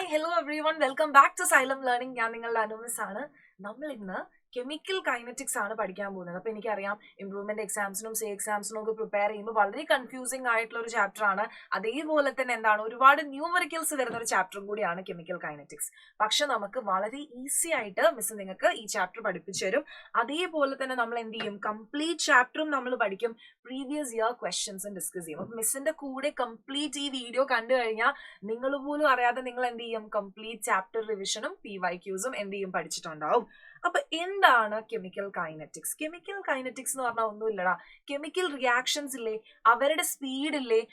Hi hello everyone welcome back to Xylem learning. ഞാൻ നിങ്ങളുടെ അനുമിസ് ആണ്. നമ്മൾ ഇന്ന് കെമിക്കൽ കൈനറ്റിക്സ് ആണ് പഠിക്കാൻ പോകുന്നത്. അപ്പൊ എനിക്കറിയാം ഇംപ്രൂവ്മെന്റ് എക്സാംസിനും സേ എക്സാംസിനും ഒക്കെ പ്രിപ്പയർ ചെയ്യുമ്പോൾ വളരെ കൺഫ്യൂസിംഗ് ആയിട്ടുള്ള ഒരു ചാപ്റ്റർ ആണ്. അതേപോലെ തന്നെ എന്താണ് ഒരുപാട് ന്യൂമറിക്കൽസ് വരുന്ന ഒരു ചാപ്റ്ററും കൂടിയാണ് കെമിക്കൽ കൈനറ്റിക്സ്. പക്ഷെ നമുക്ക് വളരെ ഈസി ആയിട്ട് മിസ് നിങ്ങൾക്ക് ഈ ചാപ്റ്റർ പഠിപ്പിച്ചു തരും. അതേപോലെ തന്നെ നമ്മൾ എന്ത് ചെയ്യും, കംപ്ലീറ്റ് ചാപ്റ്ററും നമ്മൾ പഠിക്കും, പ്രീവിയസ് ഇയർ ക്വസ്റ്റ്യൻസും ഡിസ്കസ് ചെയ്യും. അപ്പൊ മിസ്സിന്റെ കൂടെ കംപ്ലീറ്റ് ഈ വീഡിയോ കണ്ടു കഴിഞ്ഞാൽ നിങ്ങൾ പോലും അറിയാതെ നിങ്ങൾ എന്ത് ചെയ്യും, കംപ്ലീറ്റ് ചാപ്റ്റർ റിവിഷനും PYQs എന്ത് ചെയ്യും പഠിച്ചിട്ടുണ്ടാവും. അപ്പൊ എന്താണ് കെമിക്കൽ കൈനറ്റിക്സ്? കെമിക്കൽ കൈനറ്റിക്സ് എന്ന് പറഞ്ഞാൽ ഒന്നുമില്ലടാ, കെമിക്കൽ റിയാക്ഷൻസ് ഇല്ലേ, അവരുടെ സ്പീഡ് ഇല്ലേ,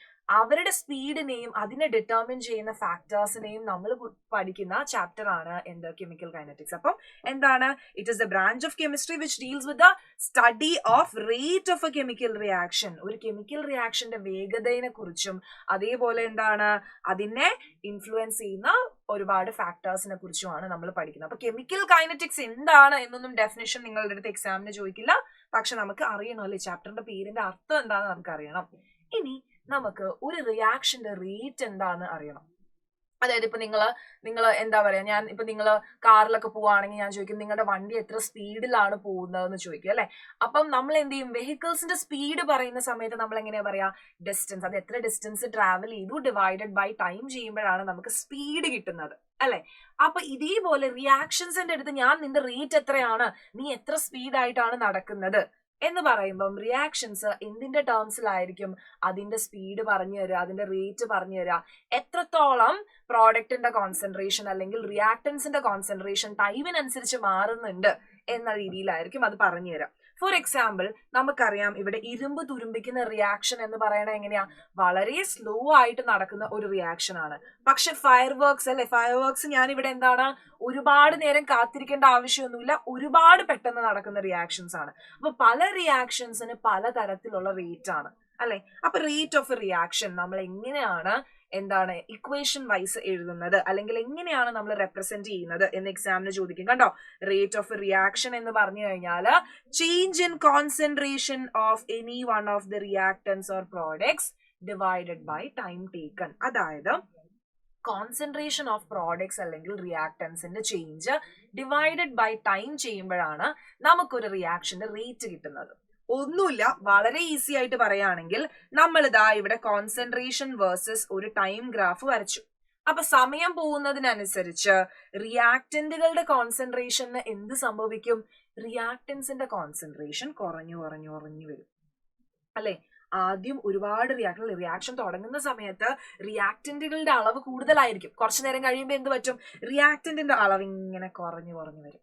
അവരുടെ സ്പീഡിനെയും അതിനെ ഡിറ്റർമിൻ ചെയ്യുന്ന ഫാക്ടേഴ്സിനെയും നമ്മൾ പഠിക്കുന്ന ചാപ്റ്റർ ആണ് എന്ത്, കെമിക്കൽ കൈനറ്റിക്സ്. അപ്പം എന്താണ്, it is the branch of chemistry which deals with the study of rate of A chemical reaction. ഒരു കെമിക്കൽ റിയാക്ഷന്റെ വേഗതയെ കുറിച്ചും അതേപോലെ എന്താണ് അതിനെ ഇൻഫ്ലുവൻസ് ചെയ്യുന്ന ഒരുപാട് ഫാക്ടേഴ്സിനെ കുറിച്ചുമാണ് നമ്മൾ പഠിക്കുന്നത്. അപ്പൊ കെമിക്കൽ കൈനറ്റിക്സ് എന്താണ് എന്നൊന്നും ഡെഫിനിഷൻ നിങ്ങളുടെ അടുത്ത് എക്സാമിന് ചോദിക്കില്ല. പക്ഷെ നമുക്ക് അറിയണമല്ലേ, ചാപ്റ്ററിന്റെ പേരിന്റെ അർത്ഥം എന്താണെന്ന് നമുക്ക് അറിയണം. ഇനി നമുക്ക് ഒരു റിയാക്ഷന്റെ റേറ്റ് എന്താന്ന് അറിയണം. അതായത് ഇപ്പൊ നിങ്ങൾ എന്താ പറയാ, ഞാൻ ഇപ്പൊ നിങ്ങൾ കാറിലൊക്കെ പോവുകയാണെങ്കിൽ ഞാൻ ചോദിക്കും നിങ്ങളുടെ വണ്ടി എത്ര സ്പീഡിലാണ് പോകുന്നതെന്ന് ചോദിക്കും അല്ലെ. അപ്പം നമ്മൾ എന്ത് ചെയ്യും, വെഹിക്കിൾസിന്റെ സ്പീഡ് പറയുന്ന സമയത്ത് നമ്മൾ എങ്ങനെയാ പറയാ, ഡിസ്റ്റൻസ്, അത് എത്ര ഡിസ്റ്റൻസ് ട്രാവൽ ചെയ്തു ഡിവൈഡഡ് ബൈ ടൈം ചെയ്യുമ്പോഴാണ് നമുക്ക് സ്പീഡ് കിട്ടുന്നത് അല്ലെ. അപ്പൊ ഇതേപോലെ റിയാക്ഷൻസിന്റെ അടുത്ത് ഞാൻ നിന്റെ റേറ്റ് എത്രയാണ്, നീ എത്ര സ്പീഡായിട്ടാണ് നടക്കുന്നത് എന്ന് പറയുമ്പം റിയാക്ഷൻസ് എന്തിന്റെ ടേംസിലായിരിക്കും, അതിന്റെ സ്പീഡ് പറഞ്ഞു തരിക, അതിന്റെ റേറ്റ് പറഞ്ഞു തരിക, എത്രത്തോളം പ്രോഡക്റ്റിന്റെ കോൺസെൻട്രേഷൻ അല്ലെങ്കിൽ റിയാക്ടൻസിന്റെ കോൺസെൻട്രേഷൻ ടൈമിനനുസരിച്ച് മാറുന്നുണ്ട് എന്ന രീതിയിലായിരിക്കും അത് പറഞ്ഞു തരാം. ഫോർ എക്സാമ്പിൾ നമുക്കറിയാം ഇവിടെ ഇരുമ്പ് തുരുമ്പിക്കുന്ന റിയാക്ഷൻ എന്ന് പറയണത് എങ്ങനെയാ, വളരെ സ്ലോ ആയിട്ട് നടക്കുന്ന ഒരു റിയാക്ഷൻ ആണ്. പക്ഷെ ഫയർ വർക്ക്സ് അല്ലെ, ഫയർ വർക്ക്സ് ഞാൻ ഇവിടെ എന്താണ് ഒരുപാട് നേരം കാത്തിരിക്കേണ്ട ആവശ്യമൊന്നുമില്ല, ഒരുപാട് പെട്ടെന്ന് നടക്കുന്ന റിയാക്ഷൻസ് ആണ്. അപ്പൊ പല റിയാക്ഷൻസിന് പല തരത്തിലുള്ള റേറ്റ് ആണ് അല്ലെ. അപ്പൊ റേറ്റ് ഓഫ് എ റിയാക്ഷൻ നമ്മൾ എങ്ങനെയാണ് എന്താണ് ഇക്വേഷൻ വൈസ് എഴുതുന്നത്, അല്ലെങ്കിൽ എങ്ങനെയാണ് നമ്മൾ റെപ്രസെന്റ് ചെയ്യുന്നത് എന്ന് എക്സാമിന് ചോദിക്കും. കണ്ടോ, റേറ്റ് ഓഫ് റിയാക്ഷൻ എന്ന് പറഞ്ഞു കഴിഞ്ഞാൽ change in concentration of any one of the reactants or products divided by time taken. അതായത് കോൺസെൻട്രേഷൻ ഓഫ് പ്രോഡക്ട്സ് അല്ലെങ്കിൽ റിയാക്ടൻസിന്റെ ചേഞ്ച് ഡിവൈഡഡ് ബൈ ടൈം ചെയ്യുമ്പോഴാണ് നമുക്കൊരു റിയാക്ഷന്റെ റേറ്റ് കിട്ടുന്നത്. ഒന്നുമില്ല, വളരെ ഈസി ആയിട്ട് പറയുകയാണെങ്കിൽ നമ്മൾ ഇതാ ഇവിടെ കോൺസെൻട്രേഷൻ വേഴ്സസ് ഒരു ടൈം ഗ്രാഫ് വരച്ചു. അപ്പൊ സമയം പോകുന്നതിനനുസരിച്ച് റിയാക്ടന്റുകളുടെ കോൺസെൻട്രേഷന് എന്ത് സംഭവിക്കും, റിയാക്ടൻസിന്റെ കോൺസെൻട്രേഷൻ കുറഞ്ഞു കുറഞ്ഞു കുറഞ്ഞു വരും അല്ലെ. ആദ്യം ഒരുപാട് റിയാക്ഷൻ തുടങ്ങുന്ന സമയത്ത് റിയാക്ടന്റുകളുടെ അളവ് കൂടുതലായിരിക്കും. കുറച്ചു നേരം കഴിയുമ്പോൾ എന്ത് പറ്റും, റിയാക്ടന്റിന്റെ അളവ് ഇങ്ങനെ കുറഞ്ഞു കുറഞ്ഞു വരും.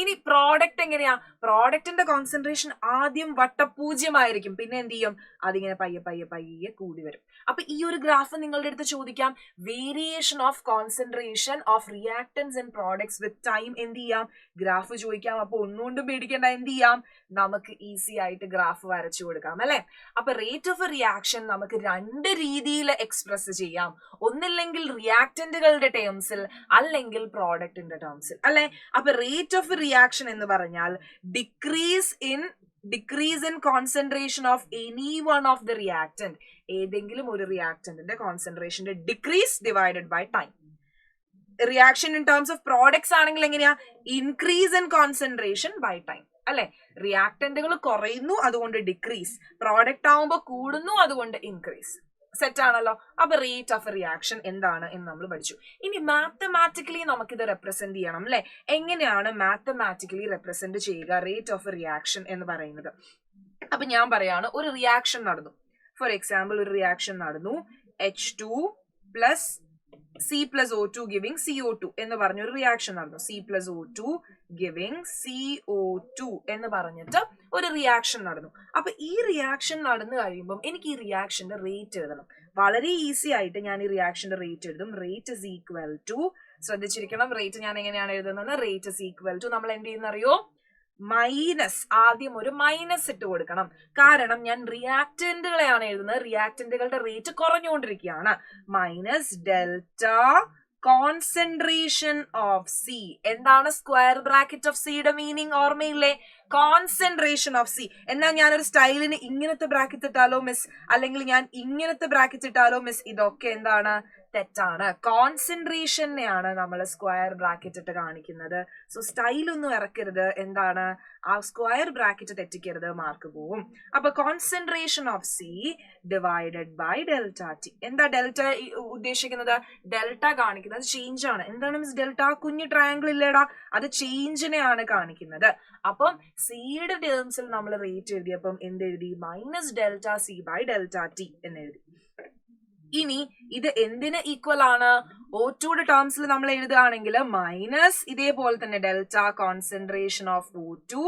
ഇനി പ്രോഡക്റ്റ് എങ്ങനെയാ, പ്രോഡക്റ്റിന്റെ കോൺസെൻട്രേഷൻ ആദ്യം വട്ടപൂജ്യമായിരിക്കും, പിന്നെ എന്ത് ചെയ്യും, അതിങ്ങനെ പയ്യെ പയ്യെ പയ്യെ കൂടി വരും. അപ്പൊ ഈ ഒരു ഗ്രാഫ് നിങ്ങളുടെ അടുത്ത് ചോദിക്കാം, variation of concentration of reactance and products with time എന്ത് ചെയ്യാം, ഗ്രാഫ് ചോദിക്കാം. അപ്പൊ ഒന്നുകൊണ്ടും പേടിക്കേണ്ട, എന്ത് ചെയ്യാം, നമുക്ക് ഈസി ആയിട്ട് ഗ്രാഫ് വരച്ചു കൊടുക്കാം അല്ലെ. അപ്പൊ റേറ്റ് ഓഫ് എ റിയാക്ഷൻ നമുക്ക് രണ്ട് രീതിയിൽ എക്സ്പ്രസ് ചെയ്യാം, ഒന്നില്ലെങ്കിൽ റിയാക്ടന്റുകളുടെ ടേംസിൽ അല്ലെങ്കിൽ പ്രോഡക്റ്റിന്റെ ടേംസിൽ അല്ലെ. അപ്പൊ റേറ്റ് ഓഫ് റിയാക്ഷൻ എന്ന് പറഞ്ഞാൽ decrease in concentration of any one of the reactant, ഏതെങ്കിലും ഒരു റിയാക്ടന്റിന്റെ കോൺസെൻട്രേഷന്റെ decrease divided by time. Reaction in terms of products ആണെങ്കിൽ എങ്ങനെയാ, increase in concentration by time അല്ലെ. റിയാക്ടന്റുകൾ കുറയുന്നു അതുകൊണ്ട് ഡിക്രീസ്, പ്രോഡക്റ്റ് ആവുമ്പോൾ കൂടുന്നു അതുകൊണ്ട് ഇൻക്രീസ്. സെറ്റ് ആണല്ലോ. അപ്പൊ റേറ്റ് ഓഫ് റിയാക്ഷൻ എന്താണ് എന്ന് നമ്മൾ പഠിച്ചു. ഇനി മാത്തമാറ്റിക്കലി നമുക്കിത് റെപ്രസെന്റ് ചെയ്യണം അല്ലെ. എങ്ങനെയാണ് മാത്തമാറ്റിക്കലി റെപ്രസെന്റ് ചെയ്യുക റേറ്റ് ഓഫ് റിയാക്ഷൻ എന്ന് പറയുന്നത്? അപ്പൊ ഞാൻ പറയാണ്, ഒരു റിയാക്ഷൻ നടന്നു. ഫോർ എക്സാമ്പിൾ ഒരു റിയാക്ഷൻ നടന്നു, H2 plus C+O2 giving CO2 എന്ന് പറഞ്ഞൊരു റിയാക്ഷൻ നടന്നു. C+O2 ഗിവിംഗ് CO2 എന്ന് പറഞ്ഞിട്ട് ഒരു റിയാക്ഷൻ നടന്നു. അപ്പൊ ഈ റിയാക്ഷൻ നടന്നു കഴിയുമ്പോൾ എനിക്ക് ഈ റിയാക്ഷന്റെ റേറ്റ് എഴുതണം. വളരെ ഈസി ആയിട്ട് ഞാൻ ഈ റിയാക്ഷന്റെ റേറ്റ് എഴുതും. റേറ്റ് ഇസ് ഈക്വൽ ടു, ശ്രദ്ധിച്ചിരിക്കണം, റേറ്റ് ഞാൻ എങ്ങനെയാണ് എഴുതുന്നത്, റേറ്റ് ഇസ് ഈക്വൽ ടു നമ്മൾ എന്ത് ചെയ്യുന്നറിയോ, മൈനസ്, ആദ്യം ഒരു മൈനസ് ഇട്ട് കൊടുക്കണം. കാരണം ഞാൻ റിയാക്ടന്റുകളെയാണ് എഴുതുന്നത്, റിയാക്ടന്റുകളുടെ റേറ്റ് കുറഞ്ഞുകൊണ്ടിരിക്കുകയാണ്. Minus delta concentration of C. എന്താണ് സ്ക്വയർ ബ്രാക്കറ്റ് ഓഫ് സിയുടെ മീനിങ് ഓർമ്മയില്ലേ, കോൺസെൻട്രേഷൻ ഓഫ് സി. എന്നാൽ ഞാനൊരു സ്റ്റൈലിന് ഇങ്ങനത്തെ ബ്രാക്കറ്റ് ഇട്ടാലോ മിസ്, അല്ലെങ്കിൽ ഞാൻ ഇങ്ങനത്തെ ബ്രാക്കറ്റ് ഇട്ടാലോ മിസ്, ഇതൊക്കെ എന്താണ്, തെറ്റാണ്. കോൺസെൻട്രേഷനെയാണ് നമ്മൾ സ്ക്വയർ ബ്രാക്കറ്റ് ഇട്ട് കാണിക്കുന്നത്. സോ സ്റ്റൈലൊന്നും ഇറക്കരുത്. എന്താണ്, ആ സ്ക്വയർ ബ്രാക്കറ്റ് തെറ്റിക്കരുത്, മാർക്ക് പോവും. അപ്പൊ concentration of C divided by delta T. എന്താ ഡെൽറ്റ ഉദ്ദേശിക്കുന്നത്? ഡെൽറ്റ കാണിക്കുന്നത് ചേഞ്ച് ആണ്. എന്താണ് മിസ് ഡെൽറ്റ? കുഞ്ഞു ട്രയാങ്കിൾ ഇല്ലേടാ, അത് ചേഞ്ചിനെയാണ് കാണിക്കുന്നത്. അപ്പം സിയുടെ ടേംസിൽ നമ്മൾ റേറ്റ് എഴുതിയപ്പം എന്തെഴുതി? Minus delta C by delta T എന്നെഴുതി. ഇനി ഇത് എന്തിന് ഈക്വൽ ആണ്? O2യുടെ ടേംസിൽ നമ്മൾ എഴുതുകയാണെങ്കിൽ മൈനസ് ഇതേപോലെ തന്നെ delta concentration of O2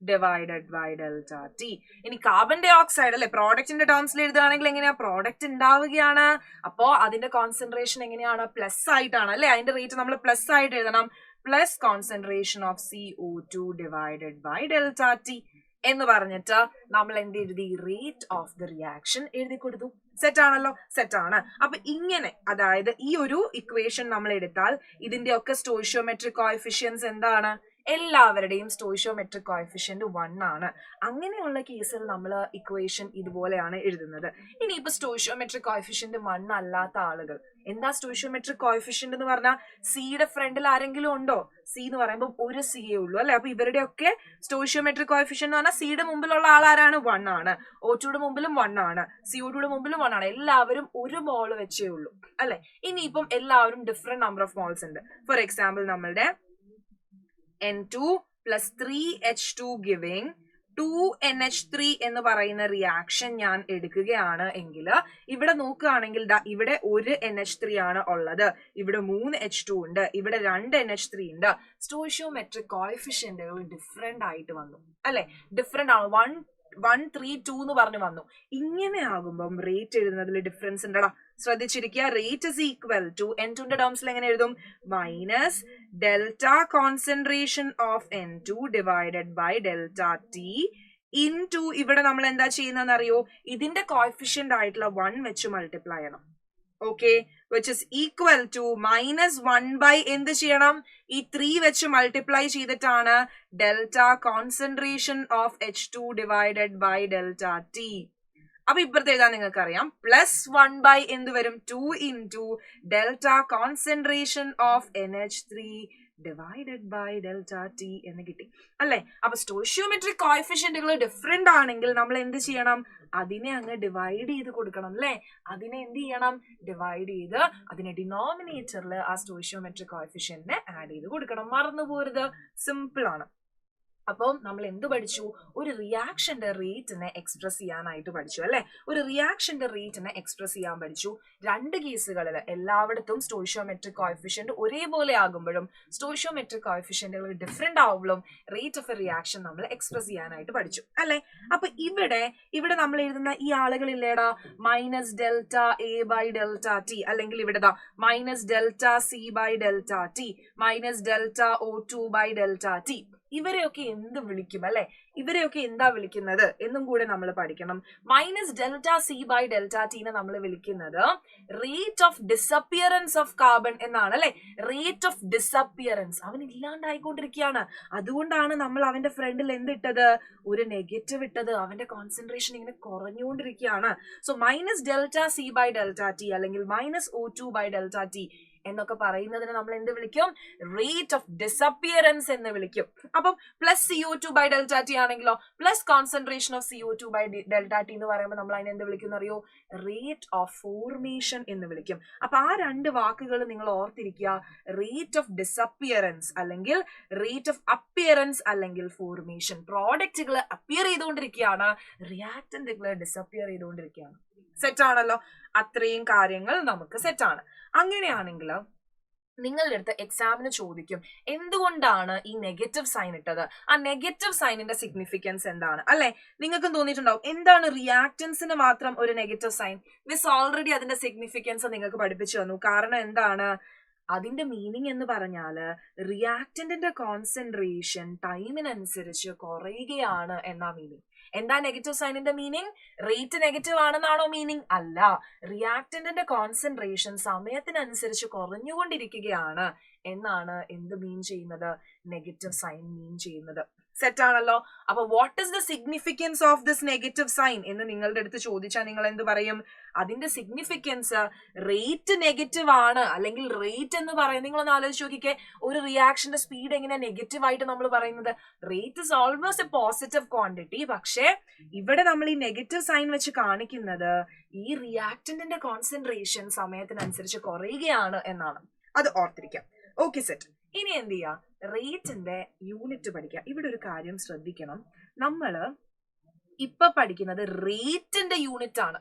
divided by delta T. ഇനി കാർബൺ ഡൈ ഓക്സൈഡ് അല്ലെ, പ്രോഡക്റ്റിന്റെ ടേംസിൽ എഴുതുകയാണെങ്കിൽ എങ്ങനെയാ? പ്രോഡക്റ്റ് ഉണ്ടാവുകയാണ്. അപ്പോ അതിന്റെ കോൺസെൻട്രേഷൻ എങ്ങനെയാണ്? പ്ലസ് ആയിട്ടാണ് അല്ലെ, അതിന്റെ റേറ്റ് നമ്മൾ പ്ലസ് ആയിട്ട് എഴുതണം. Plus concentration of CO2 divided by delta T എന്ന് പറഞ്ഞിട്ട് നമ്മൾ എന്ത് എഴുതി? റേറ്റ് ഓഫ് ദ റിയാക്ഷൻ എഴുതി കൊടുത്തു. സെറ്റ് ആണല്ലോ? സെറ്റ് ആണ്. അപ്പൊ ഇങ്ങനെ, അതായത് ഈ ഒരു ഇക്വേഷൻ നമ്മൾ എടുത്താൽ ഇതിന്റെ ഒക്കെ സ്റ്റോയിഷ്യോമെട്രിക് കോഎഫിഷ്യൻസ് എന്താണ്? എല്ലാവരുടെയും സ്റ്റോയിഷ്യോമെട്രിക് കോഎഫിഷ്യന്റ് 1 ആണ്. അങ്ങനെയുള്ള കേസിൽ നമ്മൾ ഇക്വേഷൻ ഇതുപോലെയാണ് എഴുതുന്നത്. ഇനിയിപ്പോ സ്റ്റോയിഷ്യോമെട്രിക് കോഎഫിഷ്യന്റ് 1 അല്ലാത്ത ആളുകൾ, എന്താ സ്റ്റോയിഷ്യോമെട്രിക് കോഎഫിഷ്യന്റ് എന്ന് പറഞ്ഞാൽ? സിയുടെ ഫ്രണ്ടിൽ ആരെങ്കിലും ഉണ്ടോ? സി എന്ന് പറയുമ്പോൾ ഒരു സിയേ ഉള്ളൂ അല്ലെ. അപ്പൊ ഇവരുടെ ഒക്കെ സ്റ്റോയിഷ്യോമെട്രിക് കോഎഫിഷ്യന്റ് എന്ന് പറഞ്ഞാൽ സിയുടെ മുമ്പിലുള്ള ആളാരാണ്? 1 ആണ്. O2യുടെ മുമ്പിലും 1 ആണ്. CO2യുടെ മുമ്പിലും 1 ആണ്. എല്ലാവരും ഒരു മോള് വെച്ചേ ഉള്ളൂ അല്ലെ. ഇനിയിപ്പം എല്ലാവരും ഡിഫറെന്റ് നമ്പർ ഓഫ് മോൾസ് ഉണ്ട്. ഫോർ എക്സാമ്പിൾ നമ്മളുടെ N2 plus 3H2 giving 2NH3 എന്ന് പറയുന്ന റിയാക്ഷൻ ഞാൻ എടുക്കുകയാണ് എങ്കിൽ ഇവിടെ നോക്കുകയാണെങ്കിൽ ഇവിടെ ഒരു NH3 ആണ് ഉള്ളത്, ഇവിടെ 3 H2 ഉണ്ട്, ഇവിടെ 2 NH3 ഉണ്ട്. സ്റ്റോയിഷ്യോമെട്രിക് കോഎഫിഷ്യന്റുകൾ ഡിഫറെന്റ് ആയിട്ട് വന്നു അല്ലെ. ഡിഫറെന്റ് ആണ്. 1 3 2 എന്ന് പറഞ്ഞു വന്നു. ഇങ്ങനെ ആകുമ്പം റേറ്റ് എഴുതുന്നതിൽ ഡിഫറൻസ് ഉണ്ടടാ. ശ്രദ്ധിച്ചിരിക്കുക. റേറ്റ് ഇസ് ഈക്വൽ ടു N2ന്റെ ടേംസിൽ എങ്ങനെ എഴുതും? Minus delta concentration of N2 divided by delta T into, ഇവിടെ നമ്മൾ എന്താ ചെയ്യുന്നതെന്ന് അറിയോ? ഇതിന്റെ കോഎഫിഷ്യന്റ് ആയിട്ടുള്ള 1 വെച്ച് മൾട്ടിപ്ലൈ ചെയ്യണം. Okay, which is equal to minus 1 by എന്ത് ചെയ്യണം? ഈ 3 വെച്ച് മൾട്ടിപ്ലൈ ചെയ്തിട്ടാണ് delta concentration of H2 divided by delta T. അപ്പൊ ഇപ്പുറത്തെ എഴുതാൻ നിങ്ങൾക്ക് അറിയാം. പ്ലസ് 1 ബൈ എന്ത് വരും? 2 into delta concentration of NH3 divided by delta T എന്ന് കിട്ടി അല്ലെ. അപ്പൊ സ്റ്റോയിഷ്യോമെട്രിക് കോഎഫിഷ്യന്റുകൾ ഡിഫറെന്റ് ആണെങ്കിൽ നമ്മൾ എന്ത് ചെയ്യണം? അതിനെ അങ്ങ് ഡിവൈഡ് ചെയ്ത് കൊടുക്കണം അല്ലെ. അതിനെ എന്ത് ചെയ്യണം? ഡിവൈഡ് ചെയ്ത് അതിനെ ഡിനോമിനേറ്ററിൽ ആ സ്റ്റോയിഷ്യോമെട്രിക് കോഎഫിഷ്യന്റിനെ ആഡ് ചെയ്ത് കൊടുക്കണം. മറന്നു പോരുത്. സിമ്പിൾ ആണ്. അപ്പം നമ്മൾ എന്ത് പഠിച്ചു? ഒരു റിയാക്ഷന്റെ റേറ്റിനെ എക്സ്പ്രസ് ചെയ്യാനായിട്ട് പഠിച്ചു അല്ലെ. ഒരു റിയാക്ഷന്റെ റേറ്റിനെ എക്സ്പ്രസ് ചെയ്യാൻ പഠിച്ചു. 2 കേസുകളിൽ എല്ലായിടത്തും സ്റ്റോയിഷ്യോമെട്രിക് കോഎഫിഷ്യന്റ് ഒരേപോലെ ആകുമ്പോഴും സ്റ്റോയിഷ്യോമെട്രിക് കോഎഫിഷ്യന്റുകൾ ഡിഫറെന്റ് ആവുമ്പോഴും റേറ്റ് ഓഫ് എ റിയാക്ഷൻ നമ്മൾ എക്സ്പ്രസ് ചെയ്യാനായിട്ട് പഠിച്ചു അല്ലെ. അപ്പൊ ഇവിടെ നമ്മൾ എഴുതുന്ന ഈ ആളുകളില്ലേടാ, minus delta A by delta T, അല്ലെങ്കിൽ ഇവിടെ minus delta C by delta T, minus delta O2 by delta T. ഇവരെയൊക്കെ എന്ത് വിളിക്കും അല്ലെ? ഇവരെയൊക്കെ എന്താ വിളിക്കുന്നത് എന്നും കൂടെ നമ്മൾ പഠിക്കണം. Minus delta C by delta ടീനെ നമ്മൾ വിളിക്കുന്നത് rate of disappearance of carbon എന്നാണ് അല്ലെ. റേറ്റ് ഓഫ് ഡിസപ്പിയറൻസ്, അവൻ ഇല്ലാണ്ടായിക്കൊണ്ടിരിക്കുകയാണ്. അതുകൊണ്ടാണ് നമ്മൾ അവന്റെ ഫ്രണ്ടിൽ എന്തിട്ടത്? ഒരു നെഗറ്റീവ് ഇട്ടത്. അവന്റെ കോൺസെൻട്രേഷൻ ഇങ്ങനെ കുറഞ്ഞുകൊണ്ടിരിക്കുകയാണ്. So minus delta C by delta T അല്ലെങ്കിൽ minus O2 by delta T എന്നൊക്കെ പറയുന്നതിന് നമ്മൾ എന്ത് വിളിക്കും? റേറ്റ് ഓഫ് ഡിസപ്പിയറൻസ് എന്ന് വിളിക്കും. അപ്പം plus CO2 by delta T ആണെങ്കിലോ plus concentration of CO2 by delta T എന്ന് പറയുമ്പോൾ നമ്മൾ അതിനെ എന്ത് വിളിക്കും അറിയോ? റേറ്റ് ഓഫ് ഫോർമേഷൻ എന്ന് വിളിക്കും. അപ്പൊ ആ 2 വാക്കുകൾ നിങ്ങൾ ഓർത്തിരിക്കുക. റേറ്റ് ഓഫ് ഡിസപ്പിയറൻസ് അല്ലെങ്കിൽ റേറ്റ് ഓഫ് അപ്പിയറൻസ് അല്ലെങ്കിൽ ഫോർമേഷൻ. പ്രോഡക്റ്റുകൾ അപ്പിയർ ചെയ്തുകൊണ്ടിരിക്കുകയാണ്, റിയാക്ടന്റുകൾ ഡിസപ്പിയർ ചെയ്തുകൊണ്ടിരിക്കുകയാണ്. സെറ്റ് ആണല്ലോ. അത്രയും കാര്യങ്ങൾ നമുക്ക് സെറ്റ് ആണ്. അങ്ങനെയാണെങ്കിൽ നിങ്ങളുടെ അടുത്ത് എക്സാമിന് ചോദിക്കും എന്തുകൊണ്ടാണ് ഈ നെഗറ്റീവ് സൈൻ ഇട്ടത്, ആ നെഗറ്റീവ് സൈനിന്റെ സിഗ്നിഫിക്കൻസ് എന്താണ് അല്ലെ. നിങ്ങൾക്കും തോന്നിയിട്ടുണ്ടാവും എന്താണ് റിയാക്ടൻസിന് മാത്രം ഒരു നെഗറ്റീവ് സൈൻ? മിസ് ഓൾറെഡി അതിന്റെ സിഗ്നിഫിക്കൻസ് നിങ്ങൾക്ക് പഠിപ്പിച്ചു തന്നു. കാരണം എന്താണ് അതിന്റെ മീനിങ് എന്ന് പറഞ്ഞാല് റിയാക്ടന്റിന്റെ കോൺസെൻട്രേഷൻ ടൈമിനനുസരിച്ച് കുറയുകയാണ് എന്നാ മീനിങ്. എന്താ നെഗറ്റീവ് സൈനിന്റെ മീനിങ്? റേറ്റ് നെഗറ്റീവ് ആണെന്നാണോ മീനിങ്? അല്ല, റിയാക്ടന്റിന്റെ കോൺസെൻട്രേഷൻ സമയത്തിനനുസരിച്ച് കുറഞ്ഞുകൊണ്ടിരിക്കുകയാണ് എന്നാണ് എന്ത് മീൻ ചെയ്യുന്നത്? നെഗറ്റീവ് സൈൻ മീൻ ചെയ്യുന്നത്. സെറ്റ് ആണല്ലോ. അപ്പൊ what is the significance of this negative sign എന്ന് നിങ്ങളുടെ അടുത്ത് ചോദിച്ചാൽ നിങ്ങൾ എന്ത് പറയും? അതിന്റെ സിഗ്നിഫിക്കൻസ് റേറ്റ് നെഗറ്റീവ് ആണ്, അല്ലെങ്കിൽ റേറ്റ് എന്ന് പറയുന്നത്, നിങ്ങളൊന്ന് ആലോചിച്ച് നോക്കിക്കേ, ഒരു റിയാക്ഷന്റെ സ്പീഡ് എങ്ങനെയാ നെഗറ്റീവ് ആയിട്ട് നമ്മൾ പറയുന്നത്? Rate is almost A positive quantity. പക്ഷേ ഇവിടെ നമ്മൾ ഈ നെഗറ്റീവ് സൈൻ വെച്ച് കാണിക്കുന്നത് ഈ റിയാക്ടന്റിന്റെ കോൺസെൻട്രേഷൻ സമയത്തിനനുസരിച്ച് കുറയുകയാണ് എന്നാണ്. അത് ഓർത്തിരിക്കാം. Okay set. ഇനി എന്ത് ചെയ്യാ? റേറ്റിന്റെ യൂണിറ്റ് പഠിക്കാം. ഇവിടെ ഒരു കാര്യം ശ്രദ്ധിക്കണം, നമ്മള് ഇപ്പൊ പഠിക്കുന്നത് റേറ്റിന്റെ യൂണിറ്റ് ആണ്.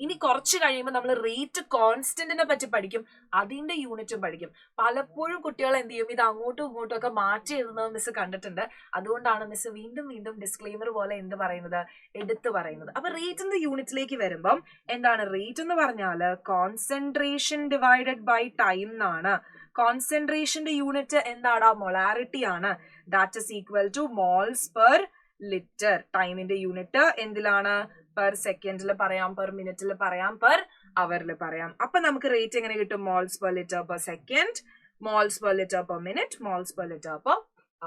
ഇനി കുറച്ച് കഴിയുമ്പോൾ നമ്മൾ റേറ്റ് കോൺസ്റ്റന്റിനെ പറ്റി പഠിക്കും, അതിന്റെ യൂണിറ്റും പഠിക്കും. പലപ്പോഴും കുട്ടികൾ എന്ത് ചെയ്യും, ഇത് അങ്ങോട്ടും ഇങ്ങോട്ടും ഒക്കെ മാറ്റി എഴുതുന്നത് മിസ് കണ്ടിട്ടുണ്ട്. അതുകൊണ്ടാണ് മിസ് വീണ്ടും വീണ്ടും ഡിസ്ക്ലെയിമർ പോലെ എന്ത് പറയുന്നത്, എടുത്തു പറയുന്നത്. അപ്പൊ റേറ്റിന്റെ യൂണിറ്റിലേക്ക് വരുമ്പം എന്താണ് റേറ്റ് എന്ന് പറഞ്ഞാല് കോൺസെൻട്രേഷൻ ഡിവൈഡഡ് ബൈ ടൈം എന്നാണ്. കോൺസെൻട്രേഷന്റെ യൂണിറ്റ് എന്താണ്? മൊളാരിറ്റി ആണ്. That is equal two moles per litre. ടൈമിന്റെ യൂണിറ്റ് എന്തിലാണ്? പെർ സെക്കൻഡിൽ പറയാം, പെർ മിനിറ്റിൽ പറയാം, പെർ അവറിൽ പറയാം. അപ്പൊ നമുക്ക് റേറ്റ് എങ്ങനെ കിട്ടും? Moles per litre per second, moles per litre per minute, moles per litre per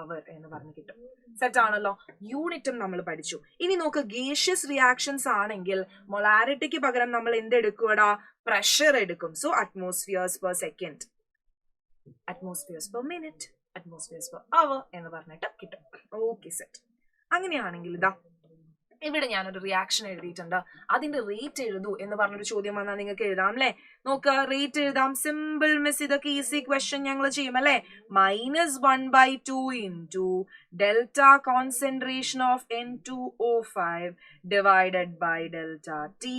hour എന്ന് പറഞ്ഞു കിട്ടും. സെറ്റ് ആണല്ലോ. യൂണിറ്റും നമ്മൾ പഠിച്ചു. ഇനി നോക്ക്, ഗേഷ്യസ് റിയാക്ഷൻസ് ആണെങ്കിൽ മൊളാരിറ്റിക്ക് പകരം നമ്മൾ എന്തെടുക്കൂടാ? പ്രഷർ എടുക്കും. So അറ്റ്മോസ്ഫിയേഴ്സ് per second, അറ്റ്മോസ്ഫിയേഴ്സ് per minute, അറ്റ്മോസ്ഫിയേഴ്സ് per hour എന്ന് പറഞ്ഞിട്ട് കിട്ടും. Okay set. അങ്ങനെയാണെങ്കിൽ ഇതാ ഇവിടെ ഞാനൊരു റിയാക്ഷൻ എഴുതിയിട്ടുണ്ട്, അതിന്റെ റേറ്റ് എഴുതൂ എന്ന് പറഞ്ഞൊരു ചോദ്യം വന്നാൽ നിങ്ങൾക്ക് എഴുതാം അല്ലെ? നോക്ക്, റേറ്റ് എഴുതാം. സിമ്പിൾ മിസ്, ഇതൊക്കെ ഈസി ക്വസ്റ്റ്യൻ ഞങ്ങൾ ചെയ്യും അല്ലെ? -1/2 into delta concentration of N2O5 divided by delta T,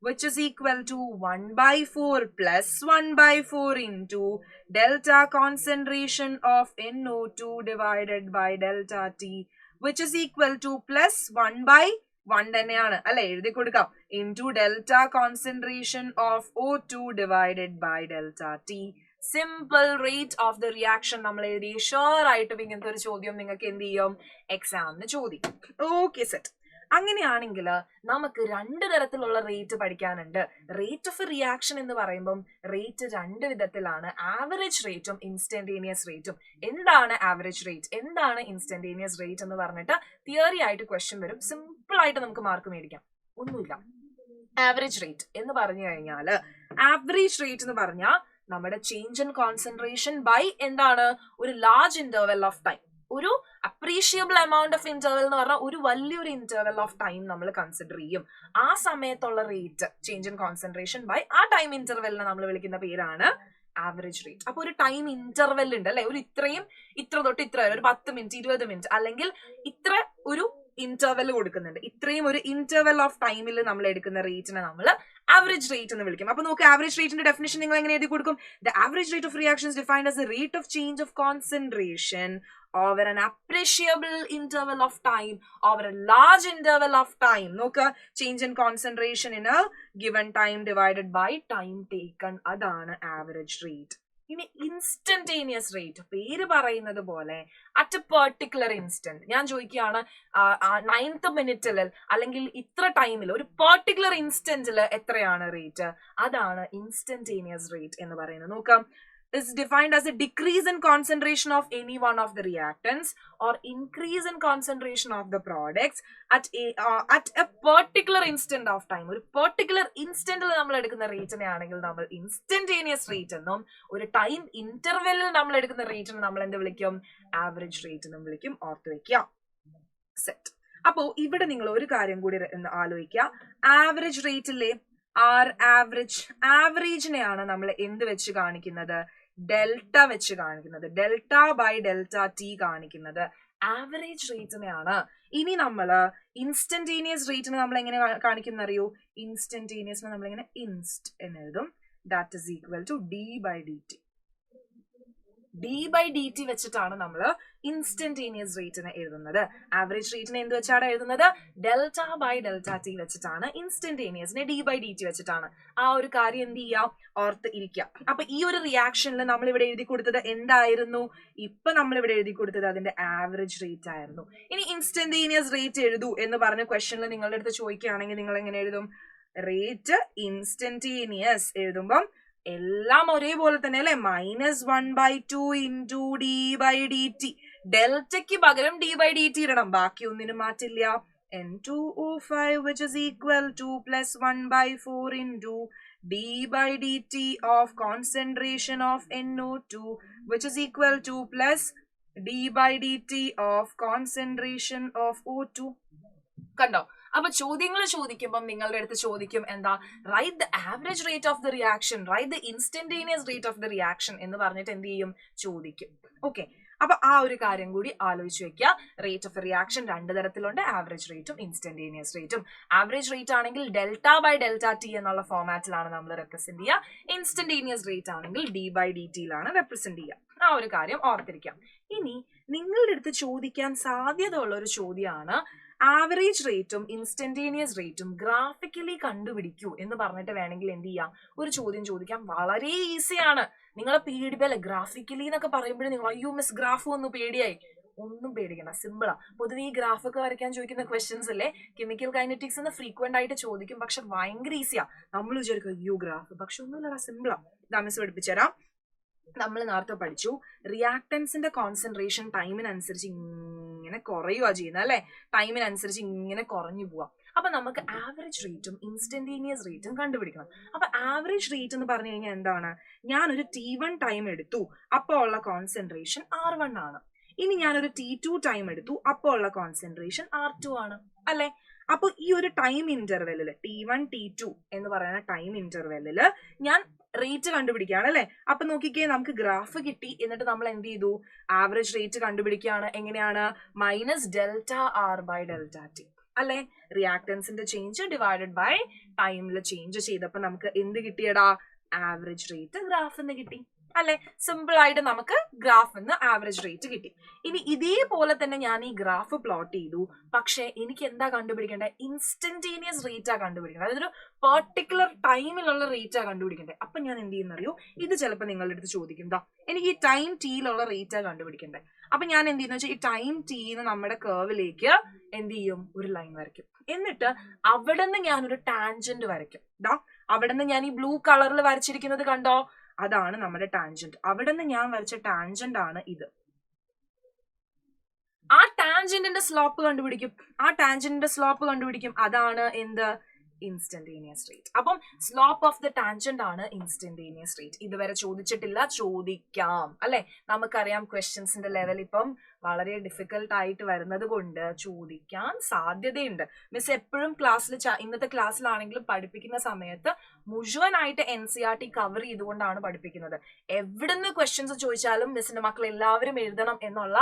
which is equal to 1/4 plus 1/4 into delta concentration of NO2 divided by delta T, which is equal to plus 1/1 തന്നെയാണ് അല്ലെ? എഴുതി കൊടുക്കാം. Into delta concentration of O2 divided by delta T. Simple rate of the reaction നമ്മൾ എഴുതി. Sure ആയിട്ടും ഇങ്ങനത്തെ ഒരു ചോദ്യം നിങ്ങൾക്ക് എന്ത് ചെയ്യും? എക്സാമിന് ചോദിക്കും. Okay set. അങ്ങനെയാണെങ്കിൽ നമുക്ക് രണ്ട് തരത്തിലുള്ള റേറ്റ് പഠിക്കാനുണ്ട്. റേറ്റ് ഓഫ് എ റിയാക്ഷൻ എന്ന് പറയുമ്പം റേറ്റ് രണ്ട് വിധത്തിലാണ്, ആവറേജ് റേറ്റും ഇൻസ്റ്റന്റേനിയസ് റേറ്റും. എന്താണ് ആവറേജ് റേറ്റ്, എന്താണ് ഇൻസ്റ്റന്റേനിയസ് റേറ്റ് എന്ന് പറഞ്ഞിട്ട് തിയറി ആയിട്ട് ക്വസ്റ്റ്യൻ വരും. സിമ്പിൾ ആയിട്ട് നമുക്ക് മാർക്ക് മേടിക്കാം, ഒന്നുമില്ല. ആവറേജ് റേറ്റ് എന്ന് പറഞ്ഞു കഴിഞ്ഞാൽ, ആവറേജ് റേറ്റ് എന്ന് പറഞ്ഞാൽ നമ്മുടെ ചേഞ്ച് ഇൻ കോൺസെൻട്രേഷൻ ബൈ എന്താണ്? ഒരു ലാർജ് ഇന്റർവെൽ ഓഫ് ടൈം, ഒരു അപ്രീഷിയബിൾ എമൗണ്ട് ഓഫ് ഇന്റർവെൽ എന്ന് പറഞ്ഞാൽ ഒരു വലിയൊരു ഇന്റർവെൽ ഓഫ് ടൈം നമ്മൾ കൺസിഡർ ചെയ്യും. ആ സമയത്തുള്ള rate, change in concentration by ആ ടൈം ഇന്റർവെല്ലിനെ നമ്മൾ വിളിക്കുന്ന പേരാണ് ആവറേജ് റേറ്റ്. അപ്പൊ ഒരു ടൈം ഇന്റർവെൽ ഉണ്ട് അല്ലെ? ഒരു ഇത്ര തൊട്ട് ഇത്ര വരെ, ഒരു 10 മിനിറ്റ് 20 മിനിറ്റ്, അല്ലെങ്കിൽ ഇത്ര ഒരു ഇന്റർവെൽ കൊടുക്കുന്നുണ്ട്. ഇത്രയും ഒരു ഇന്റർവെൽ ഓഫ് ടൈമിൽ നമ്മൾ എടുക്കുന്ന റേറ്റിനെ നമ്മൾ ആവറേജ് റേറ്റ് എന്ന് വിളിക്കും. അപ്പൊ നോക്ക്, ആവറേജ് റേറ്റിന്റെ ഡെഫിനിഷൻ നിങ്ങൾ എങ്ങനെ എഴുതി കൊടുക്കും? The average rate of reactions defined as the rate of change of concentration over an appreciable interval of time, over a large interval of time. നോക്ക്, change in concentration in a given time divided by time taken. അതാണ് average rate. ഇനി instantaneous rate, പേര് പറയുന്നത് പോലെ at A particular instant. ഞാൻ ചോദിക്കുകയാണ് 9th മിനിറ്റിൽ അല്ലെങ്കിൽ ഇത്ര ടൈമിൽ, ഒരു പെർട്ടിക്കുലർ ഇൻസ്റ്റന്റിൽ എത്രയാണ് റേറ്റ്? അതാണ് ഇൻസ്റ്റന്റേനിയസ് റേറ്റ് എന്ന് പറയുന്നത്. നോക്കാം, is defined as a decrease in concentration of any one of the reactants or increase in concentration of the products at a particular instant of time. ഒരു particular instant നമ്മൾ എടുക്കുന്ന റേറ്റിനെ ആണെങ്കിൽ നമ്മൾ instantaneous rate എന്നും, ഒരു ടൈം ഇന്റർവെല്ലിൽ നമ്മൾ എടുക്കുന്ന റേറ്റിനെ നമ്മൾ എന്ത് വിളിക്കും? ആവറേജ് റേറ്റ് എന്നും വിളിക്കും. ഓർത്ത് വെക്കാം. സെറ്റ്. അപ്പോ ഇവിടെ നിങ്ങൾ ഒരു കാര്യം കൂടി ആലോചിക്കുക. ആവറേജ് റേറ്റിലെ ആവറേജിനെയാണ് നമ്മൾ എന്ത് വെച്ച് കാണിക്കുന്നത്? ഡെൽറ്റ വെച്ച് കാണിക്കുന്നത്. ഡെൽറ്റ ബൈ ഡെൽറ്റ ടി കാണിക്കുന്നത് ആവറേജ് റേറ്റിനെയാണ്. ഇനി നമ്മള് ഇൻസ്റ്റന്റേനിയസ് റേറ്റിനെ നമ്മൾ എങ്ങനെ കാണിക്കുന്ന അറിയോ? ഇൻസ്റ്റന്റേനിയസിനെ നമ്മൾ എങ്ങനെ ഇൻസ്റ്റ് എന്ന് എഴുതും. That is equal to D by D T. D by D T വെച്ചിട്ടാണ് നമ്മൾ ഇൻസ്റ്റന്റേനിയസ് റേറ്റിനെ എഴുതുന്നത്. ആവറേജ് റേറ്റിനെ എന്ത് വെച്ചാണ് എഴുതുന്നത്? ഡെൽറ്റ ബൈ ഡെൽറ്റ ടി വെച്ചിട്ടാണ്. ഇൻസ്റ്റന്റേനിയസിനെ ഡി ബൈ ഡി ടി വെച്ചിട്ടാണ്. ആ ഒരു കാര്യം എന്ത് ചെയ്യാം? ഓർത്ത് ഇരിക്കാം. അപ്പൊ ഈ ഒരു റിയാക്ഷനിൽ നമ്മൾ ഇവിടെ എഴുതി കൊടുത്തത് എന്തായിരുന്നു? ഇപ്പൊ നമ്മൾ ഇവിടെ എഴുതി കൊടുത്തത് അതിന്റെ ആവറേജ് റേറ്റ് ആയിരുന്നു. ഇനി ഇൻസ്റ്റന്റേനിയസ് റേറ്റ് എഴുതൂ എന്ന് പറഞ്ഞ ക്വസ്റ്റനിൽ നിങ്ങളുടെ അടുത്ത് ചോദിക്കുകയാണെങ്കിൽ നിങ്ങൾ എങ്ങനെ എഴുതും? റേറ്റ് ഇൻസ്റ്റന്റേനിയസ് എഴുതുമ്പം എല്ലാം ഒരേപോലെ തന്നെ അല്ലെ? -1/2 into d by dt. ഡെൽറ്റയ്ക്ക് പകരം d/dt ഇടണം, ബാക്കി ഒന്നിനും മാറ്റില്ല. N2O5 which is equal to plus 1/4 into d/dt of concentration of NO2 which is equal to plus d/dt of concentration of O2. കണ്ടോ? അപ്പൊ ചോദ്യങ്ങൾ ചോദിക്കുമ്പോൾ നിങ്ങളുടെ അടുത്ത് ചോദിക്കും എന്താ, write the average rate of the reaction, write the instantaneous rate of the reaction എന്ന് പറഞ്ഞിട്ട് എന്ത് ചെയ്യും, ചോദിക്കും. ഓക്കെ, അപ്പൊ ആ ഒരു കാര്യം കൂടി ആലോചിച്ച് വെക്കുക. റേറ്റ് ഓഫ് റിയാക്ഷൻ രണ്ട് തരത്തിലുണ്ട്, ആവറേജ് റേറ്റും ഇൻസ്റ്റന്റേനിയസ് റേറ്റും. ആവറേജ് റേറ്റ് ആണെങ്കിൽ ഡെൽറ്റ/ഡെൽറ്റ ടി എന്നുള്ള ഫോമാറ്റിലാണ് നമ്മൾ റെപ്രസെന്റ് ചെയ്യുക. ഇൻസ്റ്റന്റേനിയസ് റേറ്റ് ആണെങ്കിൽ d/dt റെപ്രസെന്റ് ചെയ്യുക. ആ ഒരു കാര്യം ഓർത്തിരിക്കാം. ഇനി നിങ്ങളുടെ അടുത്ത് ചോദിക്കാൻ സാധ്യത ഉള്ള ഒരു ചോദ്യമാണ്, ആവറേജ് റേറ്റും ഇൻസ്റ്റന്റേനിയസ് റേറ്റും ഗ്രാഫിക്കലി കണ്ടുപിടിക്കൂ എന്ന് പറഞ്ഞിട്ട് വേണമെങ്കിൽ എന്ത് ചെയ്യാം, ഒരു ചോദ്യം ചോദിക്കാം. വളരെ ഈസിയാണ്. നിങ്ങളെ പേടിപ്പല്ലേ, ഗ്രാഫിക്കലി എന്നൊക്കെ പറയുമ്പോഴേ നിങ്ങൾ അയ്യോ മിസ് ഗ്രാഫ് ഒന്ന് പേടിയായി. ഒന്നും പേടിക്കണ്ട, സിമ്പിളാ. പൊതുവെ ഈ ഗ്രാഫ് ഒക്കെ വരയ്ക്കാൻ ചോദിക്കുന്ന ക്വസ്റ്റ്യൻസ് അല്ലേ കെമിക്കൽ കൈനറ്റിക്സ് എന്ന് ഫ്രീക്വന്റ് ആയിട്ട് ചോദിക്കും. പക്ഷെ ഭയങ്കര ഈസിയാ. നമ്മൾ വിചാരിക്കും അയ്യോ ഗ്രാഫ്, പക്ഷെ ഒന്നുമില്ലടാ, സിമ്പിളാ. മിസ് പഠിപ്പിച്ചുതരാം. നമ്മൾ നേരത്തെ പഠിച്ചു റിയാക്ടൻസിന്റെ കോൺസെൻട്രേഷൻ ടൈമിനനുസരിച്ച് ഇങ്ങനെ കുറയുക ചെയ്യുന്നത് അല്ലെ, ടൈമിനനുസരിച്ച് ഇങ്ങനെ കുറഞ്ഞു പോവാം. അപ്പൊ നമുക്ക് ആവറേജ് റേറ്റും ഇൻസ്റ്റന്റേനിയസ് റേറ്റും കണ്ടുപിടിക്കണം. അപ്പൊ ആവറേജ് റേറ്റ് എന്ന് പറഞ്ഞു കഴിഞ്ഞാൽ എന്താണ്, ഞാനൊരു T1 ടൈം എടുത്തു, അപ്പോൾ ഉള്ള കോൺസെൻട്രേഷൻ R1 ആണ്. ഇനി ഞാനൊരു T2 ടൈം എടുത്തു, അപ്പോൾ ഉള്ള കോൺസെൻട്രേഷൻ R2 ആണ് അല്ലെ. അപ്പൊ ഈ ഒരു ടൈം ഇന്റർവെല്ലില് T1 T2 എന്ന് പറയുന്ന ടൈം ഇന്റർവെല്ലില് ഞാൻ റേറ്റ് കണ്ടുപിടിക്കുകയാണ് അല്ലെ. അപ്പൊ നോക്കിക്കേ, നമുക്ക് ഗ്രാഫ് കിട്ടി. എന്നിട്ട് നമ്മൾ എന്ത് ചെയ്തു, ആവറേജ് റേറ്റ് കണ്ടുപിടിക്കുകയാണ്. എങ്ങനെയാണ്, -Δr/Δt അല്ലെ. റിയാക്ടൻസിന്റെ ചേഞ്ച് ഡിവൈഡഡ് ബൈ ടൈമിൽ ചേഞ്ച് ചെയ്തപ്പോ നമുക്ക് എന്ത് കിട്ടിയടാ, ആവറേജ് റേറ്റ് ഗ്രാഫിന്ന് കിട്ടി അല്ലെ. സിമ്പിൾ ആയിട്ട് നമുക്ക് ഗ്രാഫിന്ന് ആവറേജ് റേറ്റ് കിട്ടി. ഇനി ഇതേപോലെ തന്നെ ഞാൻ ഈ ഗ്രാഫ് പ്ലോട്ട് ചെയ്തു. പക്ഷെ എനിക്ക് എന്താ കണ്ടുപിടിക്കേണ്ടത്, ഇൻസ്റ്റന്റേനിയസ് റേറ്റാ കണ്ടുപിടിക്കേണ്ടത്. അതൊരു പെർട്ടിക്കുലർ ടൈമിലുള്ള റേറ്റാ കണ്ടുപിടിക്കേണ്ടത്. അപ്പൊ ഞാൻ എന്ത് ചെയ്യുന്നറിയോ, ഇത് ചിലപ്പോൾ നിങ്ങളുടെ അടുത്ത് ചോദിക്കും, എനിക്ക് ഈ ടൈം ടിയിലുള്ള റേറ്റാ കണ്ടുപിടിക്കേണ്ടത്. അപ്പൊ ഞാൻ എന്ത് ചെയ്യുന്ന വെച്ചാൽ ഈ ടൈം ടീന്ന് നമ്മുടെ കർവിലേക്ക് എന്ത് ചെയ്യും, ഒരു ലൈൻ വരയ്ക്കും. എന്നിട്ട് അവിടെ നിന്ന് ഞാനൊരു ടാൻജന്റ് വരയ്ക്കും. അവിടെ നിന്ന് ഞാൻ ഈ ബ്ലൂ കളറിൽ വരച്ചിരിക്കുന്നത് കണ്ടോ, അതാണ് നമ്മുടെ ടാൻജന്റ്. അവിടെ നിന്ന് ഞാൻ വരച്ച ടാൻജന്റ് ആണ് ഇത്. ആ ടാൻജന്റിന്റെ സ്ലോപ്പ് കണ്ടുപിടിക്കും. അതാണ് എന്ത്, ഇൻസ്റ്റന്റേനിയസ് റേറ്റ്. അപ്പം സ്ലോപ്പ് ഓഫ് ദ ടാൻജന്റ് ആണ് ഇൻസ്റ്റന്റേനിയസ് റേറ്റ്. ഇതുവരെ ചോദിച്ചിട്ടില്ല, ചോദിക്കാം അല്ലെ. നമുക്കറിയാം ക്വസ്റ്റ്യൻസിന്റെ ലെവൽ ഇപ്പം വളരെ ഡിഫിക്കൽട്ട് ആയിട്ട് വരുന്നത് കൊണ്ട് ചോദിക്കാൻ സാധ്യതയുണ്ട്. മിസ് എപ്പോഴും ക്ലാസ്സിൽ, ഇന്നത്തെ ക്ലാസ്സിലാണെങ്കിലും പഠിപ്പിക്കുന്ന സമയത്ത് മുഴുവനായിട്ട് NCERT കവർ ചെയ്തുകൊണ്ടാണ് പഠിപ്പിക്കുന്നത്. എവിടുന്ന് ക്വസ്റ്റ്യൻസ് ചോദിച്ചാലും മിസ്സിന്റെ മക്കൾ എല്ലാവരും എഴുതണം എന്നുള്ള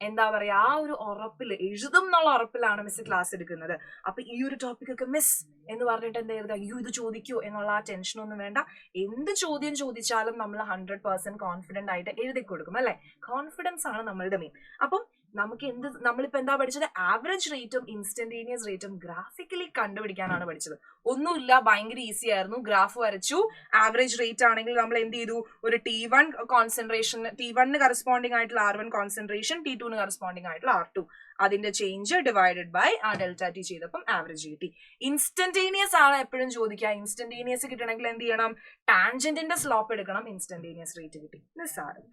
എന്താ പറയാ, ആ ഒരു ഉറപ്പില്, എഴുതും എന്നുള്ള ഉറപ്പിലാണ് മിസ് ക്ലാസ് എടുക്കുന്നത്. അപ്പൊ ഈ ഒരു ടോപ്പിക് ഒക്കെ മിസ് എന്ന് പറഞ്ഞിട്ട് എന്താ എഴുതുക, അയ്യോ ഇത് ചോദിക്കൂ എന്നുള്ള ആ ടെൻഷനൊന്നും വേണ്ട. എന്ത് ചോദ്യം ചോദിച്ചാലും നമ്മൾ 100% കോൺഫിഡന്റ് ആയിട്ട് എഴുതി കൊടുക്കും അല്ലെ. കോൺഫിഡൻസ് ആണ് നമ്മളുടെ മെയിൻ. അപ്പം നമുക്ക് നമ്മളിപ്പോ എന്താ പഠിച്ചത്, ആവറേജ് റേറ്റും ഇൻസ്റ്റന്റേനിയസ് റേറ്റും ഗ്രാഫിക്കലി കണ്ടുപിടിക്കാനാണ് പഠിച്ചത്. ഒന്നുമില്ല, ഭയങ്കര ഈസി ആയിരുന്നു. ഗ്രാഫ് വരച്ചു, ആവറേജ് റേറ്റ് ആണെങ്കിൽ നമ്മൾ എന്ത് ചെയ്തു, ഒരു T1 കോൺസെൻട്രേഷൻ, T1 കറസ്പോണ്ടിങ് ആയിട്ടുള്ള R1 കോൺസെൻട്രേഷൻ, T2 കറസ്പോണ്ടിങ് ആയിട്ടുള്ള R2, അതിന്റെ ചേഞ്ച് ഡിവൈഡഡ് ബൈ ആ ΔT ചെയ്തപ്പം ആവറേജ് കിട്ടി. ഇൻസ്റ്റന്റേനിയസ് ആണ് എപ്പോഴും ചോദിക്കുക. ഇൻസ്റ്റന്റേനിയസ് കിട്ടണമെങ്കിൽ എന്ത് ചെയ്യണം, ടാൻജന്റിന്റെ സ്ലോപ്പ് എടുക്കണം. ഇൻസ്റ്റന്റേനിയസ് റേറ്റ് കിട്ടി, നിസ്സാരം.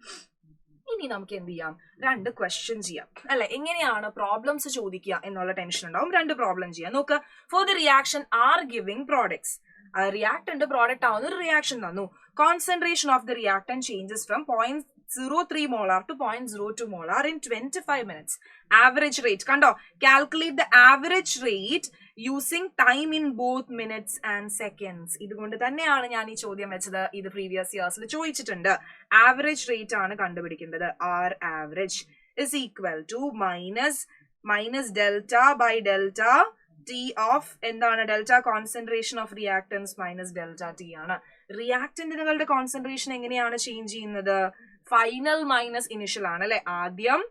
ഇനി നമുക്ക് എന്ത് ചെയ്യാം, രണ്ട് ക്വസ്റ്റ്യൻ ചെയ്യാം അല്ലെ. എങ്ങനെയാണ് പ്രോബ്ലംസ് ചോദിക്കുക എന്നുള്ള ടെൻഷൻ ഉണ്ടാവും. രണ്ട് പ്രോബ്ലം ചെയ്യാം. നോക്ക്, for the reaction are giving products, reactant product ആവുന്ന ഒരു റിയാക്ഷൻ തന്നു. Concentration of the reactant changes from 0.03 molar to 0.02 molar in 25 minutes. Average rate കണ്ടോ, calculate the average rate using time in both minutes and seconds. ഇതുകൊണ്ട് തന്നെയാണ് ഞാൻ ഈ ചോദ്യം വെച്ചത്. ഇത് പ്രീവിയസ് ഇയേഴ്സിൽ ചോദിച്ചിട്ടുണ്ട്. ആവറേജ് റേറ്റ് ആണ് കണ്ടുപിടിക്കേണ്ടത്. R average is equal to minus delta by delta T of എന്താണ്, delta concentration of reactance minus delta T ആണ്. റിയാക്ടന്റുകളുടെ കോൺസെൻട്രേഷൻ എങ്ങനെയാണ് ചേഞ്ച് ചെയ്യുന്നത്, ഫൈനൽ മൈനസ് ഇനിഷ്യൽ ആണ് അല്ലെ. ആദ്യം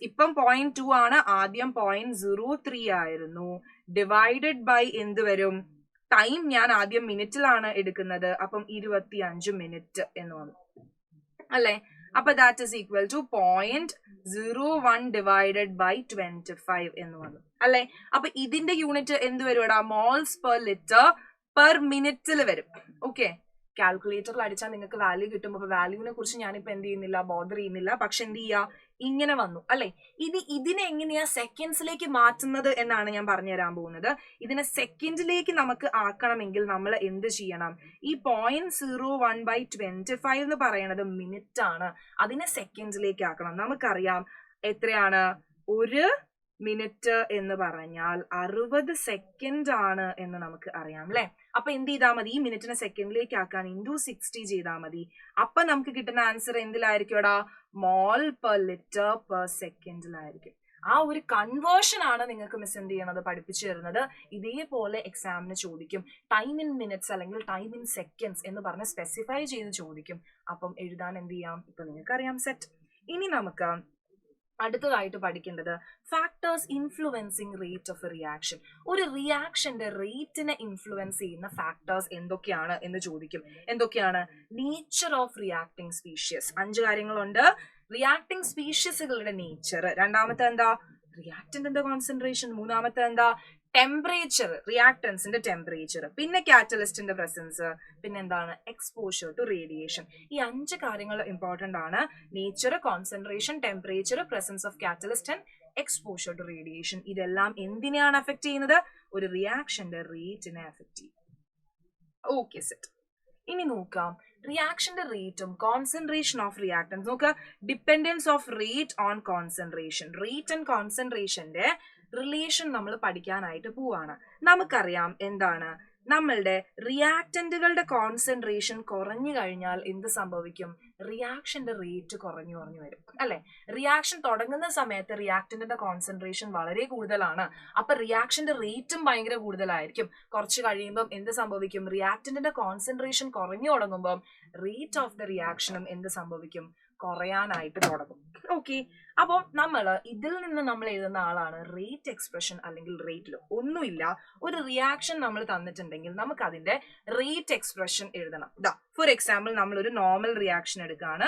ഇപ്പം 0.2 ആണ്, ആദ്യം 0.03 ആയിരുന്നു. ഡിവൈഡഡ് ബൈ എന്ത് വരും, ടൈം ഞാൻ ആദ്യം മിനിറ്റിലാണ് എടുക്കുന്നത്, അപ്പം 25 മിനിറ്റ് എന്ന് വന്നു അല്ലെ. അപ്പൊ that is equal to 0.01 divided by 25 എന്ന് വന്നു അല്ലെ. അപ്പൊ ഇതിന്റെ യൂണിറ്റ് എന്ത് വരും, മോൾസ് പെർ ലിറ്റർ പെർ മിനിറ്റിൽ വരും. ഓക്കെ, കാൽക്കുലേറ്ററിൽ അടിച്ചാൽ നിങ്ങൾക്ക് വാല്യൂ കിട്ടും. അപ്പൊ വാല്യൂവിനെ കുറിച്ച് ഞാനിപ്പോ എന്ത് ചെയ്യുന്നില്ല, ബോദർ ചെയ്യുന്നില്ല. പക്ഷെ എന്ത് ചെയ്യുക, ഇങ്ങനെ വന്നു അല്ലെ. ഇതിനെ എങ്ങനെയാ സെക്കൻഡ്സിലേക്ക് മാറ്റുന്നത് എന്നാണ് ഞാൻ പറഞ്ഞു തരാൻ പോകുന്നത്. ഇതിനെ സെക്കൻഡിലേക്ക് നമുക്ക് ആക്കണമെങ്കിൽ നമ്മൾ എന്ത് ചെയ്യണം, ഈ 0.01/25 എന്ന് പറയുന്നത് മിനിറ്റ് ആണ്. അതിനെ സെക്കൻഡിലേക്ക് ആക്കണം. നമുക്കറിയാം എത്രയാണ്, 1 മിനിറ്റ് എന്ന് പറഞ്ഞാൽ 60 സെക്കൻഡ് ആണ് എന്ന് നമുക്ക് അറിയാം അല്ലെ. അപ്പൊ എന്ത് ചെയ്താൽ മതി, ഈ മിനിറ്റിനെ സെക്കൻഡിലേക്ക് ആക്കാൻ ×60 ചെയ്താൽ മതി. അപ്പൊ നമുക്ക് കിട്ടുന്ന ആൻസർ എന്തിലായിരിക്കും, മോൾ പെർ ലിറ്റർ പെർ സെക്കൻഡിലായിരിക്കും. ആ ഒരു കൺവേർഷൻ ആണ് നിങ്ങൾക്ക് മിസ് എന്ത് ചെയ്യണത്, പഠിപ്പിച്ചു തരുന്നത്. ഇതേപോലെ എക്സാമിന് ചോദിക്കും. ടൈം ഇൻ മിനിറ്റ്സ് അല്ലെങ്കിൽ ടൈം ഇൻ സെക്കൻഡ്സ് എന്ന് പറഞ്ഞ് സ്പെസിഫൈ ചെയ്ത് ചോദിക്കും. അപ്പം എഴുതാൻ എന്ത് ചെയ്യാം, ഇപ്പൊ നിങ്ങൾക്ക് അറിയാം. സെറ്റ്. ഇനി നമുക്ക് അടുത്തതായിട്ട് പഠിക്കേണ്ടത് factors influencing rate of a reaction. ഒരു റിയാക്ഷന്റെ റേറ്റിനെ ഇൻഫ്ലുവൻസ് ചെയ്യുന്ന ഫാക്ടേഴ്സ് എന്തൊക്കെയാണ് എന്ന് ചോദിക്കും. എന്തൊക്കെയാണ്, നേച്ചർ ഓഫ് റിയാക്ടിങ് സ്പീഷ്യസ്, 5 കാര്യങ്ങളുണ്ട്. റിയാക്ടിങ് സ്പീഷ്യസുകളുടെ നേച്ചർ, രണ്ടാമത്തെ എന്താ, റിയാക്ടന്റിന്റെ കോൺസെൻട്രേഷൻ, മൂന്നാമത്തെ എന്താ, ടെമ്പറേച്ചർ, റിയാക്ടൻസിന്റെ ടെമ്പറേച്ചർ, പിന്നെ കാറ്റലിസ്റ്റിന്റെ പ്രസൻസ്, പിന്നെ എന്താണ്, എക്സ്പോഷർ ടു റേഡിയേഷൻ. ഈ 5 കാര്യങ്ങൾ ഇമ്പോർട്ടന്റ് ആണ്. Nature, concentration, temperature, presence of catalyst and exposure to radiation. ഇതെല്ലാം എന്തിനെയാണ് അഫക്ട് ചെയ്യുന്നത്, ഒരു റിയാക്ഷന്റെ റേറ്റിനെ അഫക്ട് ചെയ്യും. Okay set. ഇനി നോക്കാം റിയാക്ഷന്റെ റേറ്റും കോൺസെൻട്രേഷൻ ഓഫ് റിയാക്ടൻസ്. നോക്കുക, dependence of rate on concentration. Rate and കോൺസെൻട്രേഷന്റെ റിലേഷൻ നമ്മൾ പഠിക്കാനായിട്ട് പോവാണ്. നമുക്കറിയാം എന്താണ്, നമ്മളുടെ റിയാക്ടന്റുകളുടെ കോൺസെൻട്രേഷൻ കുറഞ്ഞു കഴിഞ്ഞാൽ എന്ത് സംഭവിക്കും, റിയാക്ഷന്റെ റേറ്റ് കുറഞ്ഞു വരും അല്ലെ. റിയാക്ഷൻ തുടങ്ങുന്ന സമയത്ത് റിയാക്ടന്റിന്റെ കോൺസെൻട്രേഷൻ വളരെ കൂടുതലാണ്. അപ്പൊ റിയാക്ഷന്റെ റേറ്റും ഭയങ്കര കൂടുതലായിരിക്കും. കുറച്ച് കഴിയുമ്പം എന്ത് സംഭവിക്കും, റിയാക്ടന്റിന്റെ കോൺസെൻട്രേഷൻ കുറഞ്ഞു തുടങ്ങുമ്പം റേറ്റ് ഓഫ് ദ റിയാക്ഷനും എന്ത് സംഭവിക്കും, കുറയാനായിട്ട് തുടങ്ങും. ഓക്കെ, അപ്പോൾ ഇതിൽ നിന്ന് നമ്മൾ എഴുതുന്ന ആളാണ് റേറ്റ് എക്സ്പ്രഷൻ അല്ലെങ്കിൽ റേറ്റ് ലോ. ഒന്നുമില്ല, ഒരു റിയാക്ഷൻ നമ്മൾ തന്നിട്ടുണ്ടെങ്കിൽ നമുക്ക് അതിന്റെ റേറ്റ് എക്സ്പ്രഷൻ എഴുതണം. ഫോർ എക്സാമ്പിൾ നമ്മൾ ഒരു നോർമൽ റിയാക്ഷൻ എടുക്കുകയാണ്.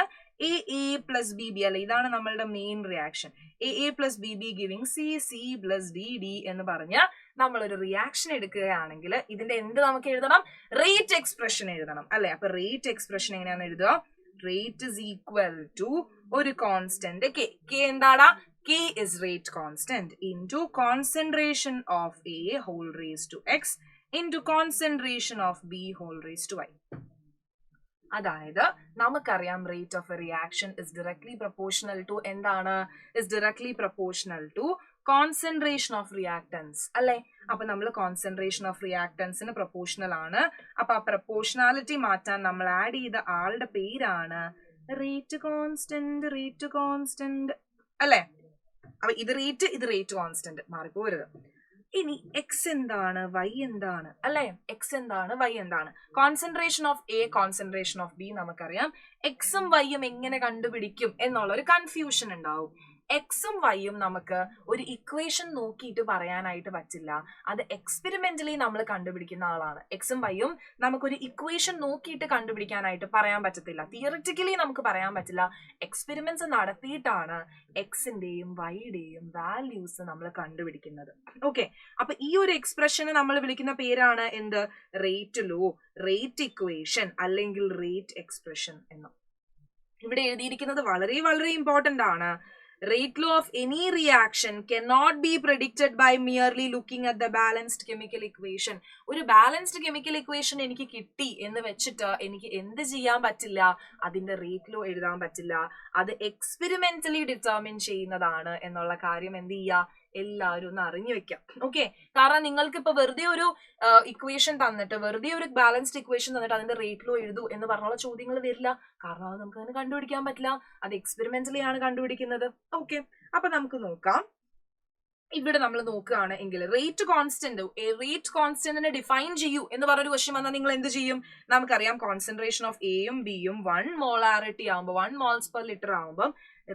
എ പ്ലസ് ബി ബി അല്ലെ, ഇതാണ് നമ്മളുടെ main reaction. A plus B be giving C plus D എന്ന് പറഞ്ഞ നമ്മളൊരു റിയാക്ഷൻ എടുക്കുകയാണെങ്കിൽ ഇതിന്റെ എന്ത് നമുക്ക് എഴുതണം, റേറ്റ് എക്സ്പ്രഷൻ എഴുതണം അല്ലെ. അപ്പൊ റേറ്റ് എക്സ്പ്രഷൻ എങ്ങനെയാണെന്ന് എഴുതുക, rate is equal to ഒരു constant k എന്താടാ, k is rate constant into concentration of A whole raised to x into concentration of B whole raised to y. അതായത് നമുക്കറിയാം rate of a reaction is directly proportional to എന്താണ്, is directly proportional to concentration of reactants അല്ലെ. അപ്പൊ നമ്മൾ concentration of റിയാക്ടൻസിന് proportional ആണ്. അപ്പൊ ആ proportionality മാറ്റാൻ നമ്മൾ ആഡ് ചെയ്ത ആളുടെ പേരാണ് റേറ്റ് കോൺസ്റ്റന്റ് അല്ലെ. അപ്പൊ ഇത് റേറ്റ് കോൺസ്റ്റന്റ്, മാറിപ്പോരുത്. ഇനി എക്സ് എന്താണ്, വൈ എന്താണ് അല്ലെ. എക്സ് എന്താണ്, വൈ എന്താണ്. Concentration of A, concentration of B നമുക്കറിയാം. എക്സും വൈയും എങ്ങനെ കണ്ടുപിടിക്കും എന്നുള്ള ഒരു കൺഫ്യൂഷൻ ഉണ്ടാവും. എക്സും വൈയും നമുക്ക് ഒരു ഇക്വേഷൻ നോക്കിയിട്ട് പറയാനായിട്ട് പറ്റില്ല. അത് എക്സ്പെരിമെന്റലി നമ്മൾ കണ്ടുപിടിക്കുന്ന ആളാണ്. എക്സും വൈയും നമുക്കൊരു ഇക്വേഷൻ നോക്കിയിട്ട് കണ്ടുപിടിക്കാനായിട്ട് പറയാൻ പറ്റത്തില്ല. തിയറിറ്റിക്കലി നമുക്ക് പറയാൻ പറ്റില്ല. എക്സ്പെരിമെന്റ്സ് നടത്തിയിട്ടാണ് എക്സിന്റെയും വൈയുടെയും വാല്യൂസ് നമ്മൾ കണ്ടുപിടിക്കുന്നത്. ഓക്കെ, അപ്പൊ ഈ ഒരു എക്സ്പ്രഷനെ നമ്മൾ വിളിക്കുന്ന പേരാണ് എന്ത്, റേറ്റ് ലോ, റേറ്റ് ഇക്വേഷൻ അല്ലെങ്കിൽ റേറ്റ് എക്സ്പ്രഷൻ എന്ന്. ഇവിടെ എഴുതിയിരിക്കുന്നത് വളരെ വളരെ ഇമ്പോർട്ടന്റ് ആണ്. Rate law of any reaction cannot be predicted by merely looking at the balanced chemical equation. ഒരു ബാലൻസ്ഡ് കെമിക്കൽ ഇക്വേഷൻ എനിക്ക് കിട്ടി എന്ന് വെച്ചിട്ട് എനിക്ക് എന്ത് ചെയ്യാൻ പറ്റില്ല, അതിന്റെ റേറ്റ് ലോ എഴുതാൻ പറ്റില്ല. അത് എക്സ്പെരിമെന്റലി ഡിറ്റർമിൻ ചെയ്യുന്നതാണ് എന്നുള്ള കാര്യം എന്ത് ചെയ്യുക, എല്ലാവരും ഒന്ന് അറിഞ്ഞു വെക്കാം. ഓക്കെ, കാരണം നിങ്ങൾക്ക് ഇപ്പൊ വെറുതെ ഒരു ഇക്വേഷൻ തന്നിട്ട്, വെറുതെ ഒരു ബാലൻസ്ഡ് ഇക്വേഷൻ തന്നിട്ട് അതിന്റെ റേറ്റ് ലോ എഴുതൂ എന്ന് പറഞ്ഞുള്ള ചോദ്യങ്ങൾ വരില്ല. കാരണം അത് നമുക്ക് അങ്ങനെ കണ്ടുപിടിക്കാൻ പറ്റില്ല. അത് എക്സ്പെരിമെന്റലി ആണ് കണ്ടുപിടിക്കുന്നത്. ഓക്കെ, അപ്പൊ നമുക്ക് നോക്കാം. ഇവിടെ നമ്മൾ നോക്കുകയാണ് എങ്കിൽ റേറ്റ് കോൺസ്റ്റന്റിനെ ഡിഫൈൻ ചെയ്യൂ എന്ന് പറഞ്ഞൊരു ക്വസ്റ്റ്യൻ വന്നാൽ നിങ്ങൾ എന്ത് ചെയ്യും, നമുക്കറിയാം കോൺസെൻട്രേഷൻ ഓഫ് എയും ബിയും 1 മോളാരിറ്റി ആകുമ്പോൾ 1 മോൾസ് പെർ ലിറ്റർ ആകുമ്പോൾ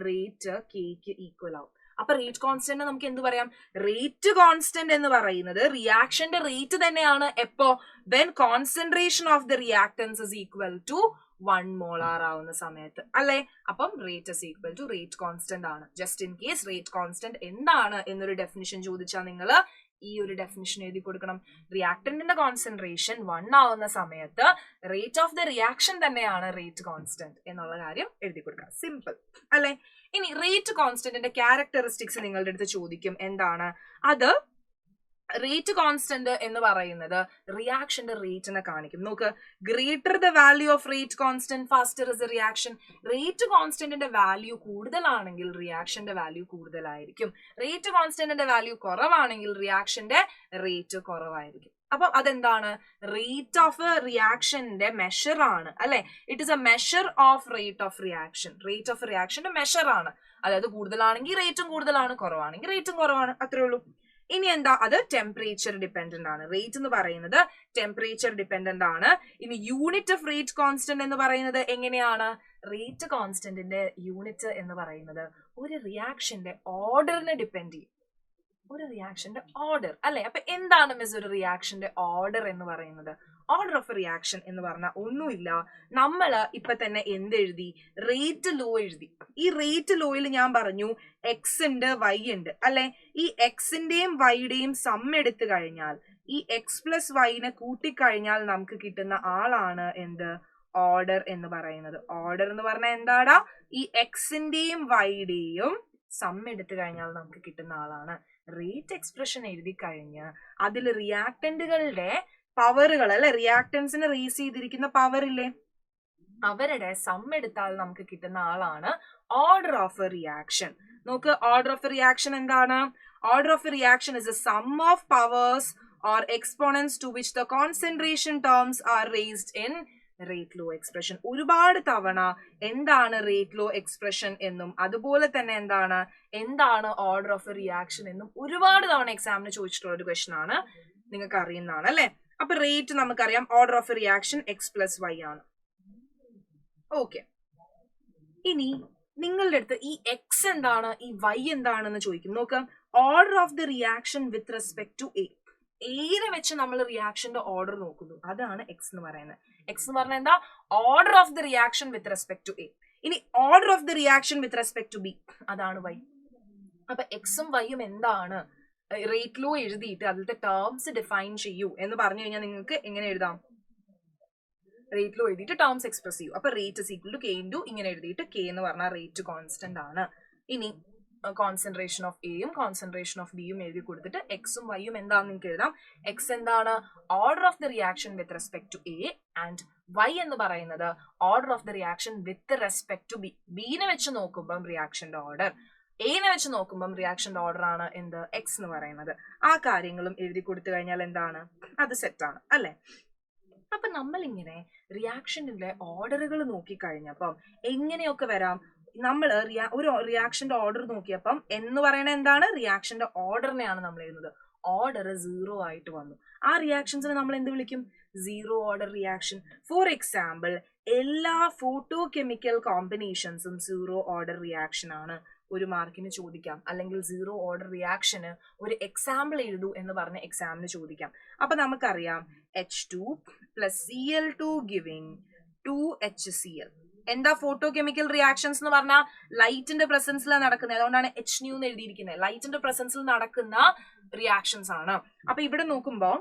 റേറ്റ് കെക്ക് ഈക്വൽ ആവും. അപ്പൊ റേറ്റ് കോൺസ്റ്റന്റ് നമുക്ക് എന്ത് പറയാം, റേറ്റ് കോൺസ്റ്റന്റ് എന്ന് പറയുന്നത് റിയാക്ഷന്റെ റേറ്റ് തന്നെയാണ്. എപ്പോ, when concentration of the reactants is equal to 1 molar ആവുന്ന സമയത്ത് അല്ലെ. അപ്പം rate is equal to rate constant ആണ്. Just in case rate constant എന്താണ് എന്നൊരു ഡെഫിനിഷൻ ചോദിച്ചാൽ നിങ്ങൾ ഈ ഒരു ഡെഫിനിഷൻ എഴുതി കൊടുക്കണം. റിയാക്ടന്റിന്റെ കോൺസെൻട്രേഷൻ 1 ആവുന്ന സമയത്ത് റേറ്റ് ഓഫ് ദ റിയാക്ഷൻ തന്നെയാണ് റേറ്റ് കോൺസ്റ്റന്റ് എന്നുള്ള കാര്യം എഴുതി കൊടുക്കുക. സിമ്പിൾ അല്ലെ? ഇനി റേറ്റ് കോൺസ്റ്റന്റിന്റെ ക്യാരക്ടറിസ്റ്റിക്സ് നിങ്ങളുടെ അടുത്ത് ചോദിക്കും. എന്താണ് അത്? റേറ്റ് കോൺസ്റ്റന്റ് എന്ന് പറയുന്നത് റിയാക്ഷന്റെ റേറ്റിനെ കാണിക്കും. നോക്ക്, greater the value of rate constant faster is a reaction. Rate കോൺസ്റ്റന്റിന്റെ വാല്യൂ കൂടുതലാണെങ്കിൽ റിയാക്ഷന്റെ വാല്യൂ കൂടുതലായിരിക്കും. റേറ്റ് കോൺസ്റ്റന്റിന്റെ വാല്യൂ കുറവാണെങ്കിൽ റിയാക്ഷന്റെ റേറ്റ് കുറവായിരിക്കും. അപ്പം അതെന്താണ്? റേറ്റ് ഓഫ് റിയാക്ഷന്റെ മെഷർ ആണ് അല്ലെ? It is a measure of rate of reaction. Rate of റിയാക്ഷന്റെ മെഷർ ആണ്. അതായത് കൂടുതലാണെങ്കിൽ റേറ്റും കൂടുതലാണ്, കുറവാണെങ്കിൽ റേറ്റും കുറവാണ്, അത്രേ ഉള്ളൂ. ഇനി എന്താ? അത് ടെമ്പറേച്ചർ ഡിപെൻഡന്റ് ആണ്. റേറ്റ് എന്ന് പറയുന്നത് ടെമ്പറേച്ചർ ഡിപെൻഡന്റ് ആണ്. ഇനി യൂണിറ്റ് ഓഫ് റേറ്റ് കോൺസ്റ്റന്റ് എന്ന് പറയുന്നത് എങ്ങനെയാണ്? റേറ്റ് കോൺസ്റ്റന്റിന്റെ യൂണിറ്റ് എന്ന് പറയുന്നത് ഒരു റിയാക്ഷന്റെ ഓർഡറിനെ ഡിപെൻഡ് ചെയ്യും. ഒരു റിയാക്ഷന്റെ ഓർഡർ അല്ലെ? അപ്പൊ എന്താണ് മിസ് ഒരു റിയാക്ഷന്റെ ഓർഡർ എന്ന് പറയുന്നത്? ഓർഡർ ഓഫ് റിയാക്ഷൻ എന്ന് പറഞ്ഞാൽ ഒന്നുമില്ല, നമ്മൾ ഇപ്പൊ തന്നെ എന്തെഴുതി? റേറ്റ് ലോ എഴുതി. ഈ റേറ്റ് ലോയിൽ ഞാൻ പറഞ്ഞു എക്സ് ഉണ്ട്, വൈ ഉണ്ട് അല്ലെ? ഈ എക്സിന്റെയും വൈയുടെയും സം എടുത്തു കഴിഞ്ഞാൽ ഈ എക്സ് പ്ലസ് വൈനെ കൂട്ടിക്കഴിഞ്ഞാൽ നമുക്ക് കിട്ടുന്ന ആളാണ് എന്ത്? ഓർഡർ എന്ന് പറയുന്നത്. ഓർഡർ എന്ന് പറഞ്ഞാൽ എന്താടാ? ഈ എക്സിന്റെയും വൈയുടെയും സം എടുത്തു കഴിഞ്ഞാൽ നമുക്ക് കിട്ടുന്ന ആളാണ്. റേറ്റ് എക്സ്പ്രഷൻ എഴുതി കഴിഞ്ഞ് അതിൽ റിയാക്ടന്റുകളുടെ പവറുകൾ അല്ലെ, റിയാക്ടൻസിന് റേസ് ചെയ്തിരിക്കുന്ന പവർ ഇല്ലേ, അവരുടെ സം എടുത്താൽ നമുക്ക് കിട്ടുന്ന ആളാണ് ഓർഡർ ഓഫ് എ റിയാക്ഷൻ. നോക്ക്, ഓർഡർ ഓഫ് എ റിയാക്ഷൻ എന്താണ്? Order of a reaction is a sum of powers or exponents to which the concentration terms are raised in rate law expression. ഒരുപാട് തവണ എന്താണ് rate law expression എന്നും അതുപോലെ തന്നെ എന്താണ് order of a reaction എന്നും ഒരുപാട് തവണ എക്സാമിന് ചോദിച്ചിട്ടുള്ള ഒരു ക്വസ്റ്റൻ ആണ്, നിങ്ങൾക്ക് അറിയുന്നതാണ് അല്ലെ? അപ്പൊ റേറ്റ് നമുക്കറിയാം, order of a reaction X plus Y ആണ്. ഓക്കെ, ഇനി നിങ്ങളുടെ അടുത്ത് ഈ എക്സ് എന്താണ്, ഈ വൈ എന്താണെന്ന് ചോദിക്കും. നോക്കാം, order of the reaction with respect to A. ഏനെ വെച്ച് നമ്മൾ റിയാക്ഷന്റെ ഓർഡർ നോക്കുന്നു, അതാണ് എക്സ് എന്ന് പറയുന്നത്. എക്സ് എന്ന് പറഞ്ഞാൽ എന്താ? Order of the reaction with respect to A. ഇനി order of the reaction with respect to B, അതാണ് വൈ. അപ്പൊ എക്സും വൈയും എന്താണ്? റേറ്റ് ലോ എഴുതിയിട്ട് അതിലത്തെ ടേംസ് ഡിഫൈൻ ചെയ്യൂ എന്ന് പറഞ്ഞു കഴിഞ്ഞാൽ നിങ്ങൾക്ക് എങ്ങനെ എഴുതാം? റേറ്റ് ലോ എഴുതിയിട്ട് ടേംസ് എക്സ്പ്രസ് ചെയ്യൂ. അപ്പൊ rate is equal to K into ഇങ്ങനെ എഴുതിയിട്ട് കെ എന്ന് പറഞ്ഞാൽ റേറ്റ് കോൺസ്റ്റന്റ് ആണ്. ഇനി കോൺസെൻട്രേഷൻ ഓഫ് എയും കോൺസെൻട്രേഷൻ ഓഫ് ബിയും എഴുതി കൊടുത്തിട്ട് എക്സും വൈയും എന്താണെന്ന് നിങ്ങൾക്ക് എഴുതാം. എക്സ് എന്താണ്? Order of the reaction with respect to A, and Y എന്ന് പറയുന്നത് order of the reaction with respect to B. ബിനെ വെച്ച് നോക്കുമ്പം റിയാക്ഷന്റെ ഓർഡർ, എനെ വെച്ച് നോക്കുമ്പം റിയാക്ഷന്റെ ഓർഡർ ആണ് എന്ത്? എക്സ് എന്ന് പറയുന്നത്. ആ കാര്യങ്ങളും എഴുതി കൊടുത്തു കഴിഞ്ഞാൽ എന്താണ്? അത് സെറ്റാണ് അല്ലെ? അപ്പൊ നമ്മളിങ്ങനെ റിയാക്ഷനിലെ ഓർഡറുകൾ നോക്കിക്കഴിഞ്ഞപ്പം എങ്ങനെയൊക്കെ വരാം? നമ്മൾ ഒരു റിയാക്ഷന്റെ ഓർഡർ നോക്കിയപ്പം എന്ന് പറയുന്നത് എന്താണ്? റിയാക്ഷന്റെ ഓർഡറിനെയാണ് നമ്മൾ എഴുതുന്നത്. ഓർഡർ 0 ആയിട്ട് വന്നു. ആ റിയാക്ഷൻസിനെ നമ്മൾ എന്ത് വിളിക്കും? Zero order reaction. For example, എല്ലാ ഫോട്ടോ കെമിക്കൽ കോമ്പിനേഷൻസും 0 ഓർഡർ റിയാക്ഷൻ ആണ്. ഒരു മാർക്കിന് ചോദിക്കാം, അല്ലെങ്കിൽ 0 ഓർഡർ റിയാക്ഷന് ഒരു എക്സാമ്പിൾ എഴുതൂ എന്ന് പറഞ്ഞ് എക്സാമിന് ചോദിക്കാം. അപ്പൊ നമുക്കറിയാം H2 plus Cl2 giving 2HCl. എന്താ ഫോട്ടോ കെമിക്കൽ റിയാക്ഷൻസ് എന്ന് പറഞ്ഞാൽ ലൈറ്റിന്റെ പ്രസൻസിലാണ് നടക്കുന്നത്. അതുകൊണ്ടാണ് HNu എന്ന് എഴുതിയിരിക്കുന്നത്. ലൈറ്റിന്റെ പ്രസൻസിൽ നടക്കുന്ന റിയാക്ഷൻസ് ആണ്. അപ്പൊ ഇവിടെ നോക്കുമ്പോ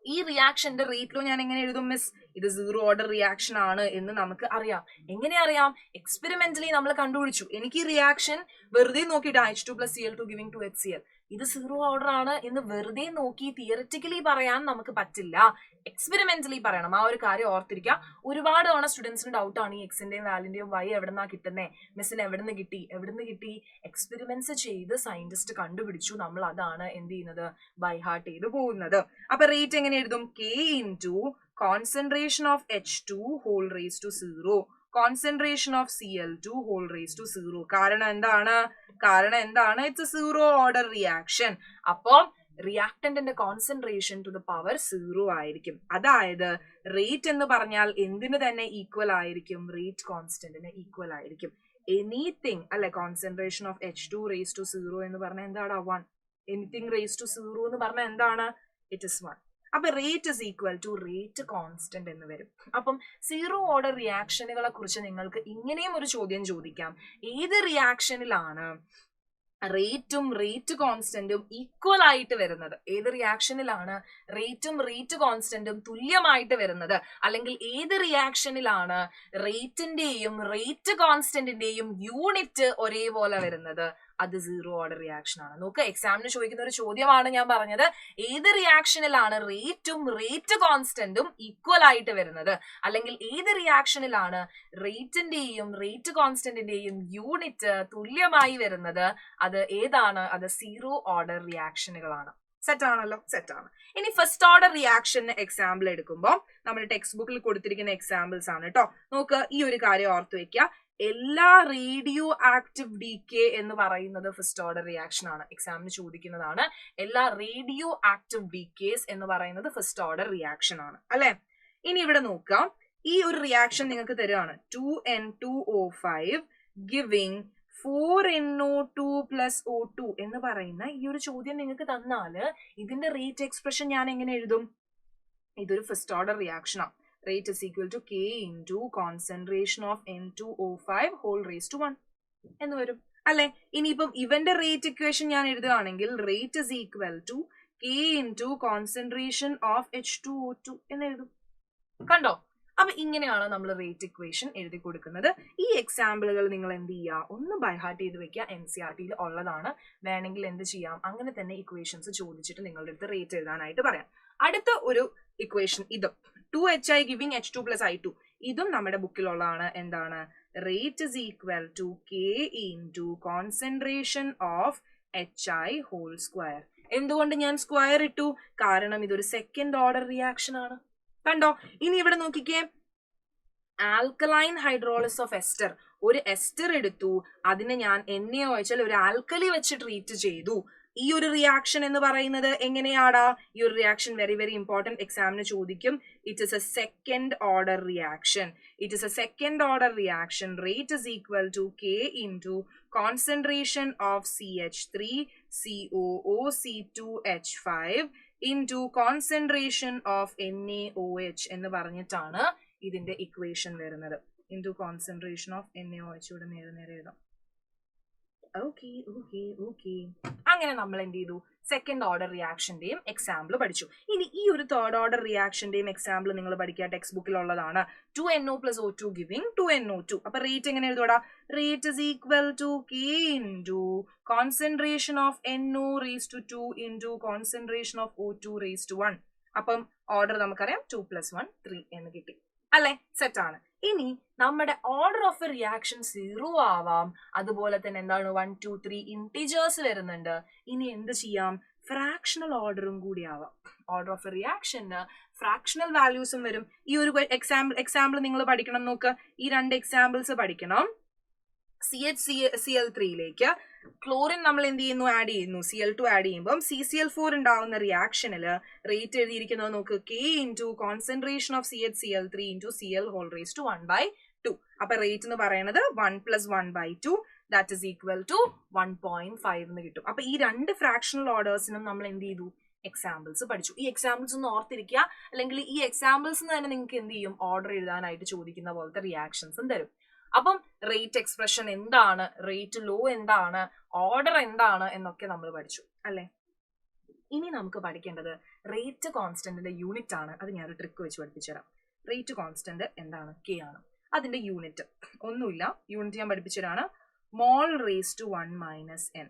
ഈ റിയാക്ഷന്റെ റേറ്റ് ലോ ഞാൻ എങ്ങനെ എഴുതും മിസ്? ഇത് 0 ഓർഡർ റിയാക്ഷൻ ആണ് എന്ന് നമുക്ക് അറിയാം. എങ്ങനെ അറിയാം? എക്സ്പെരിമെന്റലി നമ്മൾ കണ്ടുപിടിച്ചു. എനിക്ക് ഈ റിയാക്ഷൻ വെറുതെ നോക്കിയിട്ട് H2 plus Cl2 giving 2HCl ഇത് 0 ഓർഡർ ആണ് എന്ന് വെറുതെ നോക്കി തിയററ്റിക്കലി പറയാൻ നമുക്ക് പറ്റില്ല. എക്സ്പെരിമെന്റലി പറയണം. ആ ഒരു കാര്യം ഓർത്തിരിക്കുക. ഒരുപാട് തവണ സ്റ്റുഡൻസിന് ഡൗട്ട് ആണ്, ഈ എക്സിന്റെയും വാലിന്റെയും വൈ എവിടെന്നാ കിട്ടുന്നേ മിസ്സിന്, എവിടുന്ന് കിട്ടി? എക്സ്പെരിമെന്റ്സ് ചെയ്ത് സയന്റിസ്റ്റ് കണ്ടുപിടിച്ചു. നമ്മൾ അതാണ് എന്ത് ചെയ്യുന്നത്? ബൈ ഹാർട്ട് ചെയ്ത് പോകുന്നത്. അപ്പൊ റേറ്റ് എങ്ങനെ എഴുതും? K into concentration of H2 whole raised to 0 concentration of Cl2 whole raised to 0. കാരണം എന്താണ്? It's A 0 order reaction. അപ്പം റിയാക്ടന്റിന്റെ കോൺസെൻട്രേഷൻ ടു ദ പവർ 0 ആയിരിക്കും. അതായത് റേറ്റ് എന്ന് പറഞ്ഞാൽ എന്തിന് തന്നെ ഈക്വൽ ആയിരിക്കും? റേറ്റ് കോൺസ്റ്റന്റിന് ഈക്വൽ ആയിരിക്കും. എനിത്തിങ് അല്ലെ, concentration of H2 raised to 0 എന്ന് പറഞ്ഞാൽ എന്താണ്? 1. എനിത്തിങ് raised to 0 എന്ന് പറഞ്ഞാൽ എന്താണ്? It is 1. അപ്പൊ rate is equal to rate constant എന്ന് വരും. അപ്പം 0 ഓർഡർ റിയാക്ഷനുകളെ കുറിച്ച് നിങ്ങൾക്ക് ഇങ്ങനെയും ഒരു ചോദ്യം ചോദിക്കാം. ഏത് റിയാക്ഷനിലാണ് റേറ്റും റേറ്റ് കോൺസ്റ്റന്റും ഈക്വൽ ആയിട്ട് വരുന്നത് ഏത് റിയാക്ഷനിലാണ് റേറ്റും റേറ്റ് കോൺസ്റ്റന്റും തുല്യമായിട്ട് വരുന്നത്, അല്ലെങ്കിൽ ഏത് റിയാക്ഷനിലാണ് റേറ്റിന്റെയും റേറ്റ് കോൺസ്റ്റന്റിന്റെയും യൂണിറ്റ് ഒരേപോലെ വരുന്നത്, അത് സീറോ ഓർഡർ റിയാക്ഷൻ ആണ്. നോക്ക്, എക്സാമിന് ചോദിക്കുന്ന ഒരു ചോദ്യമാണ് ഞാൻ പറഞ്ഞത്. ഏത് റിയാക്ഷനിലാണ് റേറ്റും റേറ്റ് കോൺസ്റ്റന്റും ഈക്വൽ ആയിട്ട് വരുന്നത്, അല്ലെങ്കിൽ ഏത് റിയാക്ഷനിലാണ് റേറ്റിന്റെയും റേറ്റ് കോൺസ്റ്റന്റിന്റെയും യൂണിറ്റ് തുല്യമായി വരുന്നത്, അത് ഏതാണ്? അത് സീറോ ഓർഡർ റിയാക്ഷനുകളാണ്. സെറ്റ് ആണല്ലോ? സെറ്റ് ആണ്. ഇനി ഫസ്റ്റ് ഓർഡർ റിയാക്ഷന് എക്സാമ്പിൾ എടുക്കുമ്പോൾ നമ്മുടെ ടെക്സ്റ്റ് ബുക്കിൽ കൊടുത്തിരിക്കുന്ന എക്സാമ്പിൾസ് ആണ് കേട്ടോ. നോക്ക്, ഈ ഒരു കാര്യം ഓർത്ത് വെക്കുക. എല്ലാ റേഡിയോ ആക്റ്റീവ് ഡീകെ എന്ന് പറയുന്നത് ഫസ്റ്റ് ഓർഡർ റിയാക്ഷൻ ആണ്. എക്സാമിന് ചോദിക്കുന്നതാണ്. എല്ലാ റേഡിയോ ആക്റ്റീവ് ഡീകേസ് എന്ന് പറയുന്നത് ഫസ്റ്റ് ഓർഡർ റിയാക്ഷൻ ആണ്, അല്ലെ? ഇനി ഇവിടെ നോക്കാം, ഈ ഒരു റിയാക്ഷൻ നിങ്ങൾക്ക് തരുവാണ് 2N2O5 giving 4NO2 plus O2 എന്ന് പറയുന്ന ഈ ഒരു ചോദ്യം നിങ്ങൾക്ക് തന്നാല് ഇതിന്റെ റേറ്റ് എക്സ്പ്രഷൻ ഞാൻ എങ്ങനെ എഴുതും? ഇതൊരു ഫസ്റ്റ് ഓർഡർ റിയാക്ഷൻ ആണ്. Rate is equal to K into concentration of N2O5 whole raised to 1 എന്ന് വരും, അല്ലെ? ഇനിയിപ്പം ഇവന്റെ റേറ്റ് ഇക്വേഷൻ ഞാൻ എഴുതുകയാണെങ്കിൽ rate is equal to K into concentration of H2O2 എന്ന് എഴുതും. കണ്ടോ? അപ്പൊ ഇങ്ങനെയാണ് നമ്മൾ റേറ്റ് ഇക്വേഷൻ എഴുതി കൊടുക്കുന്നത്. ഈ എക്സാമ്പിളുകൾ നിങ്ങൾ എന്ത് ചെയ്യുക? ഒന്ന് ബൈഹാർട്ട് ചെയ്ത് വെക്കുക. NCERT-യിൽ ഉള്ളതാണ്. വേണമെങ്കിൽ എന്ത് ചെയ്യാം, അങ്ങനെ തന്നെ ഇക്വേഷൻസ് ചോദിച്ചിട്ട് നിങ്ങളുടെ അടുത്ത് റേറ്റ് എഴുതാനായിട്ട് പറയാം. അടുത്ത ഒരു ഇക്വേഷൻ ഇത് 2HI giving H2 plus I2. ഇതും നമ്മുടെ ബുക്കിലുള്ളതാണ്. എന്താണ്? Rate is equal to K into concentration of HI whole square. എന്തുകൊണ്ട് ഞാൻ സ്ക്വയർ ഇട്ടു? കാരണം ഇതൊരു സെക്കൻഡ് ഓർഡർ റിയാക്ഷൻ ആണ്. കണ്ടോ? ഇനി ഇവിടെ നോക്കിക്കേ, ആൽക്കലൈൻ ഹൈഡ്രോളിസ് ഓഫ് എസ്റ്റർ. ഒരു എസ്റ്റർ എടുത്തു, അതിനെ ഞാൻ NaOH ഒരു ആൽക്കലി വെച്ച് ട്രീറ്റ് ചെയ്തു. ഈ ഒരു റിയാക്ഷൻ എന്ന് പറയുന്നത് എങ്ങനെയാടാ? ഈ ഒരു റിയാക്ഷൻ വെരി വെരി ഇമ്പോർട്ടന്റ്, എക്സാമിന് ചോദിക്കും. It is a second order reaction. It is a second order reaction. Rate is equal to K into concentration of CH3 COOC2H5 into concentration of NaOH എന്ന് പറഞ്ഞിട്ടാണ് ഇതിന്റെ ഇക്വേഷൻ വരുന്നത്. into concentration of NaOH ഇവിടെ നേരെ നേരെ എഴുതാം. Okay. അങ്ങനെ നമ്മൾ എന്ത് ചെയ്തു? സെക്കൻഡ് ഓർഡർ റിയാക്ഷന്റെയും എക്സാമ്പിൾ പഠിച്ചു. ഇനി ഈ ഒരു തേർഡ് ഓർഡർ റിയാക്ഷന്റെയും എക്സാമ്പിൾ നിങ്ങൾ പഠിക്കുക. ടെക്സ്റ്റ് ബുക്കിലുള്ളതാണ്. 2NO plus O2 giving 2NO2. അപ്പൊ റേറ്റ് എങ്ങനെ എഴുതൂടാ? Rate is equal to K into concentration of NO raised to 2 into concentration of O2 raised to 1. അപ്പം ഓർഡർ നമുക്കറിയാം 2 plus 1 3 എന്ന് കിട്ടി, അല്ലെ? സെറ്റ് ആണ്. ഇനി നമ്മുടെ ഓർഡർ ഓഫ് എ റിയാക്ഷൻ 0 ആവാം, അതുപോലെ തന്നെ എന്താണ് 1 2 3 ഇന്റിജേഴ്സ് വരുന്നുണ്ട്. ഇനി എന്ത് ചെയ്യാം? ഫ്രാക്ഷണൽ ഓർഡറും കൂടി ആവാം. ഓർഡർ ഓഫ് എ റിയാക്ഷന് ഫ്രാക്ഷണൽ വാല്യൂസും വരും. ഈ ഒരു എക്സാമ്പിൾ നിങ്ങൾ പഠിക്കണം. നോക്ക്, ഈ രണ്ട് എക്സാമ്പിൾസ് പഠിക്കണം. CHCl3യിലേക്ക് ക്ലോറിൻ നമ്മൾ എന്ത് ചെയ്യുന്നു? ആഡ് ചെയ്യുന്നു. Cl2 ആഡ് ചെയ്യുമ്പോൾ CCl4 ഉണ്ടാവുന്ന റിയാക്ഷനില് റേറ്റ് എഴുതിയിരിക്കുന്നത് നോക്ക്, K into concentration of CHCl3 into Cl whole raised to 1/2. അപ്പൊ റേറ്റ് എന്ന് പറയുന്നത് 1 plus 1/2 that is equal to 1.5 എന്ന് കിട്ടും. അപ്പൊ ഈ രണ്ട് ഫ്രാക്ഷണൽ ഓർഡേഴ്സിനും നമ്മൾ എന്ത് ചെയ്തു? എക്സാമ്പിൾസ് പഠിച്ചു. ഈ എക്സാമ്പിൾസ് ഒന്ന് ഓർത്തിരിക്കുക, അല്ലെങ്കിൽ ഈ എക്സാമ്പിൾസ് തന്നെ നിങ്ങൾക്ക് എന്ത് ചെയ്യും? ഓർഡർ എഴുതാനായിട്ട് ചോദിക്കുന്ന പോലത്തെ റിയാക്ഷൻസും തരും. അപ്പം റേറ്റ് എക്സ്പ്രഷൻ എന്താണ്, റേറ്റ് ലോ എന്താണ്, ഓർഡർ എന്താണ് എന്നൊക്കെ നമ്മൾ പഠിച്ചു, അല്ലെ? ഇനി നമുക്ക് പഠിക്കേണ്ടത് റേറ്റ് കോൺസ്റ്റന്റിന്റെ യൂണിറ്റ് ആണ്. അത് ഞാനൊരു ട്രിക്ക് വെച്ച് പഠിപ്പിച്ചു തരാം. റേറ്റ് കോൺസ്റ്റന്റ് എന്താണ്? K ആണ്. അതിന്റെ യൂണിറ്റ് ഒന്നുമില്ല, യൂണിറ്റ് ഞാൻ പഠിപ്പിച്ചതാണ്. Mole raise to 1 minus n,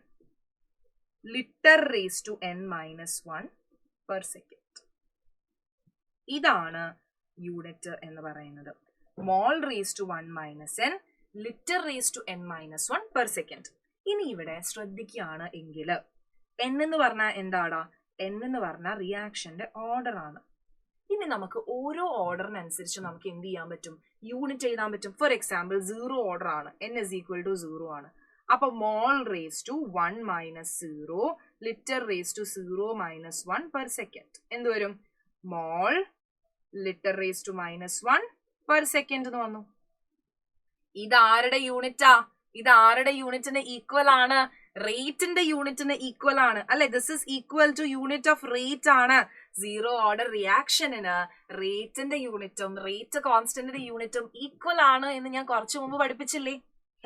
litre raise to n minus 1 per second. ഇതാണ് യൂണിറ്റ് എന്ന് പറയുന്നത്. Mole raise to 1 minus n, litre raise to n minus 1 per second. ഇനി ഇവിടെ ശ്രദ്ധിക്കുകയാണ് എങ്കിൽ n എന്ന് പറഞ്ഞാൽ എന്താടാ? n എന്ന് പറഞ്ഞാൽ റിയാക്ഷന്റെ ഓർഡർ ആണ്. ഇനി നമുക്ക് ഓരോ ഓർഡറിനനുസരിച്ച് നമുക്ക് എന്ത് ചെയ്യാൻ പറ്റും? യൂണിറ്റ് എഴുതാൻ പറ്റും. ഫോർ എക്സാമ്പിൾ 0 ഓർഡർ ആണ്, n is equal to 0 ആണ്. അപ്പൊ mole raise to 1 minus 0, litre raise to 0 minus 1 per second. എന്ത് വരും? Mole litre raise to -1 per second എന്ന് വന്നു. ഇതാരുടെ യൂണിറ്റാ? ഇതാരുടെ യൂണിറ്റിന് ഈക്വൽ ആണ്? റേറ്റിന്റെ യൂണിറ്റിന് ഈക്വൽ ആണ്, അല്ലെ? This is equal two unit of rate ആണ്. 0 ഓർഡർ റിയാക്ഷനിന് റേറ്റിന്റെ യൂണിറ്റും റേറ്റ് കോൺസ്റ്റന്റിന്റെ യൂണിറ്റും ഈക്വൽ ആണ് എന്ന് ഞാൻ കുറച്ചു മുമ്പ് പഠിപ്പിച്ചില്ലേ?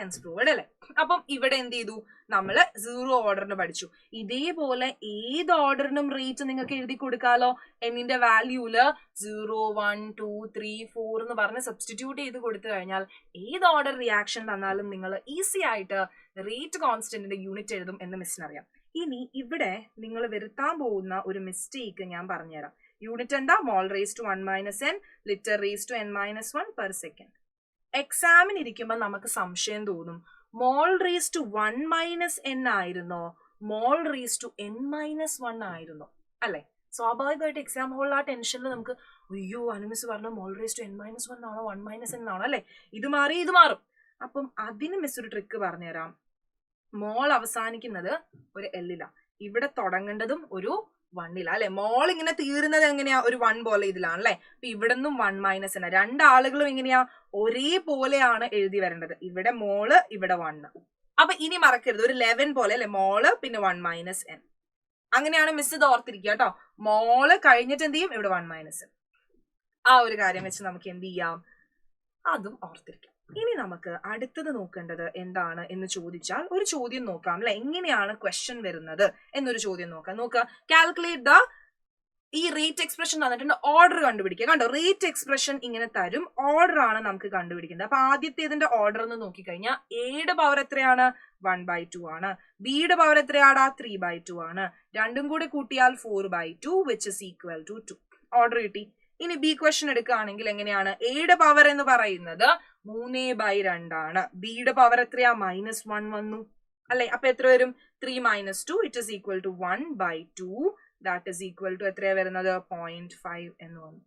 ഹെൻസ് പ്രൂവഡ് അല്ലെ. അപ്പം ഇവിടെ എന്ത് ചെയ്തു, നമ്മള് 0 ഓർഡറിന് പഠിച്ചു. ഇതേപോലെ ഏത് ഓർഡറിനും റേറ്റ് നിങ്ങൾക്ക് എഴുതി കൊടുക്കാലോ. എന്നിന്റെ വാല്യൂല് 0, 1, 2, 3, 4 എന്ന് പറഞ്ഞ് സബ്സ്റ്റിറ്റ്യൂട്ട് ചെയ്ത് കൊടുത്തു കഴിഞ്ഞാൽ ഏത് ഓർഡർ റിയാക്ഷൻ തന്നാലും നിങ്ങൾ ഈസി ആയിട്ട് റേറ്റ് കോൺസ്റ്റന്റിന്റെ യൂണിറ്റ് എഴുതും എന്ന് മിസ്സിനറിയാം. ഇനി ഇവിടെ നിങ്ങൾ വരുത്താൻ പോകുന്ന ഒരു മിസ്റ്റേക്ക് ഞാൻ പറഞ്ഞുതരാം. യൂണിറ്റ് എന്താ? Mole raise to 1 - n litre raise to n - 1 per second. എക്സാമിന് ഇരിക്കുമ്പോൾ നമുക്ക് സംശയം തോന്നും, മോൾ റേസ് ടു 1 - n ആയിരുന്നോ മോൾ റേസ് ടു n - 1 ആയിരുന്നോ അല്ലെ? സ്വാഭാവികമായിട്ട് എക്സാം ഹോളിൽ ആ ടെൻഷനിൽ നമുക്ക് അയ്യോ അനുമിസ് പറഞ്ഞ മോൾ റേസ് ടു n - 1 ആണോ 1 - n ആണോ അല്ലെ, ഇത് മാറും. അപ്പം അതിന് മിസ് ഒരു ട്രിക്ക് പറഞ്ഞുതരാം. മോൾ അവസാനിക്കുന്നത് ഒരു എല്ലിലാ, ഇവിടെ തുടങ്ങേണ്ടതും ഒരു 1 അല്ലെ. മോൾ ഇങ്ങനെ തീരുന്നത് എങ്ങനെയാ? ഒരു 1 പോലെ ഇതിലാണ് അല്ലെ. അപ്പൊ ഇവിടെ നിന്നും 1 - n, രണ്ടാളുകളും എങ്ങനെയാ? ഒരേപോലെയാണ് എഴുതി വരേണ്ടത്. ഇവിടെ മോള്, ഇവിടെ 1. അപ്പൊ ഇനി മറക്കരുത്, ഒരു 11 പോലെ അല്ലെ, മോള് പിന്നെ 1 - n. അങ്ങനെയാണ് മിസ് ഇത് ഓർത്തിരിക്കുക കേട്ടോ. മോള് കഴിഞ്ഞിട്ട് എന്ത് ചെയ്യും? ഇവിടെ 1 - n. ആ ഒരു കാര്യം വെച്ച് നമുക്ക് എന്ത് ചെയ്യാം? അതും ഓർത്തിരിക്കാം. ഇനി നമുക്ക് അടുത്തത് നോക്കേണ്ടത് എന്താണ് എന്ന് ചോദിച്ചാൽ ഒരു ചോദ്യം നോക്കാം അല്ലെ. എങ്ങനെയാണ് ക്വസ്റ്റ്യൻ വരുന്നത് എന്നൊരു ചോദ്യം നോക്കാം. കാൽക്കുലേറ്റ് ദ, ഈ റേറ്റ് എക്സ്പ്രഷൻ തന്നിട്ടുണ്ട്, ഓർഡർ കണ്ടുപിടിക്കുക. കണ്ടോ, റേറ്റ് എക്സ്പ്രഷൻ ഇങ്ങനെ തരും, ഓർഡർ ആണ് നമുക്ക് കണ്ടുപിടിക്കേണ്ടത്. അപ്പൊ ആദ്യത്തേതിന്റെ ഓർഡർ എന്ന് നോക്കിക്കഴിഞ്ഞാൽ എയുടെ പവർ എത്രയാണ്? 1/2 ആണ്. ബിയുടെ പവർ എത്രയാടാ? 3/2 ആണ്. രണ്ടും കൂടെ കൂട്ടിയാൽ 4/2 which is equal to 2. Order കിട്ടി. ഇനി ബി ക്വസ്റ്റ്യൻ എടുക്കുകയാണെങ്കിൽ എങ്ങനെയാണ്? എയുടെ പവർ എന്ന് പറയുന്നത് 3/2 ആണ്. ബിയുടെ പവർ എത്രയാ? -1 വന്നു അല്ലെ. അപ്പൊ എത്ര വരും? 3 - 2 it is equal to 1/2. that is equal to എത്രയാ വരുന്നത്? 0.5 എന്ന് വന്നു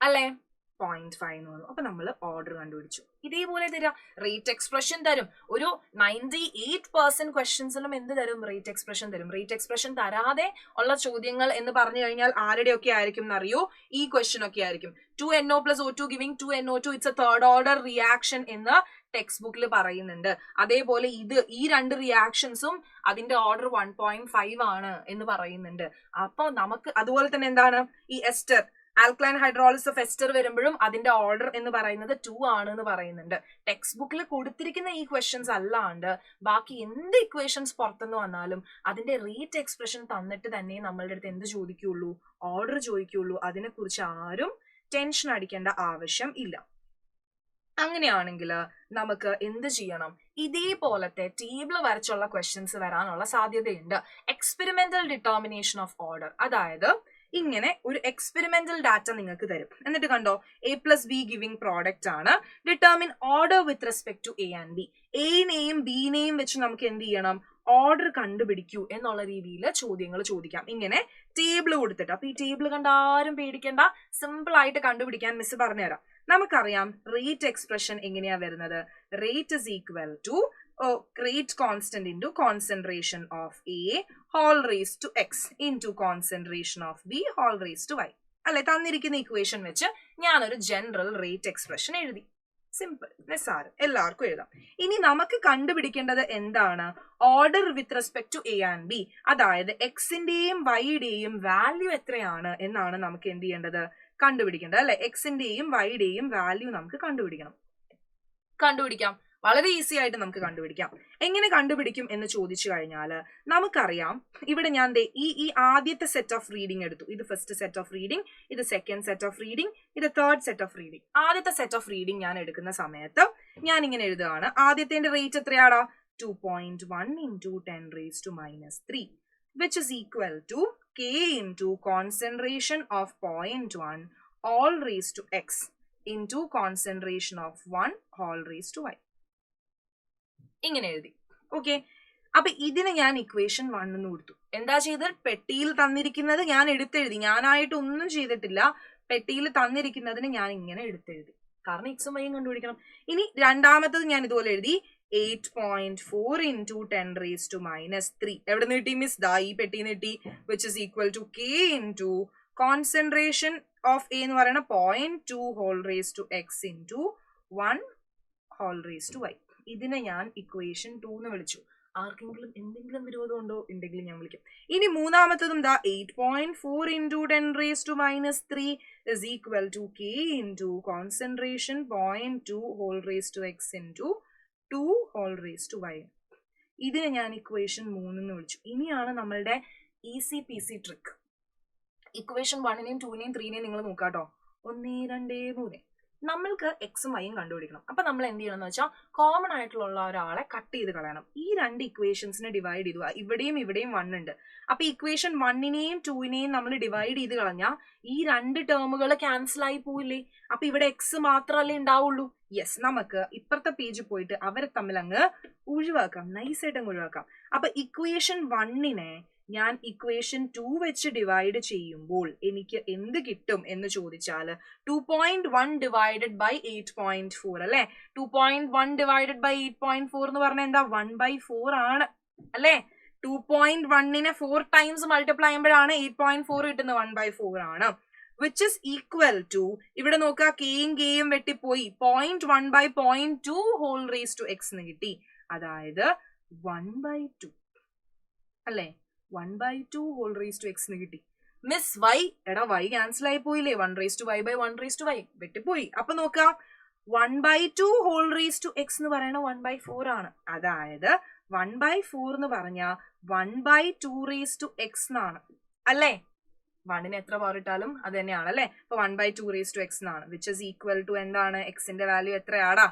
അല്ലെ. 0.5 എന്ന് വന്നു. അപ്പൊ നമ്മൾ ഓർഡർ കണ്ടുപിടിച്ചു. ഇതേപോലെ തരാം, റേറ്റ് എക്സ്പ്രഷൻ തരും. ഒരു 98% ക്വസ്റ്റ്യൻസിലും എന്ത് തരും? റേറ്റ് എക്സ്പ്രഷൻ തരും. റേറ്റ് എക്സ്പ്രഷൻ തരാതെ ഉള്ള ചോദ്യങ്ങൾ എന്ന് പറഞ്ഞു കഴിഞ്ഞാൽ ആരുടെയൊക്കെ ആയിരിക്കും എന്നറിയോ? ഈ ക്വസ്റ്റ്യൻ ഒക്കെ ആയിരിക്കും. 2NO + O2 giving 2NO2 it's a third order reaction എന്ന് ടെക്സ്റ്റ് ബുക്കിൽ പറയുന്നുണ്ട്. അതേപോലെ ഈ രണ്ട് റിയാക്ഷൻസും അതിന്റെ ഓർഡർ 1.5 ആണ് എന്ന് പറയുന്നുണ്ട്. അപ്പൊ നമുക്ക് അതുപോലെ തന്നെ എന്താണ് ഈ ester, alkaline hydrolysis of ester വരുമ്പോഴും അതിന്റെ ഓർഡർ എന്ന് പറയുന്നത് 2 ആണ് എന്ന് പറയുന്നുണ്ട്. ടെക്സ്റ്റ് ബുക്കിൽ കൊടുത്തിരിക്കുന്ന ഈ ക്വസ്റ്റ്യൻസ് അല്ലാണ്ട് ബാക്കി എന്ത് ഇക്വേഷൻസ് പുറത്തുനിന്ന് വന്നാലും അതിന്റെ റേറ്റ് എക്സ്പ്രഷൻ തന്നിട്ട് തന്നെ നമ്മളുടെ അടുത്ത് എന്ത് ചോദിക്കുള്ളൂ? ഓർഡർ ചോദിക്കുള്ളൂ. അതിനെക്കുറിച്ച് ആരും ടെൻഷൻ അടിക്കേണ്ട ആവശ്യം ഇല്ല. അങ്ങനെയാണെങ്കിൽ നമുക്ക് എന്ത് ചെയ്യണം? ഇതേപോലത്തെ ടേബിൾ വരച്ചുള്ള ക്വസ്റ്റ്യൻസ് വരാനുള്ള സാധ്യതയുണ്ട്. എക്സ്പെരിമെന്റൽ ഡിറ്റർമിനേഷൻ ഓഫ് ഓർഡർ, അതായത് ഇങ്ങനെ ഒരു എക്സ്പെരിമെന്റൽ ഡാറ്റ നിങ്ങൾക്ക് തരും. എന്നിട്ട് കണ്ടോ, A+B ഗിവിംഗ് പ്രോഡക്റ്റ് ആണ്. Determine order with respect to A and B. എനെയും ബിനെയും വെച്ച് നമുക്ക് എന്ത് ചെയ്യണം? ഓർഡർ കണ്ടുപിടിക്കൂ എന്നുള്ള രീതിയിൽ ചോദ്യങ്ങൾ ചോദിക്കാം. ഇങ്ങനെ ടേബിൾ കൊടുത്തിട്ട്. അപ്പൊ ഈ ടേബിൾ കണ്ട ആരും പേടിക്കേണ്ട, സിമ്പിൾ ആയിട്ട് കണ്ടുപിടിക്കാൻ മിസ് പറഞ്ഞുതരാം. നമുക്കറിയാം റേറ്റ് എക്സ്പ്രഷൻ എങ്ങനെയാ വരുന്നത്? Rate is equal to rate constant into concentration of A whole raise to x into concentration of B whole raise to y അല്ലെ. തന്നിരിക്കുന്ന ഇക്വേഷൻ വെച്ച് ഞാനൊരു ജനറൽ റേറ്റ് എക്സ്പ്രഷൻ എഴുതി. സിമ്പിൾ, നിസ്സാരം, എല്ലാവർക്കും എഴുതാം. ഇനി നമുക്ക് കണ്ടുപിടിക്കേണ്ടത് എന്താണ്? Order with respect to A and B, അതായത് എക്സിന്റെയും വൈയുടെയും വാല്യൂ എത്രയാണ് എന്നാണ് നമുക്ക് എന്ത് ചെയ്യേണ്ടത്? കണ്ടുപിടിക്കേണ്ടത് അല്ലെ. എക്സിന്റെയും വൈയുടെയും വാല്യൂ നമുക്ക് കണ്ടുപിടിക്കാം. വളരെ ഈസി ആയിട്ട് നമുക്ക് കണ്ടുപിടിക്കാം. എങ്ങനെ കണ്ടുപിടിക്കും എന്ന് ചോദിച്ചു കഴിഞ്ഞാൽ നമുക്കറിയാം, ഇവിടെ ഞാൻ ഈ ആദ്യത്തെ സെറ്റ് ഓഫ് റീഡിംഗ് എടുത്തു. ഇത് ഫസ്റ്റ് സെറ്റ് ഓഫ് റീഡിംഗ്, ഇത് സെക്കൻഡ് സെറ്റ് ഓഫ് റീഡിംഗ്, ഇത് തേർഡ് സെറ്റ് ഓഫ് റീഡിംഗ്. ആദ്യത്തെ സെറ്റ് ഓഫ് റീഡിംഗ് ഞാൻ എടുക്കുന്ന സമയത്ത് ഞാൻ ഇങ്ങനെ എഴുതുകയാണ്. ആദ്യത്തെ rate എത്രയാടാ? 2.1 into 10⁻³ which is equal to K into concentration of 0.1 all raised to x into concentration of 1 all raised to y. ഇങ്ങനെ എഴുതി. ഓക്കെ, അപ്പൊ ഇതിന് ഞാൻ ഇക്വേഷൻ 1 എന്ന് കൊടുത്തു. എന്താ ചെയ്തത്? പെട്ടിയിൽ തന്നിരിക്കുന്നത് ഞാൻ എടുത്തെഴുതി. ഞാനായിട്ട് ഒന്നും ചെയ്തിട്ടില്ല. പെട്ടിയിൽ തന്നിരിക്കുന്നതിന് ഞാൻ ഇങ്ങനെ എടുത്തെഴുതി. കാരണം എക്സും വൈയും കണ്ടുപിടിക്കണം. ഇനി രണ്ടാമത്തത് ഞാൻ ഇതുപോലെ എഴുതി. 8.4 into 10⁻³ എവിടെ നിന്ന് കിട്ടി മിസ്? ദാ ഈ പെട്ടിന്ന് കിട്ടി. which is equal to K into concentration of A എന്ന് പറയുന്ന 0.2 whole raised to x into 1 whole raised to y. ഇതിനെ ഞാൻ ഇക്വേഷൻ 2 എന്ന് വിളിച്ചു. ആർക്കെങ്കിലും എന്തെങ്കിലും വിരോധം ഉണ്ടോ? ഉണ്ടെങ്കിൽ ഞാൻ വിളിക്കാം. ഇനി മൂന്നാമത്തതും ദാ 8.4 into 10⁻³ is equal to K into concentration 0.2 whole raised to x into 2 whole raised to y. ഇതിനെ ഞാൻ ഇക്വേഷൻ 3 എന്ന് വിളിച്ചു. ഇനിയാണ് നമ്മളുടെ easy P C trick. Equation 1നെയും 2നെയും 3നെയും നിങ്ങൾ നോക്കാട്ടോ. 1 2 3 നമ്മൾക്ക് എക്സും വൈയും കണ്ടുപിടിക്കണം. അപ്പൊ നമ്മൾ എന്ത് ചെയ്യണം എന്ന് വെച്ചാൽ കോമൺ ആയിട്ടുള്ള ഒരാളെ കട്ട് ചെയ്ത് കളയണം. ഈ രണ്ട് ഇക്വേഷൻസിനെ ഡിവൈഡ് ചെയ്തു. ഇവിടെയും ഇവിടെയും 1 ഉണ്ട്. അപ്പൊ ഇക്വേഷൻ 1നെയും 2നെയും നമ്മൾ ഡിവൈഡ് ചെയ്ത് കളഞ്ഞാൽ ഈ രണ്ട് ടേമുകൾ ക്യാൻസൽ ആയി പോയില്ലേ? അപ്പൊ ഇവിടെ എക്സ് മാത്രമല്ലേ ഉണ്ടാവുള്ളൂ. യെസ്, നമുക്ക് ഇപ്പുറത്തെ പേജ് പോയിട്ട് അവരെ തമ്മിൽ അങ്ങ് ഒഴിവാക്കാം, നൈസായിട്ട് അങ്ങ് ഒഴിവാക്കാം. അപ്പൊ ഇക്വേഷൻ 1നെ ഞാൻ ഇക്വേഷൻ 2 വെച്ച് ഡിവൈഡ് ചെയ്യുമ്പോൾ എനിക്ക് എന്ത് കിട്ടും എന്ന് ചോദിച്ചാൽ 2.1 ഡിവൈഡഡ് ബൈ 8.4 അല്ലെ. 2.1 ഡിവൈഡഡ് ബൈ 8.4 എന്ന് പറഞ്ഞാൽ എന്താ? 1/4 ആണ് അല്ലെ. 2.1നെ 4 ടൈംസ് മൾട്ടിപ്ലൈ ചെയ്യുമ്പോഴാണ് 8.4 കിട്ടുന്നത്. 1/4 ആണ്. വിച്ച് ഇസ് ഈക്വൽ ടു, ഇവിടെ നോക്കുക, കെയും കെയും വെട്ടിപ്പോയി, 0.1 by 0.2 whole raise to X എന്ന് കിട്ടി. അതായത് 1/2 അല്ലെ. 1/2 ഹോൾ റേസ് ടു എക്സ് എന്ന് കിട്ടി. മിസ് വൈ, എടാ വൈ ക്യാൻസൽ ആയി പോയില്ലേ? 1 raised to y by 1 raised to y വെട്ടിപ്പോയി. അപ്പൊ നോക്കാം, 1/2 ഹോൾ റേസ് ടു എക്സ് എന്ന് പറയണ 1/4 ആണ്. അതായത് 1/4 എന്ന് പറഞ്ഞ 1/2 raised to x എന്നാണ് അല്ലേ. 1ന് എത്ര പവർ ഇട്ടാലും അത് തന്നെയാണ് അല്ലെ. അപ്പൊ 1/2 raised to x എന്നാണ്. വിച്ച് ഇസ് ഈക്വൽ ടു എന്താണ്? എക്സിന്റെ വാല്യൂ എത്രയാടാ?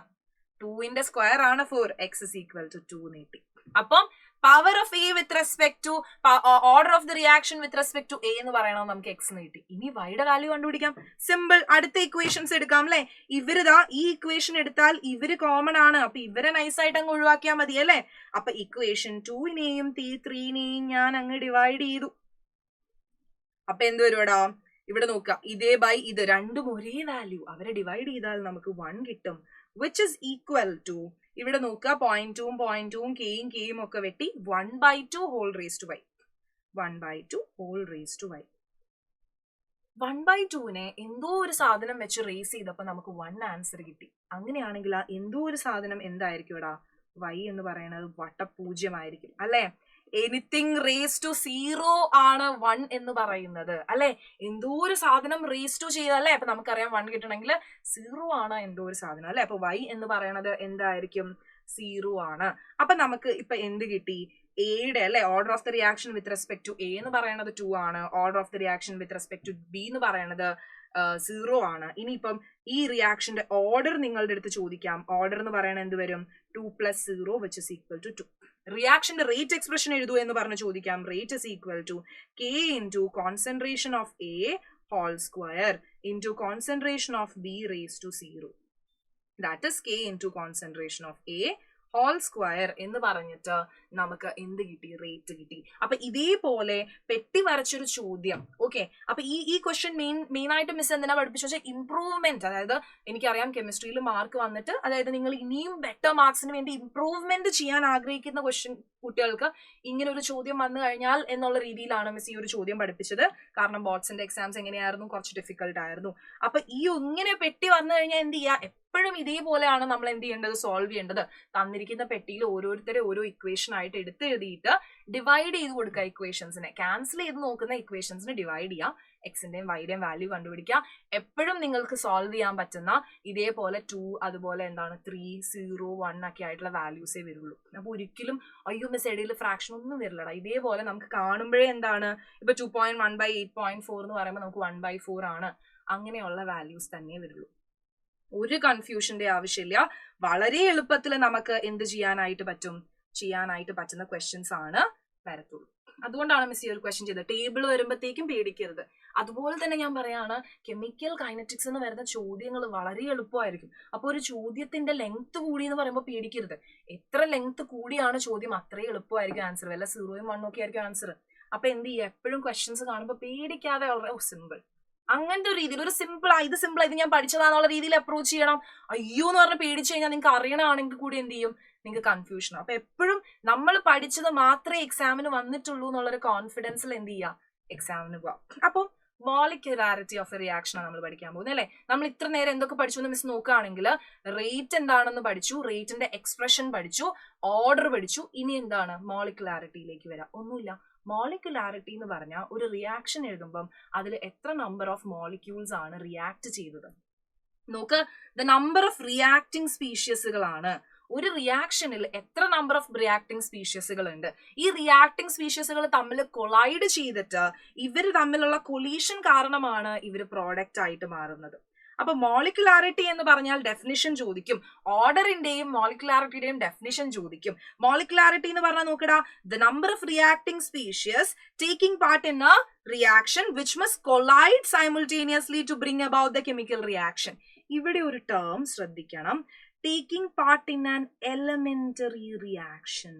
2ന്റെ സ്ക്വയർ ആണ് 4. എക്സ് ഇസ് ഈക്വൽ ടു 2 നീട്ടി. അപ്പം power of A with respect to order of the reaction with respect to A എന്ന് പറയണം നമുക്ക് എക്സ് എന്ന് കിട്ടി. ഇനി വൈയുടെ വാല്യൂ കണ്ടുപിടിക്കാം. സിമ്പിൾ. അടുത്ത ഇക്വേഷൻസ് എടുക്കാം അല്ലെ. ഇവരിതാ ഈ ഇക്വേഷൻ എടുത്താൽ ഇവര് കോമൺ ആണ്. അപ്പൊ ഇവരെ നൈസായിട്ട് അങ്ങ് ഒഴിവാക്കിയാൽ മതി അല്ലെ. അപ്പൊ ഇക്വേഷൻ 2നെയും 3നെയും ഞാൻ അങ്ങ് ഡിവൈഡ് ചെയ്തു. അപ്പൊ എന്ത് വരുവാടാ? ഇവിടെ നോക്കുക, ഇതേ ബൈ ഇത് രണ്ടും ഒരേ വാല്യൂ, അവരെ ഡിവൈഡ് ചെയ്താൽ നമുക്ക് 1 കിട്ടും. വിച്ച് ഇസ് ഈക്വൽ ടു, ഇവിടെ നോക്കുക, 0.2ഉം 0.2ഉം കെയും കെയും ഒക്കെ വെട്ടി 1/2 whole raise to y. 1/2 whole raise to y. 1/2നെ എന്തോ ഒരു സാധനം വെച്ച് റേസ് ചെയ്തപ്പോ നമുക്ക് 1 ആൻസർ കിട്ടി. അങ്ങനെയാണെങ്കിൽ ആ എന്തോ ഒരു സാധനം എന്തായിരിക്കും ഇടാ? y എന്ന് പറയുന്നത് വട്ടപൂജ്യമായിരിക്കും അല്ലെ. എനിത്തിങ് റേസ് ടു 0 ആണ് 1 എന്ന് പറയുന്നത് അല്ലെ. എന്തോ ഒരു സാധനം റേസ് ടു ചെയ്തല്ലേ. അപ്പൊ നമുക്കറിയാം 1 കിട്ടണമെങ്കിൽ 0 ആണ് എന്തോ ഒരു സാധനം അല്ലെ. അപ്പൊ y എന്ന് പറയുന്നത് എന്തായിരിക്കും? 0 ആണ്. അപ്പൊ നമുക്ക് ഇപ്പൊ എന്ത് കിട്ടി? എയുടെ അല്ലെ order of the reaction with respect to A എന്ന് പറയുന്നത് 2 ആണ്. Order of the reaction with respect to B എന്ന് പറയുന്നത് 0 ആണ്. ഇനിയിപ്പം ഈ റിയാക്ഷന്റെ ഓർഡർ നിങ്ങളുടെ അടുത്ത് ചോദിക്കാം. ഓർഡർ എന്ന് പറയുന്നത് എന്ത് വരും? 2 + 0 which is equal to 2. റിയാക്ഷന്റെ റേറ്റ് എക്സ്പ്രഷൻ എഴുതൂ എന്ന് പറഞ്ഞ് ചോദിക്കാം. Rate is equal to K into concentration of A whole square into concentration of B raised to 0. That is K into concentration of A whole square എന്ന് പറഞ്ഞിട്ട് നമുക്ക് എന്ത് കിട്ടി? റേറ്റ് കിട്ടി. അപ്പൊ ഇതേപോലെ പെട്ടി വരച്ചൊരു ചോദ്യം. ഓക്കെ, അപ്പൊ ഈ ക്വസ്റ്റ്യൻ മെയിൻ ആയിട്ട് മിസ് എന്തിനാ പഠിപ്പിച്ചു വെച്ചാൽ ഇംപ്രൂവ്മെന്റ്. അതായത് എനിക്കറിയാം കെമിസ്ട്രിയിൽ മാർക്ക് വന്നിട്ട്, അതായത് നിങ്ങൾ ഇനിയും ബെറ്റർ മാർക്സിന് വേണ്ടി ഇംപ്രൂവ്മെന്റ് ചെയ്യാൻ ആഗ്രഹിക്കുന്ന കുട്ടികൾക്ക് ഇങ്ങനെ ഒരു ചോദ്യം വന്നു കഴിഞ്ഞാൽ എന്നുള്ള രീതിയിലാണ് മിസ് ഈ ഒരു ചോദ്യം പഠിപ്പിച്ചത്. കാരണം ബോർഡ്സിന്റെ എക്സാംസ് എങ്ങനെയായിരുന്നു? കുറച്ച് ഡിഫിക്കൽട്ട് ആയിരുന്നു. അപ്പൊ ഈ ഇങ്ങനെ പെട്ടി വന്നു കഴിഞ്ഞാൽ എന്ത് ചെയ്യാ? എപ്പോഴും ഇതേപോലെയാണ് നമ്മൾ എന്ത് ചെയ്യേണ്ടത്? സോൾവ് ചെയ്യേണ്ടത്. തന്നിരിക്കുന്ന പെട്ടിയിൽ ഓരോരുത്തരെ ഓരോ ഇക്വേഷൻ ആയിട്ട് എടുത്ത് എഴുതിയിട്ട് ഡിവൈഡ് ചെയ്ത് കൊടുക്കുക. ഇക്വേഷൻസിനെ ക്യാൻസൽ ചെയ്ത് നോക്കുന്ന ഇക്വേഷൻസിനെ ഡിവൈഡ് ചെയ്യാം. എക്സിന്റെയും വൈയുടെയും വാല്യൂ കണ്ടുപിടിക്കുക. എപ്പോഴും നിങ്ങൾക്ക് സോൾവ് ചെയ്യാൻ പറ്റുന്ന ഇതേപോലെ 2, അതുപോലെ എന്താണ് 3, 0, 1 ഒക്കെ ആയിട്ടുള്ള വാല്യൂസേ വരുള്ളൂ. അപ്പൊ ഒരിക്കലും അയ്യോ മിസ് ഇടയിൽ ഫ്രാക്ഷൻ ഒന്നും വരില്ലടാ. ഇതേപോലെ നമുക്ക് കാണുമ്പോഴേ എന്താണ്, ഇപ്പൊ 2.1 by 8.4 എന്ന് പറയുമ്പോൾ നമുക്ക് 1/4 ആണ്. അങ്ങനെയുള്ള വാല്യൂസ് തന്നെ വരുള്ളൂ. ഒരു കൺഫ്യൂഷന്റെ ആവശ്യമില്ല. വളരെ എളുപ്പത്തിൽ നമുക്ക് എന്ത് ചെയ്യാനായിട്ട് പറ്റുന്ന ക്വസ്റ്റ്യൻസ് ആണ് വരത്തുള്ളൂ. അതുകൊണ്ടാണ് മിസ് ഈ ഒരു ക്വസ്റ്റ്യൻ ചെയ്തത്. ടേബിൾ വരുമ്പോഴത്തേക്കും പേടിക്കരുത്. അതുപോലെ തന്നെ ഞാൻ പറയാണ്, കെമിക്കൽ കൈനറ്റിക്സ് എന്ന് വരുന്ന ചോദ്യങ്ങൾ വളരെ എളുപ്പമായിരിക്കും. അപ്പൊ ഒരു ചോദ്യത്തിന്റെ ലെങ്ത് കൂടി എന്ന് പറയുമ്പോൾ പേടിക്കരുത്. എത്ര ലെങ്ത് കൂടിയാണ് ചോദ്യം അത്രയും എളുപ്പമായിരിക്കും ആൻസർ. വല്ല 0ഉം 1ഉം ഒക്കെ ആയിരിക്കും ആൻസർ. അപ്പൊ എന്ത് ചെയ്യുക? എപ്പോഴും ക്വസ്റ്റ്യൻസ് കാണുമ്പോൾ പേടിക്കാതെ വളരെ സിമ്പിൾ, അങ്ങനത്തെ ഒരു രീതിയിൽ ഒരു ഇത് സിമ്പിൾ ഇത് ഞാൻ പഠിച്ചതാന്നുള്ള രീതിയിൽ അപ്രോച്ച് ചെയ്യണം. അയ്യോ എന്ന് പറഞ്ഞ് പേടിച്ചു കഴിഞ്ഞാൽ നിങ്ങൾക്ക് അറിയണമാണെങ്കിൽ കൂടി എന്ത് ചെയ്യും? നിങ്ങൾക്ക് കൺഫ്യൂഷൻ. അപ്പൊ എപ്പോഴും നമ്മൾ പഠിച്ചത് മാത്രമേ എക്സാമിന് വന്നിട്ടുള്ളൂ എന്നുള്ളൊരു കോൺഫിഡൻസിൽ എന്ത് ചെയ്യുക? എക്സാമിന് പോവാം. അപ്പം മോളിക്യുലാരിറ്റി ഓഫ് എ റിയാക്ഷൻ ആണ് നമ്മൾ പഠിക്കാൻ പോകുന്നത് അല്ലെ. നമ്മൾ ഇത്ര നേരം എന്തൊക്കെ പഠിച്ചു എന്ന് മിസ് നോക്കുകയാണെങ്കിൽ റേറ്റ് എന്താണെന്ന് പഠിച്ചു, റേറ്റിന്റെ എക്സ്പ്രഷൻ പഠിച്ചു, ഓർഡർ പഠിച്ചു. ഇനി എന്താണ് മോളിക്യുലാരിറ്റിയിലേക്ക് വരാം. ഒന്നുമില്ല, മോളിക്യുലാരിറ്റി എന്ന് പറഞ്ഞാൽ ഒരു റിയാക്ഷൻ എഴുതുമ്പം അതിൽ എത്ര നമ്പർ ഓഫ് മോളിക്യൂൾസ് ആണ് റിയാക്ട് ചെയ്തത്. നോക്ക്, ദ നമ്പർ ഓഫ് റിയാക്ടിങ് സ്പീഷ്യസുകളാണ്. ഒരു റിയാക്ഷനിൽ എത്ര നമ്പർ ഓഫ് റിയാക്ടിങ് സ്പീഷ്യസുകൾ ഉണ്ട്. ഈ റിയാക്ടിങ് സ്പീഷ്യസുകൾ തമ്മിൽ കൊളൈഡ് ചെയ്തിട്ട് ഇവർ തമ്മിലുള്ള കൊളീഷൻ കാരണമാണ് ഇവർ പ്രോഡക്റ്റ് ആയിട്ട് മാറുന്നത്. അപ്പൊ മോളിക്യുലാരിറ്റി എന്ന് പറഞ്ഞാൽ ഡെഫിനിഷൻ ചോദിക്കും, ഓർഡറിന്റെയും മോളിക്യുലാരിറ്റിയുടെയും ഡെഫിനിഷൻ ചോദിക്കും. മോളിക്യുലാരിറ്റി എന്ന് പറഞ്ഞാൽ നോക്കടാ, the number of reacting species taking part in a reaction which must collide simultaneously to bring about the chemical reaction. ഇവിടെ ഒരു ടേം ശ്രദ്ധിക്കണം, taking part in an elementary reaction.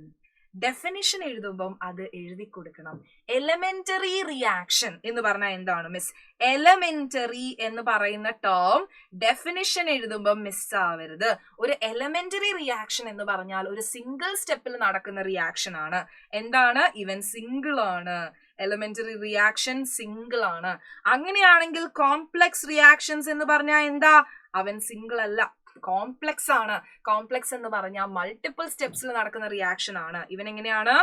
Definition എഴുതുമ്പം അത് എഴുതി കൊടുക്കണം. എലമെന്ററി റിയാക്ഷൻ എന്ന് പറഞ്ഞാൽ എന്താണ് മിസ്? എലമെന്ററി എന്ന് പറയുന്ന ടേം ഡെഫിനിഷൻ എഴുതുമ്പം മിസ് ആവരുത്. ഒരു എലമെന്ററി റിയാക്ഷൻ എന്ന് പറഞ്ഞാൽ ഒരു സിംഗിൾ സ്റ്റെപ്പിൽ നടക്കുന്ന റിയാക്ഷൻ ആണ്. എന്താണ്? ഇവൻ സിംഗിൾ ആണ്. എലമെന്ററി റിയാക്ഷൻ സിംഗിൾ ആണ്. അങ്ങനെയാണെങ്കിൽ കോംപ്ലക്സ് റിയാക്ഷൻസ് എന്ന് പറഞ്ഞാൽ എന്താ? അവൻ സിംഗിൾ അല്ല, കോംപ്ലക്സ് ആണ്. കോംപ്ലക്സ് എന്ന് പറഞ്ഞാൽ മൾട്ടിപ്പിൾ സ്റ്റെപ്സിൽ നടക്കുന്ന റിയാക്ഷൻ ആണ്. ഇവൻ എങ്ങനെയാണ്?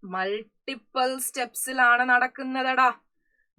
മൾട്ടിപ്പിൾ സ്റ്റെപ്സിലാണ് നടക്കുന്നതടാ,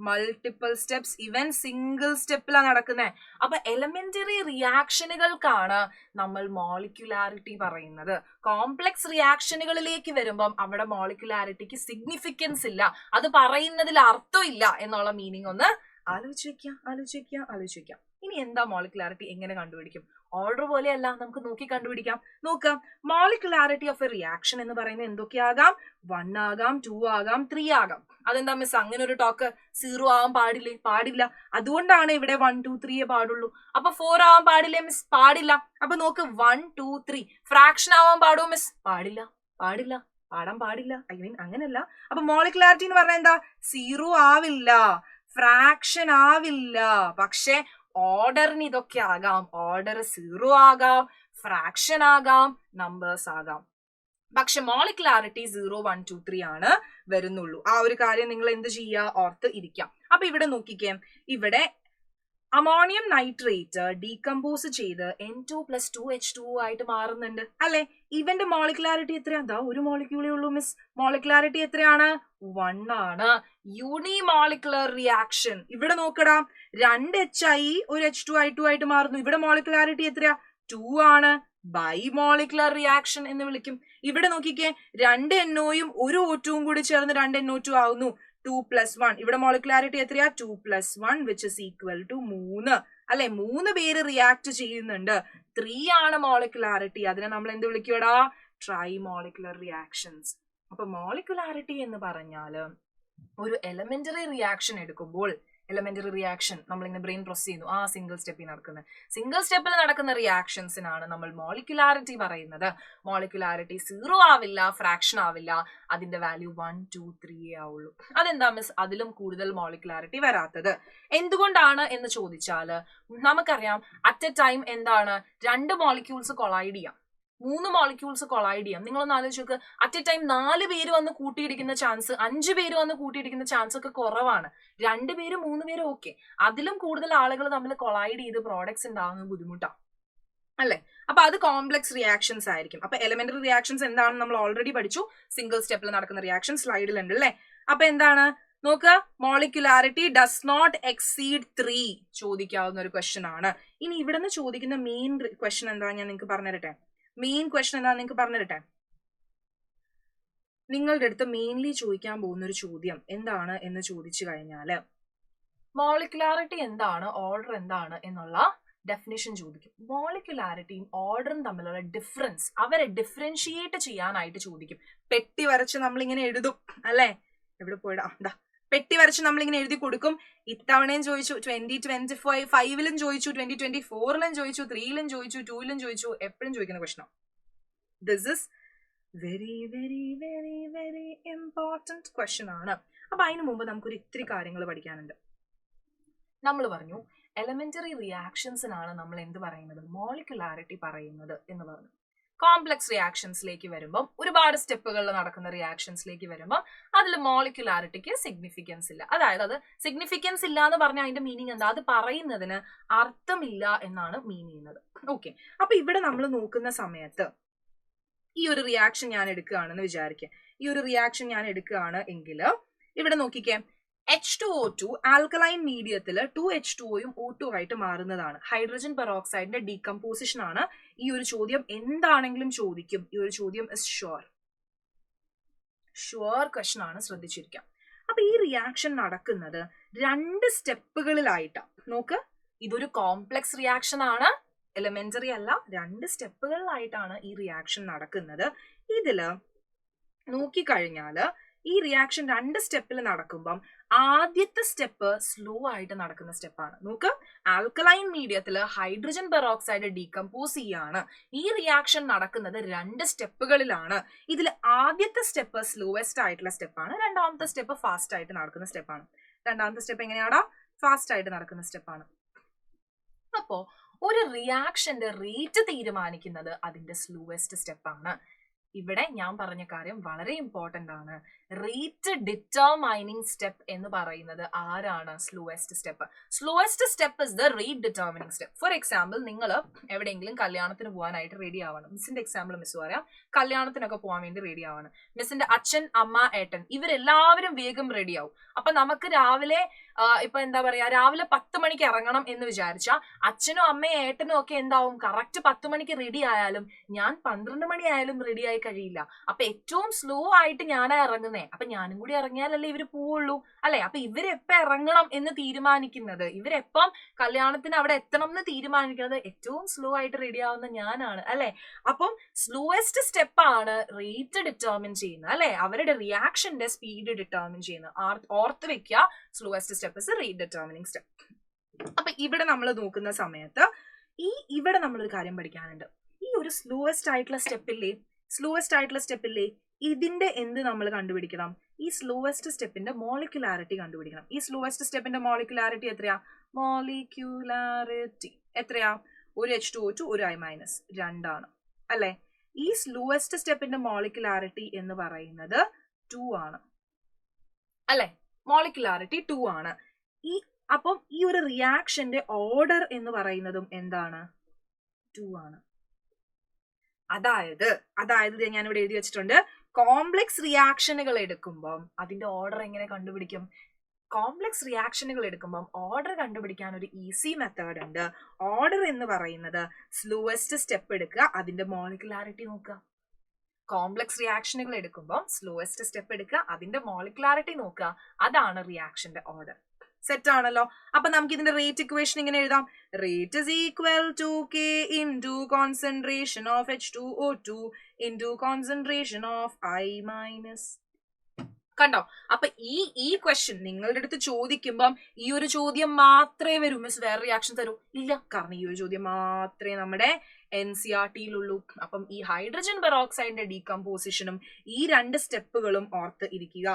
മൾട്ടിപ്പിൾ സ്റ്റെപ്സ്. ഇവൻ സിംഗിൾ സ്റ്റെപ്പിലാണ് നടക്കുന്നത്. അപ്പൊ എലമെന്ററി റിയാക്ഷനുകൾക്കാണ് നമ്മൾ മോളിക്യുലാരിറ്റി പറയുന്നത്. കോംപ്ലക്സ് റിയാക്ഷനുകളിലേക്ക് വരുമ്പം അവിടെ മോളിക്യുലാരിറ്റിക്ക് സിഗ്നിഫിക്കൻസ് ഇല്ല, അത് പറയുന്നതിൽ അർത്ഥമില്ല എന്നുള്ള മീനിങ് ഒന്ന് ആലോചിക്കുക. ഇനി എന്താ മോളിക്യുലാരിറ്റി? എങ്ങനെ കണ്ടുപിടിക്കും? ഓർഡർ പോലെയല്ല, നമുക്ക് നോക്കി കണ്ടുപിടിക്കാം. നോക്കാം, മോളിക്യുലാരിറ്റി ഓഫ് എ റിയാക്ഷൻ എന്ന് പറയുന്നത് എന്തൊക്കെയാകാം? 1 ആകാം, 2 ആകാം, 3 ആകാം. അതെന്താ മിസ് അങ്ങനെ ഒരു ടോക്ക്? 0 ആവാൻ പാടില്ലേ? പാടില്ല. അതുകൊണ്ടാണ് ഇവിടെ 1, 2, 3 പാടുള്ളൂ. അപ്പൊ 4 ആവാൻ പാടില്ലേ മിസ്? പാടില്ല. അപ്പൊ നോക്ക്, 1, 2, 3 ഫ്രാക്ഷൻ ആവാൻ പാടുമോ മിസ്? പാടില്ല. പാടാൻ പാടില്ല. ഐ മീൻ അങ്ങനല്ല. അപ്പൊ മോളിക്യുലാരിറ്റി എന്ന് പറഞ്ഞാൽ എന്താ? 0 ആവില്ല, ഫ്രാക്ഷൻ ആവില്ല. പക്ഷെ ഓർഡറിന് ഇതൊക്കെ ആകാം. ഓർഡർ 0 ആകാം, ഫ്രാക്ഷൻ ആകാം, നമ്പേഴ്സ് ആകാം. പക്ഷെ മോളിക്യുലാരിറ്റി 0, 1, 2, 3 ആണ് വരുന്നുള്ളൂ. ആ ഒരു കാര്യം നിങ്ങൾ എന്ത് ചെയ്യുക? ഓർത്ത് ഇരിക്കാം. അപ്പൊ ഇവിടെ നോക്കിക്കേ, ഇവിടെ അമോണിയം നൈട്രേറ്റ് ഡീകമ്പോസ് ചെയ്ത് N2+2H2 ആയിട്ട് മാറുന്നുണ്ട് അല്ലെ. ഇവന്റെ മോളിക്യുലാരിറ്റി എത്രയാ? എന്താ ഒരു മോളിക്യൂളേ ഉള്ളൂ മിസ്. മോളിക്യുലാരിറ്റി എത്രയാണ്? 1 ആണ്. Unimolecular reaction. ഇവിടെ നോക്കടാ, 2 HI ഒരു H2I2 ആയിട്ട് മാറുന്നു. ഇവിടെ മോളിക്യുലാരിറ്റി എത്രയാ? 2 ആണ്. ബൈമോളിക്കുലർ റിയാക്ഷൻ എന്ന് വിളിക്കും. ഇവിടെ നോക്കിക്കേ, 2 NOയും ഒരു O2ഉം കൂടി ചേർന്ന് 2 NO2 ആവുന്നു. 2+1. ഇവിടെ മോളിക്യുലാരിറ്റി എത്രയാ? 2+1 which is equal to 3 അല്ലെ. 3 പേര് റിയാക്ട് ചെയ്യുന്നുണ്ട്. 3 ആണ് മോളിക്യുലാരിറ്റി. അതിനെ നമ്മൾ എന്ത് വിളിക്കൂടാ? ട്രൈമോളിക്കുലർ റിയാക്ഷൻസ്. അപ്പൊ മോളിക്യുലാരിറ്റി എന്ന് പറഞ്ഞാല് ഒരു എലമെന്ററി റിയാക്ഷൻ എടുക്കുമ്പോൾ, എലമെന്ററി റിയാക്ഷൻ നമ്മളിങ്ങനെ ബ്രെയിൻ പ്രോസസ് ചെയ്യുന്നു, ആ സിംഗിൾ സ്റ്റെപ്പിൽ നടക്കുന്നത്, സിംഗിൾ സ്റ്റെപ്പിൽ നടക്കുന്ന റിയാക്ഷൻസിനാണ് നമ്മൾ മോളിക്യുലാരിറ്റി പറയുന്നത്. മോളിക്യുലാരിറ്റി 0 ആവില്ല, ഫ്രാക്ഷൻ ആവില്ല, അതിന്റെ വാല്യൂ 1, 2, 3 ആവുള്ളൂ. അതെന്താ മിസ് അതിലും കൂടുതൽ മോളിക്യുലാരിറ്റി വരാത്തത്? എന്തുകൊണ്ടാണ് എന്ന് ചോദിച്ചാല് നമുക്കറിയാം അറ്റ് എ ടൈം എന്താണ് 2 മോളിക്യൂൾസ് കൊളൈഡ് ചെയ്യാം, 3 മോളിക്യൂൾസ് കൊളൈഡ് ചെയ്യാം. നിങ്ങളൊന്ന് ആലോചിച്ച് നോക്ക്, അറ്റ് എ ടൈം 4 പേര് വന്ന് കൂട്ടിയിടിക്കുന്ന ചാൻസ്, 5 പേര് വന്ന് കൂട്ടിയിടിക്കുന്ന ചാൻസ് ഒക്കെ കുറവാണ്. 2 പേര് 3 പേര് ഓക്കെ. അതിലും കൂടുതൽ ആളുകൾ തമ്മിൽ കൊളൈഡ് ചെയ്ത് പ്രോഡക്ട്സ് ഉണ്ടാകുന്നത് ബുദ്ധിമുട്ടാണ് അല്ലെ. അപ്പൊ അത് കോംപ്ലക്സ് റിയാക്ഷൻസ് ആയിരിക്കും. അപ്പൊ എലമെന്ററി റിയാക്ഷൻസ് എന്താണെന്ന് നമ്മൾ ഓൾറെഡി പഠിച്ചു. സിംഗിൾ സ്റ്റെപ്പിൽ നടക്കുന്ന റിയാക്ഷൻ സ്ലൈഡിലുണ്ട് അല്ലെ. അപ്പൊ എന്താണ് നോക്ക്, മോളിക്യുലാരിറ്റി ഡസ് നോട്ട് എക്സീഡ് 3 ചോദിക്കാവുന്ന ഒരു ക്വസ്റ്റ്യൻ ആണ്. ഇനി ഇവിടെ നിന്ന് ചോദിക്കുന്ന മെയിൻ ക്വസ്റ്റ്യൻ എന്താ ഞാൻ നിങ്ങൾക്ക് പറഞ്ഞുതരട്ടെ. മെയിൻ ക്വസ്റ്റ്യൻ എന്താ നിങ്ങൾക്ക് പറഞ്ഞുതരട്ടെ. നിങ്ങളുടെ അടുത്ത് മെയിൻലി ചോദിക്കാൻ പോകുന്ന ഒരു ചോദ്യം എന്താണ് എന്ന് ചോദിച്ചു കഴിഞ്ഞാല് മോളിക്യുലാരിറ്റി എന്താണ്, ഓർഡർ എന്താണ് എന്നുള്ള ഡെഫിനിഷൻ ചോദിക്കും. മോളിക്യുലാരിറ്റിയും ഓർഡറും തമ്മിലുള്ള ഡിഫറൻസ് അവരെ ഡിഫറൻഷിയേറ്റ് ചെയ്യാനായിട്ട് ചോദിക്കും. പെട്ടി വരച്ച് നമ്മളിങ്ങനെ എഴുതും അല്ലെ. എവിടെ പോയിടാ, എന്താ പെട്ടി വരച്ച് നമ്മളിങ്ങനെ എഴുതി കൊടുക്കും. ഇത്തവണയും ചോദിച്ചു, 2025 ചോദിച്ചു, 2024 ചോദിച്ചു, 3 ചോദിച്ചു, 2 ചോദിച്ചു, എപ്പോഴും ചോദിക്കുന്ന question. This is very very very very important question ആണ്. അപ്പൊ അതിനു മുമ്പ് നമുക്കൊരു ഇത്തിരി കാര്യങ്ങൾ പഠിക്കാനുണ്ട്. നമ്മൾ പറഞ്ഞു എലമെന്ററി റിയാക്ഷൻസിനാണ് നമ്മൾ എന്ത് പറയുന്നത്? മോളിക്യുലാരിറ്റി പറയുന്നത് എന്ന് പറഞ്ഞു. കോംപ്ലക്സ് റിയാക്ഷൻസിലേക്ക് വരുമ്പോൾ ഒരുപാട് സ്റ്റെപ്പുകളിൽ നടക്കുന്ന റിയാക്ഷൻസിലേക്ക് വരുമ്പോൾ അതിൽ മോളിക്കുലാരിറ്റിക്ക് സിഗ്നിഫിക്കൻസ് ഇല്ല. അതായത് അത് സിഗ്നിഫിക്കൻസ് ഇല്ല എന്ന് പറഞ്ഞാൽ അതിന്റെ മീനിങ് എന്താ? അത് പറയുന്നതിന് അർത്ഥമില്ല എന്നാണ് മീൻ ചെയ്യുന്നത്. ഓക്കെ, അപ്പൊ ഇവിടെ നമ്മൾ നോക്കുന്ന സമയത്ത് ഈ ഒരു റിയാക്ഷൻ ഞാൻ എടുക്കുകയാണെന്ന് വിചാരിക്കുക. ഈ ഒരു റിയാക്ഷൻ ഞാൻ എടുക്കുകയാണ് എങ്കിൽ ഇവിടെ നോക്കിക്കേ, H2O2 ആൽക്കലൈൻ മീഡിയത്തിൽ 2H2Oയും O2 ആയിട്ട് മാറുന്നതാണ്. ഹൈഡ്രജൻ പെറോക്സൈഡിന്റെ ഡീകമ്പോസിഷൻ ആണ്. ഈ ഒരു ചോദ്യം എന്താണെങ്കിലും ചോദിക്കും. ഈ ഒരു ചോദ്യം ഇസ് ഷുവർ ക്വസ്റ്റൻ ആണ്, ശ്രദ്ധിച്ചിരിക്കാം. അപ്പൊ ഈ റിയാക്ഷൻ നടക്കുന്നത് 2 സ്റ്റെപ്പുകളിലായിട്ടാണ്. നോക്ക്, ഇതൊരു കോംപ്ലക്സ് റിയാക്ഷൻ ആണ്, എലിമെന്ററി അല്ല. 2 സ്റ്റെപ്പുകളിലായിട്ടാണ് ഈ റിയാക്ഷൻ നടക്കുന്നത്. ഇതില് നോക്കിക്കഴിഞ്ഞാല് ഈ റിയാക്ഷൻ 2 സ്റ്റെപ്പിൽ നടക്കുമ്പം ആദ്യത്തെ സ്റ്റെപ്പ് സ്ലോ ആയിട്ട് നടക്കുന്ന സ്റ്റെപ്പാണ്. നോക്ക്, ആൽക്കലൈൻ മീഡിയത്തിൽ ഹൈഡ്രജൻ പെറോക്സൈഡ് ഡീകമ്പോസ് ചെയ്യാണ്. ഈ റിയാക്ഷൻ നടക്കുന്നത് 2 സ്റ്റെപ്പുകളിലാണ്. ഇതിൽ ആദ്യത്തെ സ്റ്റെപ്പ് സ്ലോവസ്റ്റ് ആയിട്ടുള്ള സ്റ്റെപ്പാണ്, രണ്ടാമത്തെ സ്റ്റെപ്പ് ഫാസ്റ്റ് ആയിട്ട് നടക്കുന്ന സ്റ്റെപ്പാണ്. രണ്ടാമത്തെ സ്റ്റെപ്പ് എങ്ങനെയാടാ? ഫാസ്റ്റ് ആയിട്ട് നടക്കുന്ന സ്റ്റെപ്പാണ്. അപ്പോ ഒരു റിയാക്ഷന്റെ റേറ്റ് തീരുമാനിക്കുന്നത് അതിന്റെ സ്ലോവസ്റ്റ് സ്റ്റെപ്പാണ്. ഇവിടെ ഞാൻ പറഞ്ഞ കാര്യം വളരെ ഇമ്പോർട്ടന്റ് ആണ്. റേറ്റ് ഡിറ്റർമൈനിങ് സ്റ്റെപ്പ് എന്ന് പറയുന്നത് ആരാണ്? Slowest step. Slowest step is the rate determining step. For example, നിങ്ങൾ എവിടെയെങ്കിലും കല്യാണത്തിന് പോകാനായിട്ട് റെഡി ആവണം. മിസ്സിന്റെ എക്സാമ്പിൾ മിസ് പറയാം. കല്യാണത്തിനൊക്കെ പോകാൻ വേണ്ടി റെഡി ആവണം. മിസ്സിന്റെ അച്ഛൻ, അമ്മ, ഏട്ടൻ ഇവരെല്ലാവരും വേഗം റെഡി ആവും. അപ്പൊ നമുക്ക് രാവിലെ ഇപ്പൊ എന്താ പറയാ, രാവിലെ 10 മണിക്ക് ഇറങ്ങണം എന്ന് വിചാരിച്ചാൽ അച്ഛനും അമ്മയും ഏട്ടനും ഒക്കെ എന്താവും? കറക്റ്റ് 10 മണിക്ക് റെഡി ആയാലും ഞാൻ 12 മണി ആയാലും റെഡി ആയി കഴിയില്ല. അപ്പൊ ഏറ്റവും സ്ലോ ആയിട്ട് ഞാനാ ഇറങ്ങുന്നേ. അപ്പൊ ഞാനും കൂടി ഇറങ്ങിയാലല്ലേ ഇവര് പോവുള്ളൂ, അല്ലെ? അപ്പൊ ഇവരെപ്പ ഇറങ്ങണം എന്ന് തീരുമാനിക്കുന്നത്, ഇവരെപ്പം കല്യാണത്തിന് അവിടെ എത്തണം എന്ന് തീരുമാനിക്കുന്നത് ഏറ്റവും സ്ലോ ആയിട്ട് റെഡി ആവുന്ന ഞാനാണ്, അല്ലെ? അപ്പം സ്ലോവസ്റ്റ് സ്റ്റെപ്പ് ആണ് റേറ്റ് ഡിറ്റർമിൻ ചെയ്യുന്നത്, അല്ലെ? അവരുടെ റിയാക്ഷന്റെ സ്പീഡ് ഡിറ്റർമിൻ ചെയ്യുന്നത്. ഓർത്ത് വെക്കുക, slowest step is rate determining step. അപ്പൊ ഇവിടെ നമ്മൾ നോക്കുന്ന സമയത്ത് ഇവിടെ നമ്മളൊരു കാര്യം പഠിക്കാനുണ്ട്. ഈ ഒരു സ്ലോവസ്റ്റ് ആയിട്ടുള്ള സ്റ്റെപ്പില്ലേ, ഇതിന്റെ എന്ത് നമ്മൾ കണ്ടുപിടിക്കണം? ഈ സ്ലോവസ്റ്റ് സ്റ്റെപ്പിന്റെ മോളിക്കുലാരിറ്റി കണ്ടുപിടിക്കണം. ഈ സ്ലോവസ്റ്റ് സ്റ്റെപ്പിന്റെ മോളിക്കുലാരിറ്റി എത്രയാ? എത്രയാ? ഒരു H2O2 ഒരു I- 2 അല്ലെ? ഈ സ്ലോവസ്റ്റ് സ്റ്റെപ്പിന്റെ മോളിക്കുലാരിറ്റി എന്ന് പറയുന്നത് 2 ആണ്, അല്ലെ? മോളിക്കുലാരിറ്റി 2 ആണ്. അപ്പം ഈ ഒരു റിയാക്ഷന്റെ ഓർഡർ എന്ന് പറയുന്നതും എന്താണ്? 2 ആണ്. അതായത് ഞാൻ ഇവിടെ എഴുതി വെച്ചിട്ടുണ്ട്, കോംപ്ലക്സ് റിയാക്ഷനുകൾ എടുക്കുമ്പോൾ അതിന്റെ ഓർഡർ എങ്ങനെ കണ്ടുപിടിക്കും? കോംപ്ലക്സ് റിയാക്ഷനുകൾ എടുക്കുമ്പോൾ ഓർഡർ കണ്ടുപിടിക്കാൻ ഒരു ഈസി മെത്തേഡ് ഉണ്ട്. ഓർഡർ എന്ന് പറയുന്നത് സ്ലോവസ്റ്റ് സ്റ്റെപ്പ് എടുക്കുക, അതിന്റെ മോളിക്കുലാരിറ്റി നോക്കുക. കോംപ്ലക്സ് റിയാക്ഷനുകൾ എടുക്കുമ്പോൾ സ്ലോവസ്റ്റ് സ്റ്റെപ്പ് എടുക്കുക, അതിന്റെ മോളിക്കുലാരിറ്റി നോക്കുക. അതാണ് റിയാക്ഷന്റെ ഓർഡർ. സെറ്റ് ആണല്ലോ? അപ്പൊ നമുക്ക് ഇതിന്റെ റേറ്റ് ഇക്വേഷൻ ഇങ്ങനെ എഴുതാം. Rate is equal to K into concentration of H2O2 into concentration of I-. കണ്ടോ? അപ്പൊ ഈ ക്വസ്റ്റ്യൻ നിങ്ങളുടെ അടുത്ത് ചോദിക്കുമ്പം ഈ ഒരു ചോദ്യം മാത്രമേ വരൂ. മിസ് വേറെ റിയാക്ഷൻ തരൂ? ഇല്ല, കാരണം ഈ ഒരു ചോദ്യം മാത്രമേ നമ്മുടെ NCERT-യിലുള്ളൂ. അപ്പം ഈ ഹൈഡ്രജൻ പെറോക്സൈഡിന്റെ ഡീകമ്പോസിഷനും ഈ 2 സ്റ്റെപ്പുകളും ഓർത്ത് ഇരിക്കുക.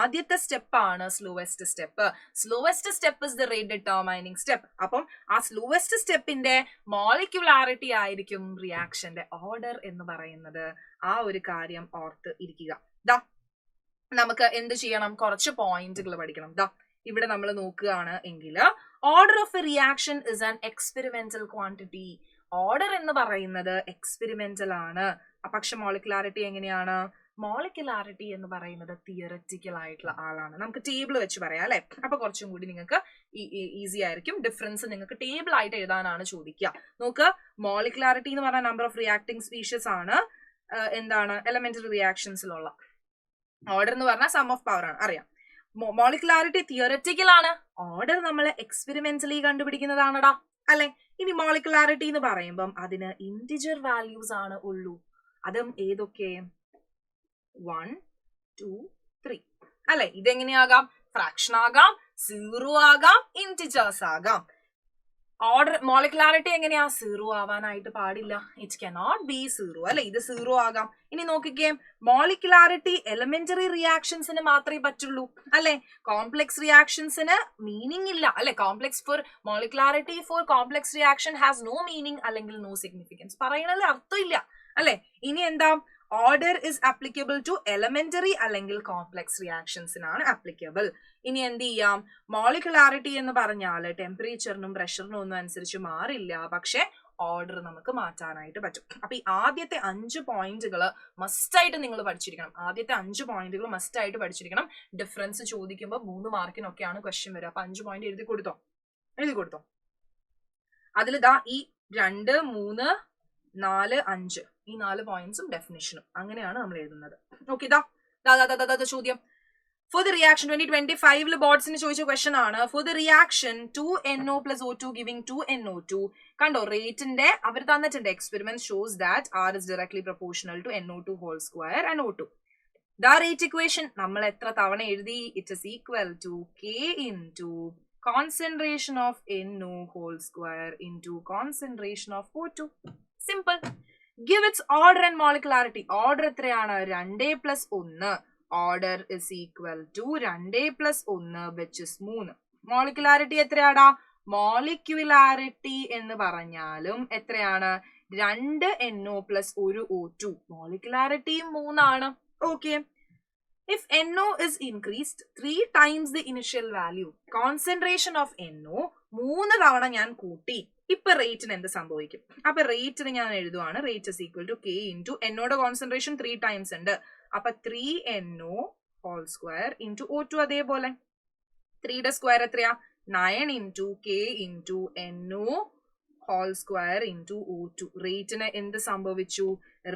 ആദ്യത്തെ സ്റ്റെപ്പാണ് slowest step. Slowest step is the rate determining step. അപ്പം ആ സ്ലോവസ്റ്റ് സ്റ്റെപ്പിന്റെ മോളിക്കുലാരിറ്റി ആയിരിക്കും റിയാക്ഷന്റെ ഓർഡർ എന്ന് പറയുന്നത്. ആ ഒരു കാര്യം ഓർത്ത് ഇരിക്കുക. നമുക്ക് എന്ത് ചെയ്യണം? കുറച്ച് പോയിന്റുകൾ പഠിക്കണം. ഇവിടെ നമ്മൾ നോക്കുകയാണ് എങ്കിൽ order of a reaction is an experimental quantity. Order എന്ന് പറയുന്നത് എക്സ്പെരിമെന്റൽ ആണ്. പക്ഷെ മോളിക്കുലാരിറ്റി എങ്ങനെയാണ്? മോളിക്കുലാരിറ്റി എന്ന് പറയുന്നത് തിയററ്റിക്കൽ ആയിട്ടുള്ള ആളാണ്. നമുക്ക് ടേബിൾ വെച്ച് പറയാം, അല്ലെ? അപ്പൊ കുറച്ചും കൂടി നിങ്ങൾക്ക് ഈസി ആയിരിക്കും. ഡിഫറൻസ് നിങ്ങൾക്ക് ടേബിൾ ആയിട്ട് എഴുതാനാണ് ചോദിക്കുക. നോക്ക്, മോളിക്കുലാരിറ്റി എന്ന് പറഞ്ഞ നമ്പർ ഓഫ് റിയാക്ടിങ് സ്പീഷീസ് ആണ്. എന്താണ്? എലമെന്ററി റിയാക്ഷൻസിലുള്ള. ഓർഡർ എന്ന് പറഞ്ഞാൽ സം ഓഫ് പവർ ആണ്, അറിയാം. മോളിക്കുലാരിറ്റി തിയററ്റിക്കൽ ആണ്. ഓർഡർ നമ്മൾ എക്സ്പെരിമെന്റലി കണ്ടുപിടിക്കുന്നതാണടാ, അല്ലെ? ഇനി മോളിക്കുലാരിറ്റി എന്ന് പറയുമ്പം അതിന് ഇന്റിജർ വാല്യൂസ് ആണ് ഉള്ളൂ. അതും ഏതൊക്കെ? 1, 2, 3, അല്ലെ? ഇതെങ്ങനെയാകാം? ഫ്രാക്ഷൻ ആകാം, 0 ആകാം, ഇന്റിജേഴ്സ് ആകാം. ഓർഡർ മോളിക്കുലാരിറ്റി എങ്ങനെയാ? 0 ആവാനായിട്ട് പാടില്ല. ഇറ്റ് കനോട്ട് ബി 0, അല്ലെ? ഇത് 0 ആകാം. ഇനി നോക്കിക്കേ, മോളിക്കുലാരിറ്റി എലിമെന്ററി റിയാക്ഷൻസിന് മാത്രമേ പറ്റുള്ളൂ, അല്ലെ? കോംപ്ലക്സ് റിയാക്ഷൻസിന് മീനിങ് ഇല്ല, അല്ലെ? Molecularity for complex reaction has no meaning അല്ലെങ്കിൽ നോ സിഗ്നിഫിക്കൻസ്. പറയുന്നതിൽ അർത്ഥമില്ല, അല്ലെ? ഇനി എന്താ, order is applicable to elementary അല്ലെങ്കിൽ കോംപ്ലക്സ് റിയാക്ഷൻസിനാണ് ആപ്ലിക്കബിൾ. ഇനി എന്ത് ചെയ്യാം, മോളിക്കുലാരിറ്റി എന്ന് പറഞ്ഞാൽ ടെമ്പറേച്ചറിനും പ്രഷറിനും ഒന്നും അനുസരിച്ച് മാറില്ല, പക്ഷെ ഓർഡർ നമുക്ക് മാറ്റാനായിട്ട് പറ്റും. അപ്പൊ ഈ ആദ്യത്തെ 5 പോയിന്റുകൾ മസ്റ്റ് ആയിട്ട് നിങ്ങൾ പഠിച്ചിരിക്കണം. ആദ്യത്തെ 5 പോയിന്റുകൾ മസ്റ്റ് ആയിട്ട് പഠിച്ചിരിക്കണം. ഡിഫറൻസ് ചോദിക്കുമ്പോൾ 3 മാർക്കിനൊക്കെയാണ് ക്വസ്റ്റ്യൻ വരിക. അപ്പൊ 5 പോയിന്റ് എഴുതി കൊടുത്തോ. അതിൽ ദാ ഈ 2, 3, 4, 5 ഈ 4 പോയിന്റ്സും ഡെഫിനിഷനും അങ്ങനെയാണ് നമ്മൾ എഴുതുന്നത്. ഓക്കെ, ദാ ചോദ്യം. For the reaction 2025 ബോർഡ്സിന് ചോദിച്ച ക്വസ്റ്റൻ ആണ്. For the reaction 2NO plus O2 giving 2NO2, കണ്ടോ റേറ്റിന്റെ അവർ തന്നിട്ടുണ്ട്. Experiment shows that R is directly proportional to NO2 whole square and O2. ദാ റേറ്റ് ഇക്വേഷൻ നമ്മൾ എത്ര തവണ എഴുതി? It is equal to K into concentration of NO whole square into concentration of O2. Simple. Give its order and molecularity. Order എത്രയാണ്? 2 plus 1. Order is equal to 2 plus 1 which is 3. Molecularity എത്രയാടാ? Molecularity എന്ന് പറഞ്ഞാലും എത്രയാണ്? 2 NO plus 1 O2. Molecularity 3 ആണ്. Okay. If NO is increased 3 times the initial value, concentration of NO 3 തവണ ഞാൻ കൂട്ടി, ഇപ്പൊ റേറ്റിന് എന്ത് സംഭവിക്കും? അപ്പൊ റേറ്റിന് ഞാൻ എഴുതുവാണ്, rate is equal to K into എന്നോട് കോൺസെൻട്രേഷൻ 3 ടൈംസ് ഉണ്ട്, അപ്പൊ 3NO whole square into O2 അതേപോലെ 3യുടെ സ്ക്വയർ എത്രയാ? 9 into K into NO whole square into O2. റേറ്റിന് എന്ത് സംഭവിച്ചു?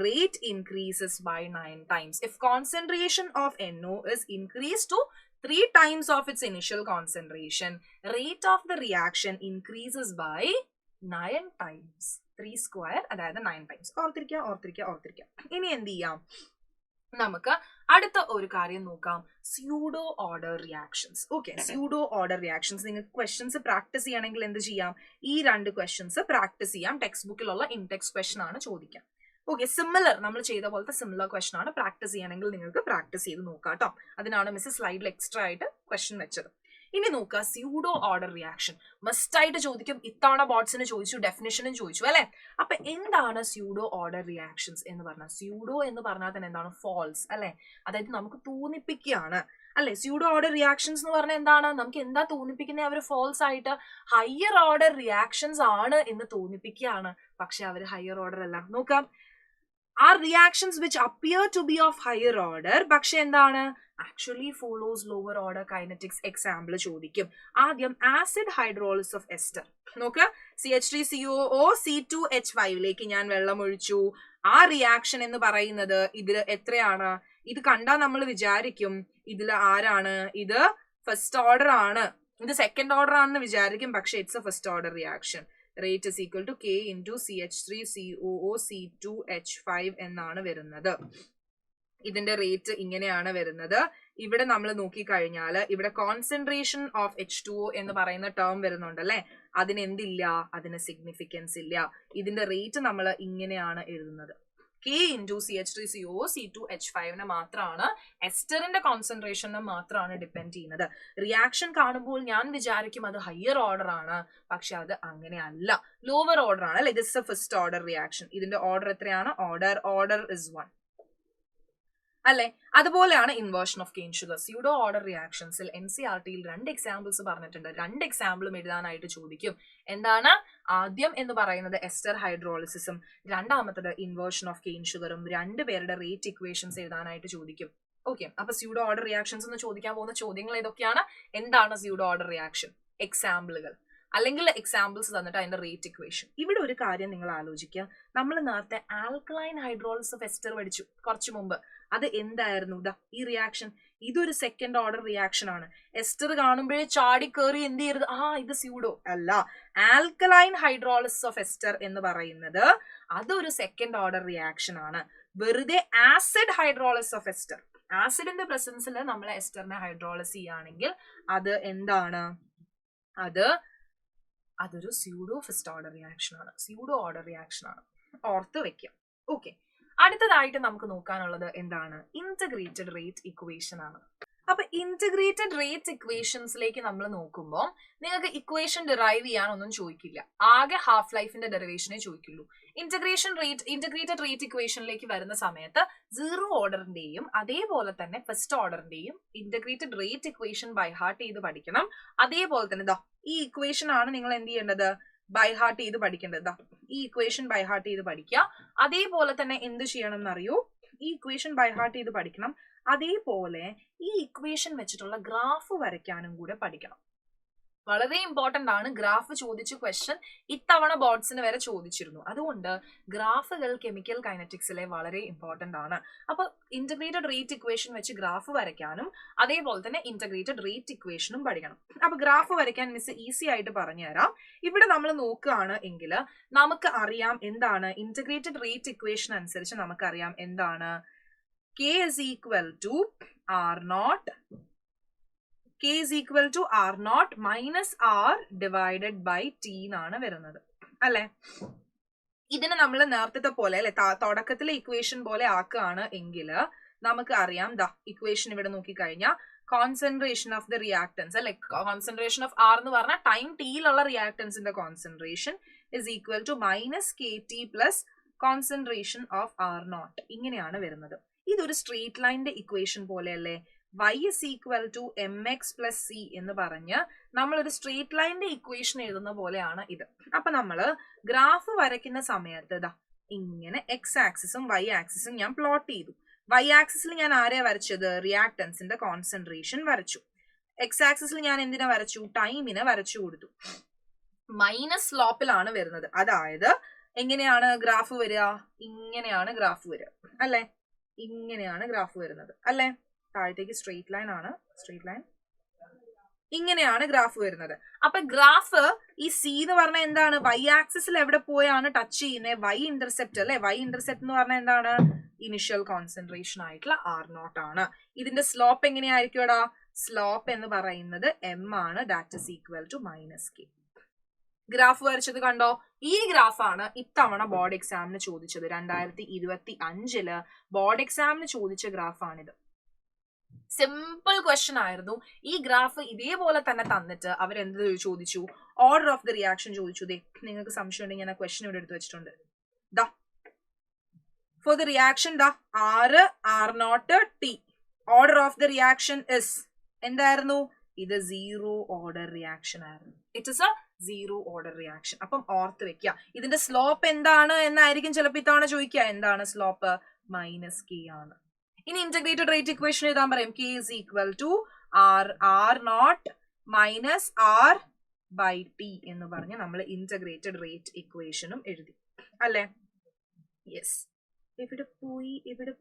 Rate increases by 9 times. If concentration of NO is increased to 3 times of its initial concentration, rate of the reaction increases by 9 times. 3 square അതായത് 9 times. ഓർത്തിരിക്കുക. ഇനി എന്ത് ചെയ്യാം? നമുക്ക് അടുത്ത ഒരു കാര്യം നോക്കാം, pseudo order reactions. Okay, pseudo order reactions നിങ്ങൾക്ക് ക്വസ്റ്റ്യൻസ് പ്രാക്ടീസ് ചെയ്യണമെങ്കിൽ എന്ത് ചെയ്യാം? ഈ 2 ക്വസ്റ്റ്യൻസ് പ്രാക്ടീസ് ചെയ്യാം. ടെക്സ്റ്റ് ബുക്കിലുള്ള ഇൻടെക്സ്റ്റ് ക്വസ്റ്റൻ ആണ് ചോദിക്കാം. ഓക്കെ, സിമിലർ നമ്മൾ ചെയ്ത പോലത്തെ സിമിലർ ക്വസ്റ്റൻ ആണ്. പ്രാക്ടീസ് ചെയ്യണമെങ്കിൽ നിങ്ങൾക്ക് പ്രാക്ടീസ് ചെയ്ത് നോക്കാം കേട്ടോ. അതിനാണ് മിസ് സ്ലൈഡിൽ എക്സ്ട്രാ ആയിട്ട് ക്വസ്റ്റൻ വെച്ചത്. ഇനി നോക്കുക, സ്യൂഡോ ഓർഡർ റിയാക്ഷൻ മസ്റ്റ് ആയിട്ട് ചോദിക്കും. ഇത്തവണ ബോർഡ്സിന് ചോദിച്ചു, ഡെഫിനിഷനും ചോദിച്ചു അല്ലെ? അപ്പൊ എന്താണ് സ്യൂഡോ ഓർഡർ റിയാക്ഷൻസ് എന്ന് പറഞ്ഞാൽ? സ്യൂഡോ എന്ന് പറഞ്ഞാൽ തന്നെ എന്താണ്? ഫോൾസ് അല്ലെ? അതായത് നമുക്ക് തോന്നിപ്പിക്കുകയാണ് അല്ലെ? സ്യൂഡോ ഓർഡർ റിയാക്ഷൻസ് എന്ന് പറഞ്ഞാൽ എന്താണ്? നമുക്ക് എന്താ തോന്നിപ്പിക്കുന്നത്? അവർ ഫോൾസ് ആയിട്ട് ഹയർ ഓർഡർ റിയാക്ഷൻസ് ആണ് എന്ന് തോന്നിപ്പിക്കുകയാണ്, പക്ഷെ അവർ ഹയർ ഓർഡർ അല്ല. നോക്കാം, are reactions which appear to be of higher order പക്ഷെ എന്താണ്? actually follows lower order kinetics. Example ചോദിക്കും. ആദ്യം ആസിഡ് ഹൈഡ്രോളിസ് ഓഫ് എസ്റ്റർ. നോക്ക്, CH3COO C2H5 ലേക്ക് ഞാൻ വെള്ളം ഒഴിച്ചു. ആ റിയാക്ഷൻ എന്ന് പറയുന്നത് ഇതിൽ എത്രയാണ്? ഇത് കണ്ടാൽ നമ്മൾ വിചാരിക്കും ഇതിൽ ആരാണ്? ഇത് ഫസ്റ്റ് ഓർഡർ ആണ്, ഇത് സെക്കൻഡ് ഓർഡർ ആണെന്ന് വിചാരിക്കും, പക്ഷെ it's A first order reaction. Rate is equal to K into CH3COO C2H5 എന്നാണ് വരുന്നത്. ഇതിന്റെ റേറ്റ് ഇങ്ങനെയാണ് വരുന്നത്. ഇവിടെ നമ്മൾ നോക്കിക്കഴിഞ്ഞാൽ ഇവിടെ കോൺസെൻട്രേഷൻ ഓഫ് H2O എന്ന് പറയുന്ന ടേം വരുന്നുണ്ട് അല്ലെ? അതിന് എന്തില്ല? അതിന് സിഗ്നിഫിക്കൻസ് ഇല്ല. ഇതിന്റെ റേറ്റ് നമ്മൾ ഇങ്ങനെയാണ് എഴുതുന്നത്. K into CH3COO C2H5 മാത്രമാണ്, എസ്റ്ററിന്റെ കോൺസെൻട്രേഷനെ മാത്രമാണ് ഡിപ്പെൻഡ് ചെയ്യുന്നത്. റിയാക്ഷൻ കാണുമ്പോൾ ഞാൻ വിചാരിക്കും അത് ഹയർ ഓർഡർ ആണ്, പക്ഷെ അത് അങ്ങനെ അല്ല, ലോവർ ഓർഡർ ആണ് അല്ലെ? This a first order reaction. ഇതിന്റെ ഓർഡർ എത്രയാണ്? ഓർഡർ ഇസ് 1 അല്ലെ? അതുപോലെയാണ് inversion of cane sugar. Pseudo order റിയാക്ഷൻസിൽ NCERTയിൽ 2 എക്സാമ്പിൾസ് പറഞ്ഞിട്ടുണ്ട്. 2 എക്സാമ്പിളും എഴുതാനായിട്ട് ചോദിക്കും. എന്താണ്? ആദ്യം എന്ന് പറയുന്നത് എസ്റ്റർ ഹൈഡ്രോളിസിസും, രണ്ടാമത്തത് ഇൻവേർഷൻ ഓഫ് കെയ്ൻ ഷുഗറും. 2 പേരുടെ റേറ്റ് ഇക്വേഷൻസ് എഴുതാനായിട്ട് ചോദിക്കും. ഓക്കെ, അപ്പൊ സ്യൂഡോ ഓർഡർ റിയാക്ഷൻസ് എന്ന് ചോദിക്കാൻ പോകുന്ന ചോദ്യങ്ങൾ ഏതൊക്കെയാണ്? എന്താണ് സ്യൂഡോ ഓർഡർ റിയാക്ഷൻ? എക്സാമ്പിളുകൾ അല്ലെങ്കിൽ എക്സാമ്പിൾസ് തന്നിട്ട് അതിന്റെ റേറ്റ് ഇക്വേഷൻ. ഇവിടെ ഒരു കാര്യം നിങ്ങൾ ആലോചിക്കുക, നമ്മൾ നേരത്തെ ആൽക്കലൈൻ ഹൈഡ്രോളിസ് ഓഫ് എസ്റ്റർ പഠിച്ചു കുറച്ചു മുമ്പ്. അത് എന്തായിരുന്നു? ഈ റിയാക്ഷൻ ഇതൊരു സെക്കൻഡ് ഓർഡർ റിയാക്ഷൻ ആണ്. എസ്റ്റർ കാണുമ്പോഴേ ചാടി കയറി എന്ത് ചെയ്യരുത്? ഇത് സ്യൂഡോ അല്ല. ആൽക്കലൈൻ ഹൈഡ്രോളിസ് ഓഫ് എസ്റ്റർ എന്ന് പറയുന്നത് അതൊരു സെക്കൻഡ് ഓർഡർ റിയാക്ഷൻ ആണ്. വെറുതെ ആസിഡ് ഹൈഡ്രോളിസ് ഓഫ് എസ്റ്റർ, ആസിഡിന്റെ പ്രസൻസിൽ നമ്മൾ എസ്റ്ററിനെ ഹൈഡ്രോളിസ് ചെയ്യുകയാണെങ്കിൽ അത് എന്താണ്? അതൊരു സ്യൂഡോ ഫസ്റ്റ് ഓർഡർ റിയാക്ഷൻ ആണ്, സ്യൂഡോ ഓർഡർ റിയാക്ഷൻ ആണ്. ഓർത്ത് വെക്കാം. ഓക്കെ, അടുത്തതായിട്ട് നമുക്ക് നോക്കാനുള്ളത് എന്താണ്? ഇന്റഗ്രേറ്റഡ് റേറ്റ് ഇക്വേഷൻ ആണ്. അപ്പൊ ഇന്റഗ്രേറ്റഡ് റേറ്റ് ഇക്വേഷൻസിലേക്ക് നമ്മൾ നോക്കുമ്പോൾ നിങ്ങൾക്ക് ഇക്വേഷൻ ഡിറൈവ് ചെയ്യാനൊന്നും ചോദിക്കില്ല, ആകെ ഹാഫ് ലൈഫിന്റെ ഡെറിവേഷനെ ചോദിക്കുള്ളൂ. ഇന്റഗ്രേറ്റഡ് റേറ്റ് ഇക്വേഷനിലേക്ക് വരുന്ന സമയത്ത് സീറോ ഓർഡറിന്റെയും അതേപോലെ തന്നെ ഫസ്റ്റ് ഓർഡറിന്റെയും integrated rate equation by heart ചെയ്ത് പഠിക്കണം. അതേപോലെ തന്നെ ദാ ഈ ഇക്വേഷൻ ആണ് നിങ്ങൾ എന്ത് ചെയ്യേണ്ടത്, ബൈ ഹാർട്ട് ചെയ്ത് പഠിക്കേണ്ടത്. ഈ ഇക്വേഷൻ ബൈ ഹാർട്ട് ചെയ്ത് പഠിക്കുക. അതേപോലെ തന്നെ എന്ത് ചെയ്യണം എന്നറിയൂ, ഈ ഇക്വേഷൻ ബൈ ഹാർട്ട് ചെയ്ത് പഠിക്കണം. അതേപോലെ ഈ ഇക്വേഷൻ വെച്ചിട്ടുള്ള ഗ്രാഫ് വരയ്ക്കാനും കൂടെ പഠിക്കണം. വളരെ ഇമ്പോർട്ടന്റ് ആണ്. ഗ്രാഫ് ചോദിച്ച ക്വസ്റ്റ്യൻ ഇത്തവണ ബോർഡ്സിന് വരെ ചോദിച്ചിരുന്നു. അതുകൊണ്ട് ഗ്രാഫുകൾ കെമിക്കൽ കൈനറ്റിക്സിലെ വളരെ ഇമ്പോർട്ടന്റ് ആണ്. അപ്പൊ ഇന്റഗ്രേറ്റഡ് റേറ്റ് ഇക്വേഷൻ വെച്ച് ഗ്രാഫ് വരയ്ക്കാനും അതേപോലെ തന്നെ ഇന്റഗ്രേറ്റഡ് റേറ്റ് ഇക്വേഷനും പഠിക്കണം. അപ്പൊ ഗ്രാഫ് വരയ്ക്കാൻ മിസ് ഈസി ആയിട്ട് പറഞ്ഞുതരാം. ഇവിടെ നമ്മൾ നോക്കുകയാണ് എങ്കിൽ നമുക്ക് അറിയാം എന്താണ് ഇന്റഗ്രേറ്റഡ് റേറ്റ് ഇക്വേഷൻ അനുസരിച്ച് നമുക്കറിയാം എന്താണ് K is equal to R0. K is equal to R0 minus R divided by T എന്നാണ് വരുന്നത് അല്ലെ. ഇതിനെ നമ്മൾ നേരത്തെ പോലെ അല്ലെ തുടക്കത്തിലെ ഇക്വേഷൻ പോലെ ആക്കുകയാണ് എങ്കിൽ നമുക്ക് അറിയാം ദാ ഇക്വേഷൻ ഇവിടെ നോക്കിക്കഴിഞ്ഞാൽ കോൺസെൻട്രേഷൻ ഓഫ് ദ റിയാക്ടൻസ് അല്ലെ, കോൺസെൻട്രേഷൻ ഓഫ് ആർ എന്ന് പറഞ്ഞാൽ ടൈം ടിയിലുള്ള റിയാക്ടൻസിന്റെ concentration is equal to minus KT plus concentration of R0. ഇങ്ങനെയാണ് വരുന്നത്. ഇതൊരു സ്ട്രേറ്റ് ലൈനിന്റെ ഇക്വേഷൻ പോലെയല്ലേ. y is equal to mx plus c എന്ന് പറഞ്ഞ് നമ്മളൊരു സ്ട്രേറ്റ് ലൈനിന്റെ ഇക്വേഷൻ എഴുതുന്ന പോലെയാണ് ഇത്. അപ്പൊ നമ്മള് ഗ്രാഫ് വരയ്ക്കുന്ന സമയത്ത് ഇതാ ഇങ്ങനെ x ആക്സിസും y ആക്സിസും ഞാൻ പ്ലോട്ട് ചെയ്തു. y ആക്സിസിൽ ഞാൻ ആരെയാ വരച്ചത്, റിയാക്ടൻസിന്റെ കോൺസെൻട്രേഷൻ വരച്ചു. x ആക്സിസിൽ ഞാൻ എന്തിനാ വരച്ചു, ടൈമിനെ വരച്ചു കൊടുത്തു. മൈനസ് സ്ലോപ്പിലാണ് വരുന്നത്. അതായത് എങ്ങനെയാണ് ഗ്രാഫ് വരിക, ഇങ്ങനെയാണ് ഗ്രാഫ് വരിക അല്ലെ, ഇങ്ങനെയാണ് ഗ്രാഫ് വരുന്നത് അല്ലെ. താഴത്തേക്ക് സ്ട്രെയിറ്റ് ലൈൻ ആണ്, സ്ട്രെയിറ്റ് ലൈൻ ഇങ്ങനെയാണ് ഗ്രാഫ് വരുന്നത്. അപ്പൊ ഗ്രാഫ് ഈ സി എന്ന് പറഞ്ഞാൽ എന്താണ്, വൈ ആക്സിസിൽ എവിടെ പോയാണ് ടച്ച് ചെയ്യുന്നത്, വൈ ഇന്റർസെപ്റ്റ് അല്ലെ. വൈ ഇന്റർസെപ്റ്റ് എന്ന് പറഞ്ഞാൽ എന്താണ്, ഇനിഷ്യൽ കോൺസെൻട്രേഷൻ ആയിട്ടുള്ള R0 ആണ്. ഇതിന്റെ സ്ലോപ്പ് എങ്ങനെയായിരിക്കുംടാ, സ്ലോപ്പ് എന്ന് പറയുന്നത് m ആണ്, that is equal to minus k. Graph വരച്ചത് കണ്ടോ, ഈ ഗ്രാഫാണ് ഇത്തവണ ബോർഡ് എക്സാമിന് ചോദിച്ചത്. 2025 ബോർഡ് എക്സാമിന് ചോദിച്ച ഗ്രാഫാണിത്. സിമ്പിൾ ക്വസ്റ്റ്യൻ ആയിരുന്നു. ഈ ഗ്രാഫ് ഇതേപോലെ തന്നെ തന്നിട്ട് അവരെന്ത് ചോദിച്ചു, ഓർഡർ ഓഫ് ദി റിയാക്ഷൻ ചോദിച്ചു. നിങ്ങൾക്ക് സംശയം ഉണ്ടെങ്കിൽ ഞാൻ ക്വസ്റ്റ്യൻ ഇവിടെ എടുത്ത് വെച്ചിട്ടുണ്ട്. ദാ ഫോർ ദി റിയാക്ഷൻ ദാ R0 T, order of the reaction is എന്തായിരുന്നു, ഇത് സീറോ ഓർഡർ റിയാക്ഷൻ ആയിരുന്നു. It is a zero order reaction. അപ്പം ഓർത്ത് വെക്കുക. ഇതിന്റെ സ്ലോപ്പ് എന്താണ് എന്നായിരിക്കും ചിലപ്പോൾ ഇത്തവണ ചോദിക്കുക. എന്താണ് സ്ലോപ്പ്, മൈനസ് k ആണ്. ഇനി ഇന്റഗ്രേറ്റഡ് റേറ്റ് ഇക്വേഷൻ എഴുതാൻ പറയും. K is equal to R0 minus R by T എന്ന് പറഞ്ഞ് നമ്മൾ ഇന്റഗ്രേറ്റഡ് റേറ്റ് ഇക്വേഷനും എഴുതി അല്ലെ. യെസ്, ഇവിടെ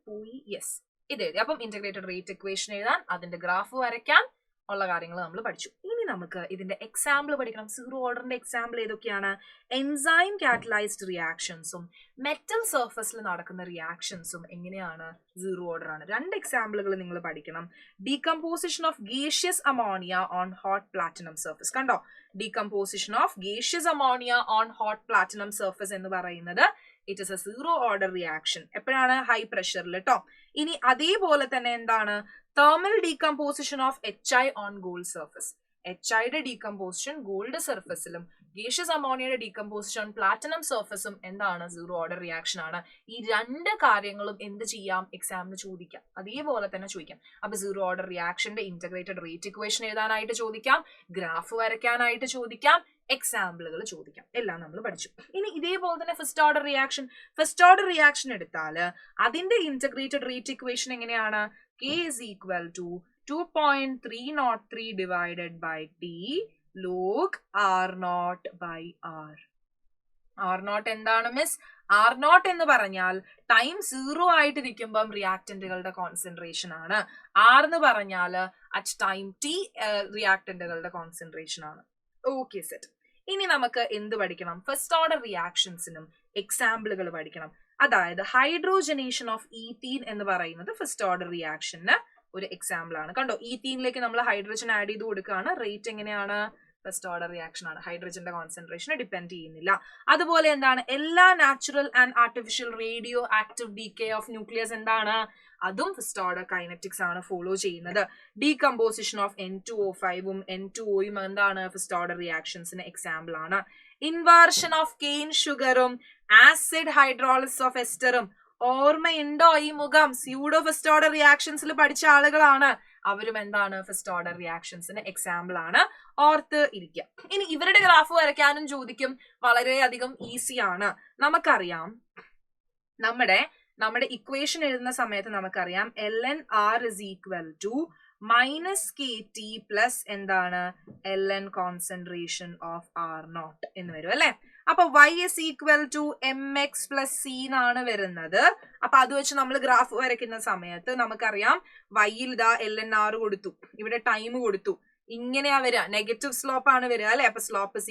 പോയി യെസ് ഇത് എഴുതി. അപ്പം ഇന്റഗ്രേറ്റഡ് റേറ്റ് ഇക്വേഷൻ എഴുതാൻ, അതിന്റെ ഗ്രാഫ് വരയ്ക്കാൻ ഉള്ള കാര്യങ്ങൾ നമ്മൾ പഠിച്ചു. ഇനി നമുക്ക് ഇതിന്റെ എക്സാമ്പിൾ പഠിക്കണം. സീറോ ഓർഡറിന്റെ എക്സാമ്പിൾ ഏതൊക്കെയാണ്, എൻസൈം കാറ്റലൈസ്ഡ് റിയാക്ഷൻസും മെറ്റൽ സർഫസിൽ നടക്കുന്ന റിയാക്ഷൻസും എങ്ങനെയാണ് സീറോ ഓർഡർ ആണ്. രണ്ട് എക്സാമ്പിളുകൾ നിങ്ങൾ പഠിക്കണം. Decomposition of gaseous ammonia on hot platinum surface. കണ്ടോ, decomposition of gaseous ammonia on hot platinum surface എന്ന് പറയുന്നത് it is a zero order reaction. എപ്പോഴാണ്, ഹൈ പ്രഷറിൽ കേട്ടോ. ഇനി അതേപോലെ തന്നെ എന്താണ്, thermal decomposition of HI on gold surface. HIയുടെ ഡീകമ്പോസിഷൻ ഗോൾഡ് സർഫസിലും ഗേഷ്യസ് അമോണിയയുടെ ഡീകമ്പോസിഷൻ പ്ലാറ്റിനം സർഫസും എന്താണ്, സീറോ ഓർഡർ റിയാക്ഷൻ ആണ്. ഈ രണ്ട് കാര്യങ്ങളും എന്ത് ചെയ്യാം, എക്സാമിന് ചോദിക്കാം. അതേപോലെ തന്നെ ചോദിക്കാം. അപ്പൊ സീറോ ഓർഡർ റിയാക്ഷന്റെ ഇന്റഗ്രേറ്റഡ് റേറ്റ് ഇക്വേഷൻ എഴുതാനായിട്ട് ചോദിക്കാം, ഗ്രാഫ് വരയ്ക്കാനായിട്ട് ചോദിക്കാം, എക്സാമ്പിളുകൾ ചോദിക്കാം. എല്ലാം നമ്മൾ പഠിച്ചു. ഇനി ഇതേപോലെ തന്നെ ഫസ്റ്റ് ഓർഡർ റിയാക്ഷൻ എടുത്താൽ അതിന്റെ ഇന്റഗ്രേറ്റഡ് റേറ്റ് ഇക്വേഷൻ എങ്ങനെയാണ്, K is equal to 2.303 divided by T log R0 by R. R0 എന്താണ് മിസ്, R0 എന്ന് പറഞ്ഞാൽ ടൈം 0 ആയിട്ടിരിക്കുമ്പം റിയാക്ടന്റുകളുടെ കോൺസെൻട്രേഷൻ ആണ്. R എന്ന് പറഞ്ഞാൽ അറ്റ് ടൈം T റിയാക്ടന്റുകളുടെ കോൺസെൻട്രേഷൻ ആണ്. Okay set. ഇനി നമുക്ക് എന്ത് പഠിക്കണം, ഫസ്റ്റ് ഓർഡർ റിയാക്ഷൻസിനും എക്സാമ്പിളുകൾ പഠിക്കണം. അതായത് ഹൈഡ്രോജനേഷൻ ഓഫ് ഈത്തീൻ എന്ന് പറയുന്നത് ഫസ്റ്റ് ഓർഡർ റിയാക്ഷന് ഒരു എക്സാമ്പിൾ ആണ്. കണ്ടോ, ഈത്തീനിലേക്ക് നമ്മൾ ഹൈഡ്രജൻ ആഡ് ചെയ്ത് കൊടുക്കുകയാണ്. റേറ്റ് എങ്ങനെയാണ്, ഫസ്റ്റ് ഓർഡർ റിയാക്ഷൻ ആണ്. ഹൈഡ്രജന്റെ കോൺസെൻട്രേഷനെ ഡിപ്പെൻഡ് ചെയ്യുന്നില്ല. അതുപോലെ എന്താണ് എല്ലാ natural and artificial radio active decay of nucleus എന്താണ്, അതും ഫസ്റ്റ് ഓർഡർ കൈനറ്റിക്സ് ആണ് ഫോളോ ചെയ്യുന്നത്. ഡീകമ്പോസിഷൻ ഓഫ് N2O5 N2O എന്താണ് ഫസ്റ്റ് ഓർഡർ റിയാക്ഷൻസിന് എക്സാമ്പിൾ ആണ്. ഇൻവേർഷൻ ഓഫ് കെയിൻ ഷുഗറും ആസിഡ് ഹൈഡ്രോളിസിസ് ഓഫ് എസ്റ്ററും ഓർമ്മയുണ്ടോ ഈ മുഖം? സ്യൂഡോ ഫസ്റ്റ് ഓർഡർ റിയാക്ഷൻസിൽ പഠിച്ച ആളുകളാണ്. അവരും എന്താണ് ഫസ്റ്റ് ഓർഡർ റിയാക്ഷൻസിന് എക്സാമ്പിൾ ആണ്. ഓർത്ത് ഇരിക്കുക. ഇനി ഇവരുടെ ഗ്രാഫ് വരയ്ക്കാനും ചോദിക്കും. വളരെയധികം ഈസിയാണ്. നമുക്കറിയാം നമ്മുടെ ഇക്വേഷൻ എഴുതുന്ന സമയത്ത് നമുക്കറിയാം ln(r) - kT പ്ലസ് എന്താണ് ln കോൺസെൻട്രേഷൻ ഓഫ് R0 എന്ന് വരും അല്ലെ. അപ്പൊ y = mx + c എന്നാണ് വരുന്നത്. അപ്പൊ അത് വെച്ച് നമ്മൾ ഗ്രാഫ് വരയ്ക്കുന്ന സമയത്ത് നമുക്കറിയാം y-ൽ ഇതാ ln(r) കൊടുത്തു, ഇവിടെ ടൈം കൊടുത്തു, ഇങ്ങനെയാ വരിക, നെഗറ്റീവ് സ്ലോപ്പ് ആണ് വരിക അല്ലെ. അപ്പൊ സ്ലോപ്പ് =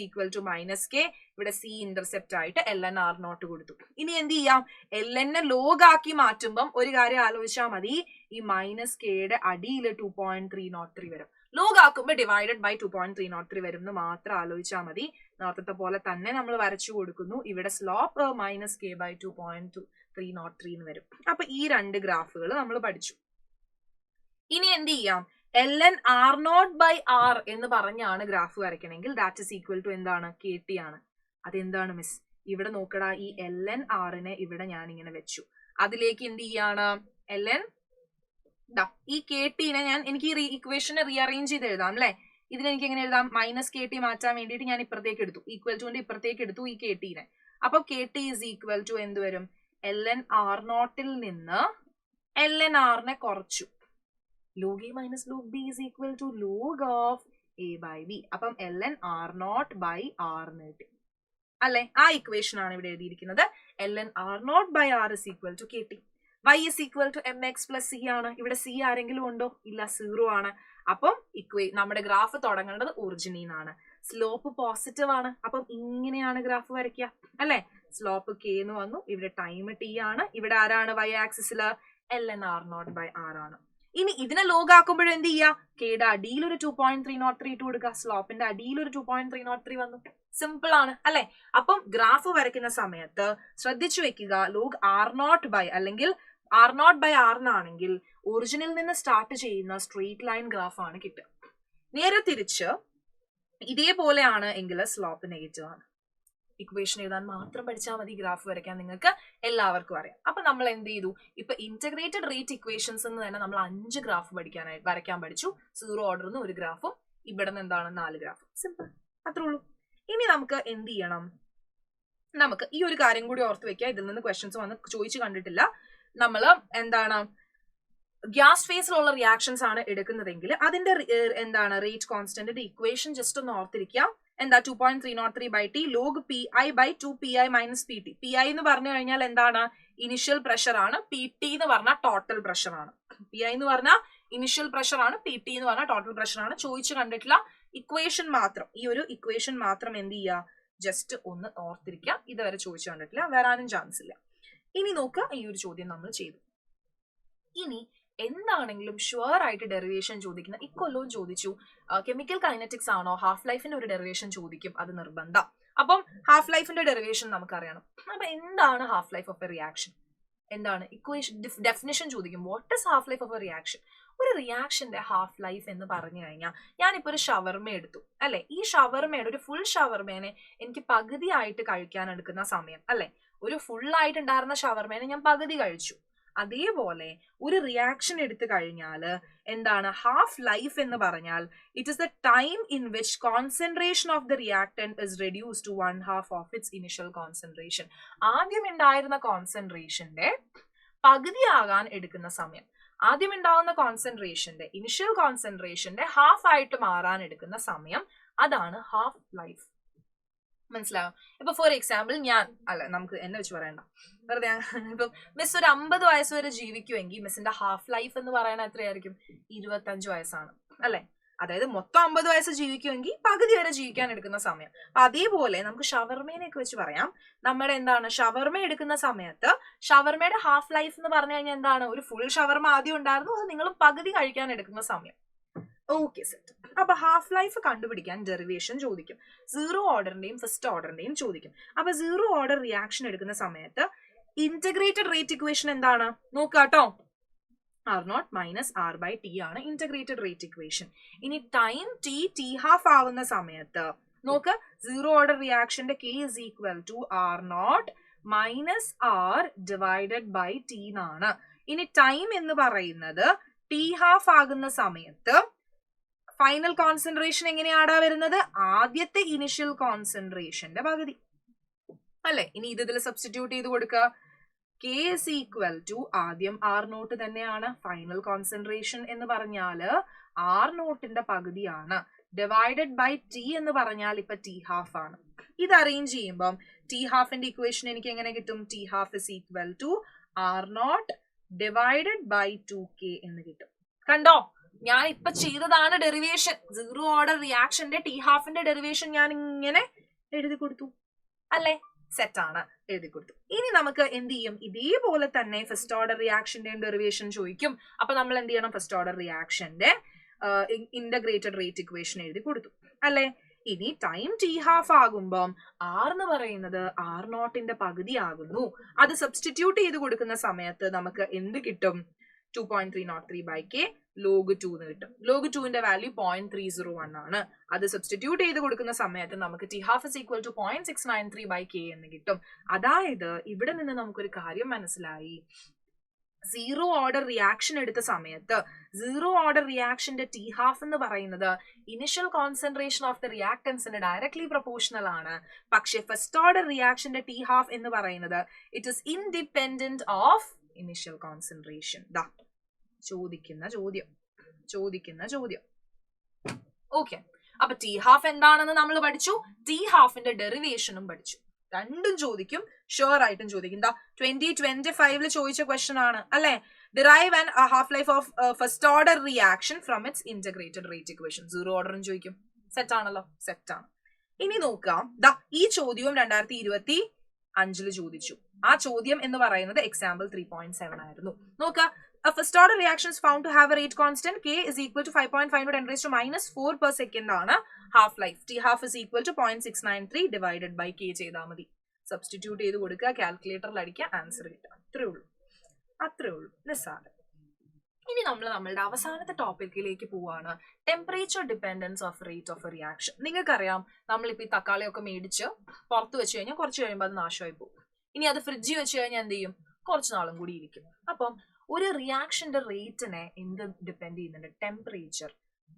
-k, ഇവിടെ c ഇന്റർസെപ്റ്റ് ആയിട്ട് ln(r0) കൊടുത്തു. ഇനി എന്ത് ചെയ്യാം, ln ലോഗ് ആക്കി മാറ്റുമ്പം ഒരു കാര്യം ആലോചിച്ചാൽ മതി, ഈ -kയുടെ അടിയിൽ 2.303 വരും. ലോഗ് ആക്കുമ്പോൾ ഡിവൈഡഡ് ബൈ 2.303 വരും എന്ന് മാത്രം ആലോചിച്ചാൽ മതി. നേരത്തെ പോലെ തന്നെ നമ്മൾ വരച്ചു കൊടുക്കുന്നു. ഇവിടെ സ്ലോപ്പ് -k/2.303 എന്ന് വരും. അപ്പൊ ഈ രണ്ട് ഗ്രാഫുകൾ നമ്മൾ പഠിച്ചു. ഇനി എന്ത് ചെയ്യാം, ln(r0/r) എന്ന് പറഞ്ഞാണ് ഗ്രാഫ് വരയ്ക്കണമെങ്കിൽ ദാറ്റ് ഈസ് ഈക്വൽ ടു എന്താണ്, KT ആണ്. അതെന്താണ് മിസ്, ഇവിടെ നോക്കടാ, ഈ ln(r)നെ ഇവിടെ ഞാൻ ഇങ്ങനെ വെച്ചു. അതിലേക്ക് എന്ത് ചെയ്യാണ്, ഈ KT-നെ എനിക്ക് ഈ ഇക്വേഷനെ റീഅറേഞ്ച് ചെയ്ത് എഴുതാം അല്ലെ. ഇതിനെനിക്ക് എങ്ങനെ എഴുതാം, -KT മാറ്റാൻ വേണ്ടിയിട്ട് ഞാൻ ഇപ്പുറത്തേക്ക് എടുത്തു, ഈക്വൽ ടുവിന്റെ ഇപ്പുറത്തേക്ക് എടുത്തു ഈ KT-നെ. അപ്പൊ KT = എന്ത് വരും, ln(r0)ൽ നിന്ന് ln(r)നെ കുറച്ചു. log A - log B = log of A/B. അപ്പം ln(r0/r) കിട്ടി അല്ലെ. ആ ഇക്വേഷൻ ആണ് ഇവിടെ എഴുതിയിരിക്കുന്നത്. ln(r0/r) = KT. y = mx + c ആണ്. ഇവിടെ c ആരെങ്കിലും ഉണ്ടോ? ഇല്ല, 0 ആണ്. അപ്പം നമ്മുടെ ഗ്രാഫ് തുടങ്ങേണ്ടത് ഒറിജിനിൽ നിന്നാണ്. സ്ലോപ്പ് പോസിറ്റീവ് ആണ്. അപ്പം ഇങ്ങനെയാണ് ഗ്രാഫ് വരയ്ക്കുക അല്ലെ. സ്ലോപ്പ് k എന്ന് വന്നു, ഇവിടെ ടൈം t ആണ്, ഇവിടെ ആരാണ് y ആക്സിസിൽ, ln(r0/r) ആണ്. ഇനി ഇതിനെ ലോഗ് ആക്കുമ്പോഴും എന്ത് ചെയ്യുക, കെയുടെ അടിയിൽ ഒരു 2.303 ഇട്ട് കൊടുക്കുക, സ്ലോപ്പിന്റെ അടിയിൽ ഒരു 2.303 വന്നു. സിമ്പിൾ ആണ് അല്ലെ. അപ്പം ഗ്രാഫ് വരയ്ക്കുന്ന സമയത്ത് ശ്രദ്ധിച്ചു വെക്കുക, ലോഗ് R0 അല്ലെങ്കിൽ R0/r എന്നാണെങ്കിൽ ഒറിജിനിൽ നിന്ന് സ്റ്റാർട്ട് ചെയ്യുന്ന സ്ട്രെയിറ്റ് ലൈൻ ഗ്രാഫ് ആണ് കിട്ടുക. നേരെ തിരിച്ച് ഇതേപോലെയാണ് എങ്കിൽ സ്ലോപ്പ് നെഗറ്റീവ് ആണ്. ഇക്വേഷൻ എഴുതാൻ മാത്രം പഠിച്ചാൽ മതി, ഗ്രാഫ് വരയ്ക്കാൻ നിങ്ങൾക്ക് എല്ലാവർക്കും അറിയാം. അപ്പൊ നമ്മൾ എന്ത് ചെയ്തു, ഇപ്പൊ ഇന്റഗ്രേറ്റഡ് റേറ്റ് ഇക്വേഷൻസ് എന്ന് തന്നെ നമ്മൾ 5 ഗ്രാഫ് വരയ്ക്കാൻ പഠിച്ചു. 0 ഓർഡറിന് ഒരു ഗ്രാഫും ഇവിടെ നിന്ന് എന്താണ് 4 ഗ്രാഫും. സിമ്പിൾ, അത്രേ ഉള്ളൂ. ഇനി നമുക്ക് എന്ത് ചെയ്യണം, നമുക്ക് ഈ ഒരു കാര്യം കൂടി ഓർത്ത് വെക്കുക. ഇതിൽ നിന്ന് ക്വസ്റ്റ്യൻസ് വന്ന് ചോദിച്ചു കണ്ടിട്ടില്ല. നമ്മൾ എന്താണ് ഗ്യാസ് ഫേസിലുള്ള റിയാക്ഷൻസ് ആണ് എടുക്കുന്നതെങ്കിൽ അതിന്റെ എന്താണ് റേറ്റ് കോൺസ്റ്റന്റിന്റെ ഇക്വേഷൻ ജസ്റ്റ് ഒന്ന് ഓർത്തിരിക്കുക. എന്താ, 2.303/T log Pi/2Pi - PT. Pi എന്ന് പറഞ്ഞു കഴിഞ്ഞാൽ എന്താണ്, ഇനിഷ്യൽ പ്രഷർ ആണ്. PT എന്ന് പറഞ്ഞാൽ ടോട്ടൽ പ്രഷർ ആണ്. Pi എന്ന് പറഞ്ഞാൽ ഇനിഷ്യൽ പ്രഷർ ആണ്, PT എന്ന് പറഞ്ഞാൽ ടോട്ടൽ പ്രഷർ ആണ്. ചോദിച്ചു കണ്ടിട്ടില്ല, ഇക്വേഷൻ മാത്രം, ഈ ഒരു ഇക്വേഷൻ മാത്രം എന്ത് ചെയ്യുക, ജസ്റ്റ് ഒന്ന് ഓർത്തിരിക്കുക. ഇതുവരെ ചോദിച്ചു കണ്ടിട്ടില്ല, വരാനും ചാൻസ് ഇല്ല. ഇനി നോക്കുക, ഈ ഒരു ചോദ്യം നമ്മൾ ചെയ്തു. ഇനി എന്താണെങ്കിലും ഷുവർ ആയിട്ട് ഡെറിവേഷൻ ചോദിക്കുന്ന ഇക്കൊല്ലവും ചോദിച്ചു. കെമിക്കൽ കൈനറ്റിക്സ് ആണോ, ഹാഫ് ലൈഫിന്റെ ഒരു ഡെറിവേഷൻ ചോദിക്കും, അത് നിർബന്ധം. അപ്പം ഹാഫ് ലൈഫിന്റെ ഡെറിവേഷൻ നമുക്കറിയണം. അപ്പൊ എന്താണ് half life of a reaction, എന്താണ് ഇക്വേഷൻ, ഡെഫിനിഷൻ ചോദിക്കും. What is half life of a reaction? ഒരു റിയാക്ഷന്റെ ഹാഫ് ലൈഫ് എന്ന് പറഞ്ഞു കഴിഞ്ഞാൽ, ഞാനിപ്പോ ഒരു ഷവർമ എടുത്തു അല്ലെ, ഈ ഷവർമയുടെ ഒരു ഫുൾ ഷവർമേനെ എനിക്ക് പകുതിയായിട്ട് കഴിക്കാൻ എടുക്കുന്ന സമയം അല്ലെ, ഒരു ഫുൾ ആയിട്ട് ഉണ്ടായിരുന്ന ഷവർമേനെ ഞാൻ പകുതി കഴിച്ചു. അതേപോലെ ഒരു റിയാക്ഷൻ എടുത്തു കഴിഞ്ഞാൽ എന്താണ് ഹാഫ് ലൈഫ് എന്ന് പറഞ്ഞാൽ, it is the time in which concentration of the reactant is reduced to 1/2 of its initial concentration. ആദ്യം ഉണ്ടായിരുന്ന കോൺസെൻട്രേഷന്റെ പകുതിയാകാൻ എടുക്കുന്ന സമയം, ആദ്യം ഉണ്ടാകുന്ന കോൺസെൻട്രേഷന്റെ ഇനിഷ്യൽ കോൺസെൻട്രേഷന്റെ ഹാഫ് ആയിട്ട് മാറാൻ എടുക്കുന്ന സമയം, അതാണ് ഹാഫ് ലൈഫ്. മനസ്സിലാവും? ഇപ്പൊ ഫോർ എക്സാമ്പിൾ നമുക്ക് എന്നെ വെച്ച് പറയണ്ട, വെറുതെ ഇപ്പം മിസ് ഒരു 50 വയസ്സ് വരെ ജീവിക്കുമെങ്കിൽ മിസ്സിന്റെ ഹാഫ് ലൈഫ് എന്ന് പറയുന്നത് എത്രയായിരിക്കും, 25 വയസ്സാണ് അല്ലെ. അതായത് മൊത്തം 50 വയസ്സ് ജീവിക്കുമെങ്കിൽ പകുതി വരെ ജീവിക്കാൻ എടുക്കുന്ന സമയം. അപ്പൊ അതേപോലെ നമുക്ക് ഷവർമേനെയൊക്കെ വെച്ച് പറയാം. നമ്മുടെ എന്താണ് ഷവർമ എടുക്കുന്ന സമയത്ത് ഷവർമയുടെ ഹാഫ് ലൈഫ് എന്ന് പറഞ്ഞു കഴിഞ്ഞാൽ എന്താണ്, ഒരു ഫുൾ ഷവർമ ആദ്യം ഉണ്ടായിരുന്നു, അത് നിങ്ങൾ പകുതി കഴിക്കാൻ എടുക്കുന്ന സമയം. Okay set. അപ്പൊ ഹാഫ് ലൈഫ് കണ്ടുപിടിക്കാൻ ഡെറിവേഷൻ ചോദിക്കും, സീറോ ഓർഡറിന്റെയും ഫസ്റ്റ് ഓർഡറിന്റെയും ചോദിക്കും. അപ്പൊ സീറോ ഓർഡർ റിയാക്ഷൻ എടുക്കുന്ന സമയത്ത് ഇന്റഗ്രേറ്റഡ് റേറ്റ് ഇക്വേഷൻ എന്താണ് നോക്കാട്ടോ, R0 minus R by T ആണ് ഇന്റഗ്രേറ്റഡ് റേറ്റ് ഇക്വേഷൻ. ഇനി ടൈം ടി ഹാഫ് ആവുന്ന സമയത്ത് നോക്ക്, സീറോ ഓർഡർ റിയാക്ഷന്റെ K is equal to R0 minus R divided by T എന്നാണ്. ഇനി ടൈം എന്ന് പറയുന്നത് ടി ഹാഫ് ആകുന്ന സമയത്ത് ഫൈനൽ കോൺസെൻട്രേഷൻ എങ്ങനെയാടാ വരുന്നത്, ആദ്യത്തെ ഇനിഷ്യൽ കോൺസെൻട്രേഷന്റെ പകുതി അല്ലെ. ഇനി ഇതിൽ സബ്സ്റ്റിറ്റ്യൂട്ട് ചെയ്ത് കൊടുക്കുക, K is equal to ആദ്യം R0 തന്നെയാണ്, ഫൈനൽ കോൺസെൻട്രേഷൻ എന്ന് പറഞ്ഞാല് R0ന്റെ പകുതിയാണ്, ഡിവൈഡഡ് ബൈ ടി എന്ന് പറഞ്ഞാൽ ഇപ്പൊ ടി ഹാഫ് ആണ്. ഇത് അറേഞ്ച് ചെയ്യുമ്പം ടി ഹാഫിന്റെ ഇക്വേഷൻ എനിക്ക് എങ്ങനെ കിട്ടും, T half is equal to R0 divided by 2K എന്ന് കിട്ടും. കണ്ടോ, ഞാൻ ഇപ്പൊ ചെയ്തതാണ് ഡെറിവേഷൻ. സീറോ ഓർഡർ റിയാക്ഷന്റെ ടി ഹാഫിന്റെ ഡെറിവേഷൻ ഞാൻ ഇങ്ങനെ എഴുതി കൊടുത്തു അല്ലെ, സെറ്റ് ആണ്, എഴുതി കൊടുത്തു. ഇനി നമുക്ക് എന്ത് ചെയ്യും, ഇതേപോലെ തന്നെ ഫസ്റ്റ് ഓർഡർ റിയാക്ഷന്റെ ഡെറിവേഷൻ ചോദിക്കും. അപ്പൊ നമ്മൾ എന്ത് ചെയ്യണം, ഫസ്റ്റ് ഓർഡർ റിയാക്ഷന്റെ ഇന്റഗ്രേറ്റഡ് റേറ്റ് ഇക്വേഷൻ എഴുതി കൊടുത്തു അല്ലെ. ഇനി ടൈം ടി ഹാഫ് ആകുമ്പം R എന്ന് പറയുന്നത് R0ന്റെ പകുതി ആകുന്നു. അത് സബ്സ്റ്റിറ്റ്യൂട്ട് ചെയ്ത് കൊടുക്കുന്ന സമയത്ത് നമുക്ക് എന്ത് കിട്ടും, 2.303 by K log 2 എന്ന് കിട്ടും. log 2ന്റെ വാല്യൂ 0.301 ആണ്. അത് സബ്സ്റ്റിറ്റ്യൂട്ട് ചെയ്ത് കൊടുക്കുന്ന സമയത്ത് നമുക്ക് T half is equal to 0.693 by K എന്ന് കിട്ടും. അതായത് ഇവിടെ നിന്ന് നമുക്കൊരു കാര്യം മനസ്സിലായി, സീറോ ഓർഡർ റിയാക്ഷൻ എടുത്ത സമയത്ത് സീറോ ഓർഡർ റിയാക്ഷന്റെ ടി ഹാഫ് എന്ന് പറയുന്നത് ഇനിഷ്യൽ കോൺസെൻട്രേഷൻ ഓഫ് ദ റിയാക്ടൻസിന് ഡയറക്ട്ലി പ്രൊപ്പോർഷണൽ ആണ്. പക്ഷെ ഫസ്റ്റ് ഓർഡർ റിയാക്ഷന്റെ ടി ഹാഫ് എന്ന് പറയുന്നത് it is independent of initial concentration. ദാ ചോദിക്കുന്ന ചോദ്യം. ഓക്കെ, അപ്പൊ ടി ഹാഫ് എന്താണെന്ന് നമ്മൾ പഠിച്ചു, ടി ഹാഫിന്റെ ഡെറിവേഷനും പഠിച്ചു. രണ്ടും ചോദിക്കും, ഷുവർ ആയിട്ടും ചോദിക്കും. 2025 ചോദിച്ച ക്വസ്റ്റൻ ആണ് അല്ലെ, derive and half life of first order reaction from it's integrated rate equation. Zero ഓർഡറും ചോദിക്കും. സെറ്റ് ആണല്ലോ, സെറ്റ് ആണ്. ഇനി നോക്കാം, ഈ ചോദ്യവും 2025 ചോദിച്ചു. ആ ചോദ്യം എന്ന് പറയുന്നത് എക്സാമ്പിൾ 3.7 ആയിരുന്നു. നോക്കാം, a first order reaction is found to have a rate constant K is equal to 5.5 × 10⁻⁴ per second ആണ് half life. T half is equal to 0.693 divided by K ചെയ്താൽ മതി. സബ്സ്റ്റിറ്റ്യൂട്ട് ചെയ്ത് കൊടുക്കുക, കാൽക്കുലേറ്ററിൽ അടിക്കുക, ആൻസർ കിട്ടുക. അത്രേ ഉള്ളൂ നിസ്സാരം. ഇനി നമ്മൾ നമ്മളുടെ അവസാനത്തെ ടോപ്പിക്കിലേക്ക് പോവാണ്, temperature dependence of rate of a reaction. നിങ്ങൾക്കറിയാം, നമ്മളിപ്പോൾ ഈ തക്കാളിയൊക്കെ മേടിച്ച് പുറത്ത് വെച്ച് കഴിഞ്ഞാൽ കുറച്ച് കഴിയുമ്പോൾ അത് നാശമായി പോകും. ഇനി അത് ഫ്രിഡ്ജിൽ വെച്ച് കഴിഞ്ഞാൽ എന്ത് ചെയ്യും, കുറച്ച് നാളും കൂടി ഇരിക്കും. അപ്പം ഒരു റിയാക്ഷന്റെ റേറ്റിനെ എന്ത് ഡിപ്പെൻഡ് ചെയ്യുന്നുണ്ട്, ടെമ്പറേച്ചർ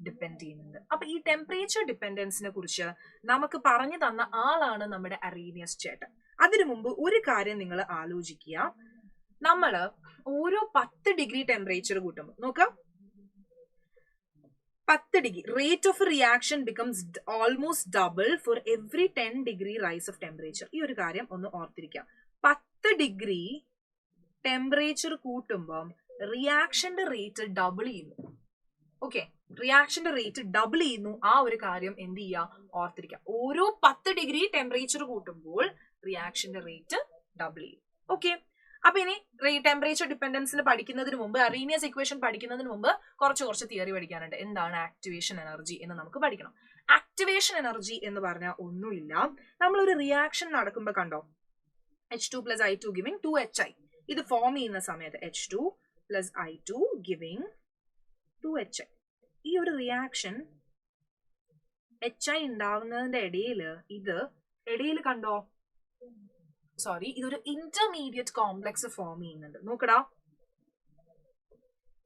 ഡിപ്പെൻഡ് ചെയ്യുന്നുണ്ട്. അപ്പൊ ഈ ടെമ്പറേച്ചർ ഡിപ്പെൻഡൻസിനെ കുറിച്ച് നമുക്ക് പറഞ്ഞു തന്ന ആളാണ് നമ്മുടെ അറീനിയസ് ചേട്ടൻ. അതിനു മുമ്പ് ഒരു കാര്യം നിങ്ങൾ ആലോചിക്കുക, നമ്മള് ഓരോ 10 ഡിഗ്രി ടെമ്പറേച്ചർ കൂട്ടുമ്പോൾ നോക്കാം, 10 degree rate of reaction becomes almost double for every 10 degree rise of temperature. ഈ ഒരു കാര്യം ഒന്ന് ഓർത്തിരിക്കാം. 10 ഡിഗ്രി ടെമ്പറേച്ചർ കൂട്ടുമ്പോൾ റിയാക്ഷന്റെ റേറ്റ് ഡബിൾ ചെയ്യുന്നു. ഓക്കെ, റിയാക്ഷന്റെ റേറ്റ് ഡബിൾ ചെയ്യുന്നു. ആ ഒരു കാര്യം എന്ത് ചെയ്യുക, ഓർത്തിരിക്കുക. ഓരോ 10 ഡിഗ്രി ടെമ്പറേച്ചർ കൂട്ടുമ്പോൾ റിയാക്ഷന്റെ റേറ്റ് ഡബിൾ ചെയ്യും. ഓക്കെ, അപ്പൊ ഇനി ടെമ്പറേച്ചർ ഡിപെൻഡൻസിന് പഠിക്കുന്നതിന് മുമ്പ്, അറീനിയസ് ഇക്വേഷൻ പഠിക്കുന്നതിന് മുമ്പ് കുറച്ച് തിയറി പഠിക്കാനുണ്ട്. എന്താണ് ആക്ടിവേഷൻ എനർജി എന്ന് നമുക്ക് പഠിക്കണം. ആക്ടിവേഷൻ എനർജി എന്ന് പറഞ്ഞാൽ ഒന്നുമില്ല, നമ്മളൊരു റിയാക്ഷൻ നടക്കുമ്പോൾ കണ്ടോ, H2 + I2 ഗിവിംഗ് 2HI. ഇത് ഫോം ചെയ്യുന്ന സമയത്ത് H2 + I2 ഗിവിംഗ് 2HI. ഈ ഒരു റിയാക്ഷൻ HI ഉണ്ടാവുന്നതിന്റെ ഇടയിൽ കണ്ടോ, ഇതൊരു ഇന്റർമീഡിയറ്റ് കോംപ്ലക്സ് ഫോം ചെയ്യുന്നുണ്ട്. നോക്കടാ,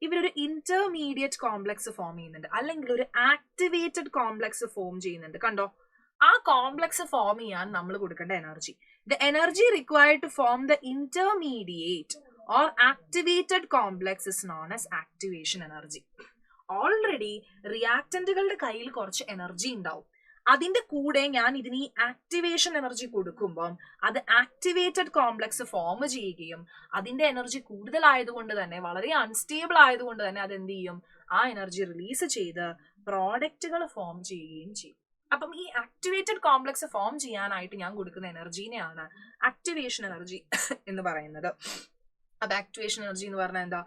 ഇവരൊരു ഇന്റർമീഡിയറ്റ് കോംപ്ലക്സ് ഫോം ചെയ്യുന്നുണ്ട്, അല്ലെങ്കിൽ ഒരു ആക്ടിവേറ്റഡ് കോംപ്ലക്സ് ഫോം ചെയ്യുന്നുണ്ട്. കണ്ടോ, ആ കോംപ്ലക്സ് ഫോം ചെയ്യാൻ നമ്മൾ കൊടുക്കേണ്ട energy, the energy required to form the intermediate or activated complex is known as activation energy. Already റിയാക്ടന്റുകളുടെ കയ്യിൽ കുറച്ച് എനർജി ഉണ്ടാവും, അതിന്റെ കൂടെ ഞാൻ ഇതിന് ഈ ആക്ടിവേഷൻ എനർജി കൊടുക്കുമ്പോൾ അത് ആക്ടിവേറ്റഡ് കോംപ്ലക്സ് ഫോം ചെയ്യുകയും അതിന്റെ എനർജി കൂടുതലായതുകൊണ്ട് തന്നെ, വളരെ അൺസ്റ്റേബിൾ ആയതുകൊണ്ട് തന്നെ അത് എന്ത് ചെയ്യും, ആ എനർജി റിലീസ് ചെയ്ത് പ്രോഡക്റ്റുകൾ ഫോം ചെയ്യുകയും ചെയ്യും. അപ്പം ഈ ആക്ടിവേറ്റഡ് കോംപ്ലക്സ് ഫോം ചെയ്യാനായിട്ട് ഞാൻ കൊടുക്കുന്ന എനർജീനെയാണ് ആക്ടിവേഷൻ എനർജി എന്ന് പറയുന്നത്. അപ്പൊ ആക്ടിവേഷൻ എനർജി എന്ന് പറഞ്ഞാൽ എന്താ,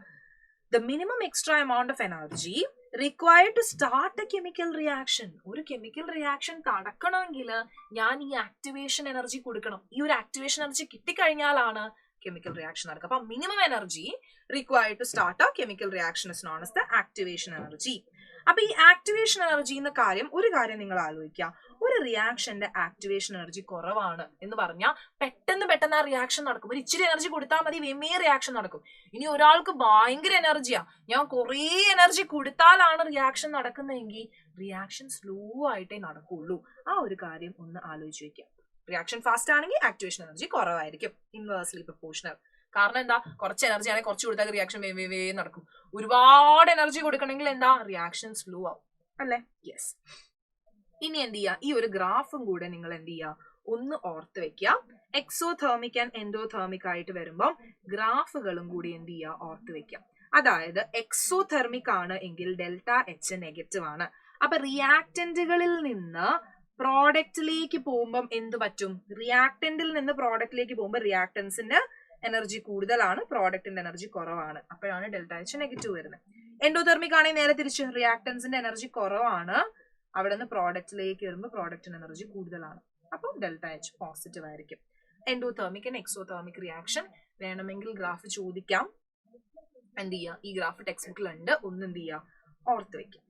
the minimum extra amount of energy required to start a chemical reaction. ഒരു കെമിക്കൽ റിയാക്ഷൻ നടക്കണമെങ്കിൽ ഞാൻ ഈ ആക്ടിവേഷൻ എനർജി കൊടുക്കണം. ഈ ഒരു ആക്ടിവേഷൻ എനർജി കിട്ടിക്കഴിഞ്ഞാലാണ് chemical reaction നടക്കുക. അപ്പൊ minimum energy required to start a chemical reaction is known as the activation energy. അപ്പൊ ഈ ആക്ടിവേഷൻ എനർജി എന്ന കാര്യം, ഒരു കാര്യം നിങ്ങൾ ആലോചിക്കുക, ഒരു റിയാക്ഷന്റെ ആക്ടിവേഷൻ എനർജി കുറവാണ് എന്ന് പറഞ്ഞാൽ പെട്ടെന്ന് ആ റിയാക്ഷൻ നടക്കും. ഒരു ഇച്ചിരി എനർജി കൊടുത്താൽ മതി, വേമേ റിയാക്ഷൻ നടക്കും. ഇനി ഒരാൾക്ക് ഭയങ്കര എനർജിയാ, ഞാൻ കുറേ എനർജി കൊടുത്താലാണ് റിയാക്ഷൻ നടക്കുന്നതെങ്കിൽ റിയാക്ഷൻ സ്ലോ ആയിട്ടേ നടക്കുള്ളൂ. ആ ഒരു കാര്യം ഒന്ന് ആലോചിച്ച് വെക്കുക. റിയാക്ഷൻ ഫാസ്റ്റ് ആണെങ്കിൽ ആക്ടിവേഷൻ എനർജി കുറവായിരിക്കും, ഇൻവേഴ്സ്ലി പ്രൊപ്പോർഷണൽ. കാരണം എന്താ, കുറച്ച് എനർജി ആണെങ്കിൽ കുറച്ച് കൊടുത്താൽ റിയാക്ഷൻ വേ നടക്കും. ഒരുപാട് എനർജി കൊടുക്കണമെങ്കിൽ എന്താ, റിയാക്ഷൻ സ്ലോ ആവും അല്ലേ? യെസ്. ഇനി എന്ത് ചെയ്യുക, ഈ ഒരു ഗ്രാഫും കൂടെ നിങ്ങൾ എന്ത് ചെയ്യുക, ഒന്ന് ഓർത്ത് വെക്കുക. എക്സോതേർമിക് ആൻഡ് എൻഡോതേർമിക് ആയിട്ട് വരുമ്പോൾ ഗ്രാഫുകളും കൂടി എന്ത് ചെയ്യുക, ഓർത്ത് വെക്കുക. അതായത് എക്സോതെർമിക് ആണ് എങ്കിൽ ഡെൽറ്റ എച്ച് നെഗറ്റീവ് ആണ്. അപ്പൊ റിയാക്ടന്റുകളിൽ നിന്ന് പ്രോഡക്റ്റിലേക്ക് പോകുമ്പോൾ എന്ത് പറ്റും, റിയാക്ടന്റിൽ നിന്ന് പ്രോഡക്റ്റിലേക്ക് പോകുമ്പോൾ റിയാക്ടൻസിന്റെ എനർജി കൂടുതലാണ്, പ്രോഡക്റ്റിന്റെ എനർജി കുറവാണ്. അപ്പോഴാണ് ഡെൽറ്റ എച്ച് നെഗറ്റീവ് വരുന്നത്. എൻഡോതെർമിക് ആണെങ്കിൽ നേരെ തിരിച്ച്, റിയാക്ടൻസിന്റെ എനർജി കുറവാണ്, അവിടെ നിന്ന് പ്രോഡക്റ്റിലേക്ക് വരുമ്പോൾ പ്രോഡക്റ്റിന്റെ എനർജി കൂടുതലാണ്, അപ്പം ഡെൽറ്റ എച്ച് പോസിറ്റീവ് ആയിരിക്കും. എൻഡോതെർമിക് ആൻഡ് എക്സോതെർമിക് റിയാക്ഷൻ വേണമെങ്കിൽ ഗ്രാഫ് ചോദിക്കാം. എന്ത് ചെയ്യുക, ഈ ഗ്രാഫ് ടെക്സ്റ്റ് ബുക്കിലുണ്ട്, ഒന്ന് എന്ത് ചെയ്യുക, ഓർത്ത് വെക്കാം.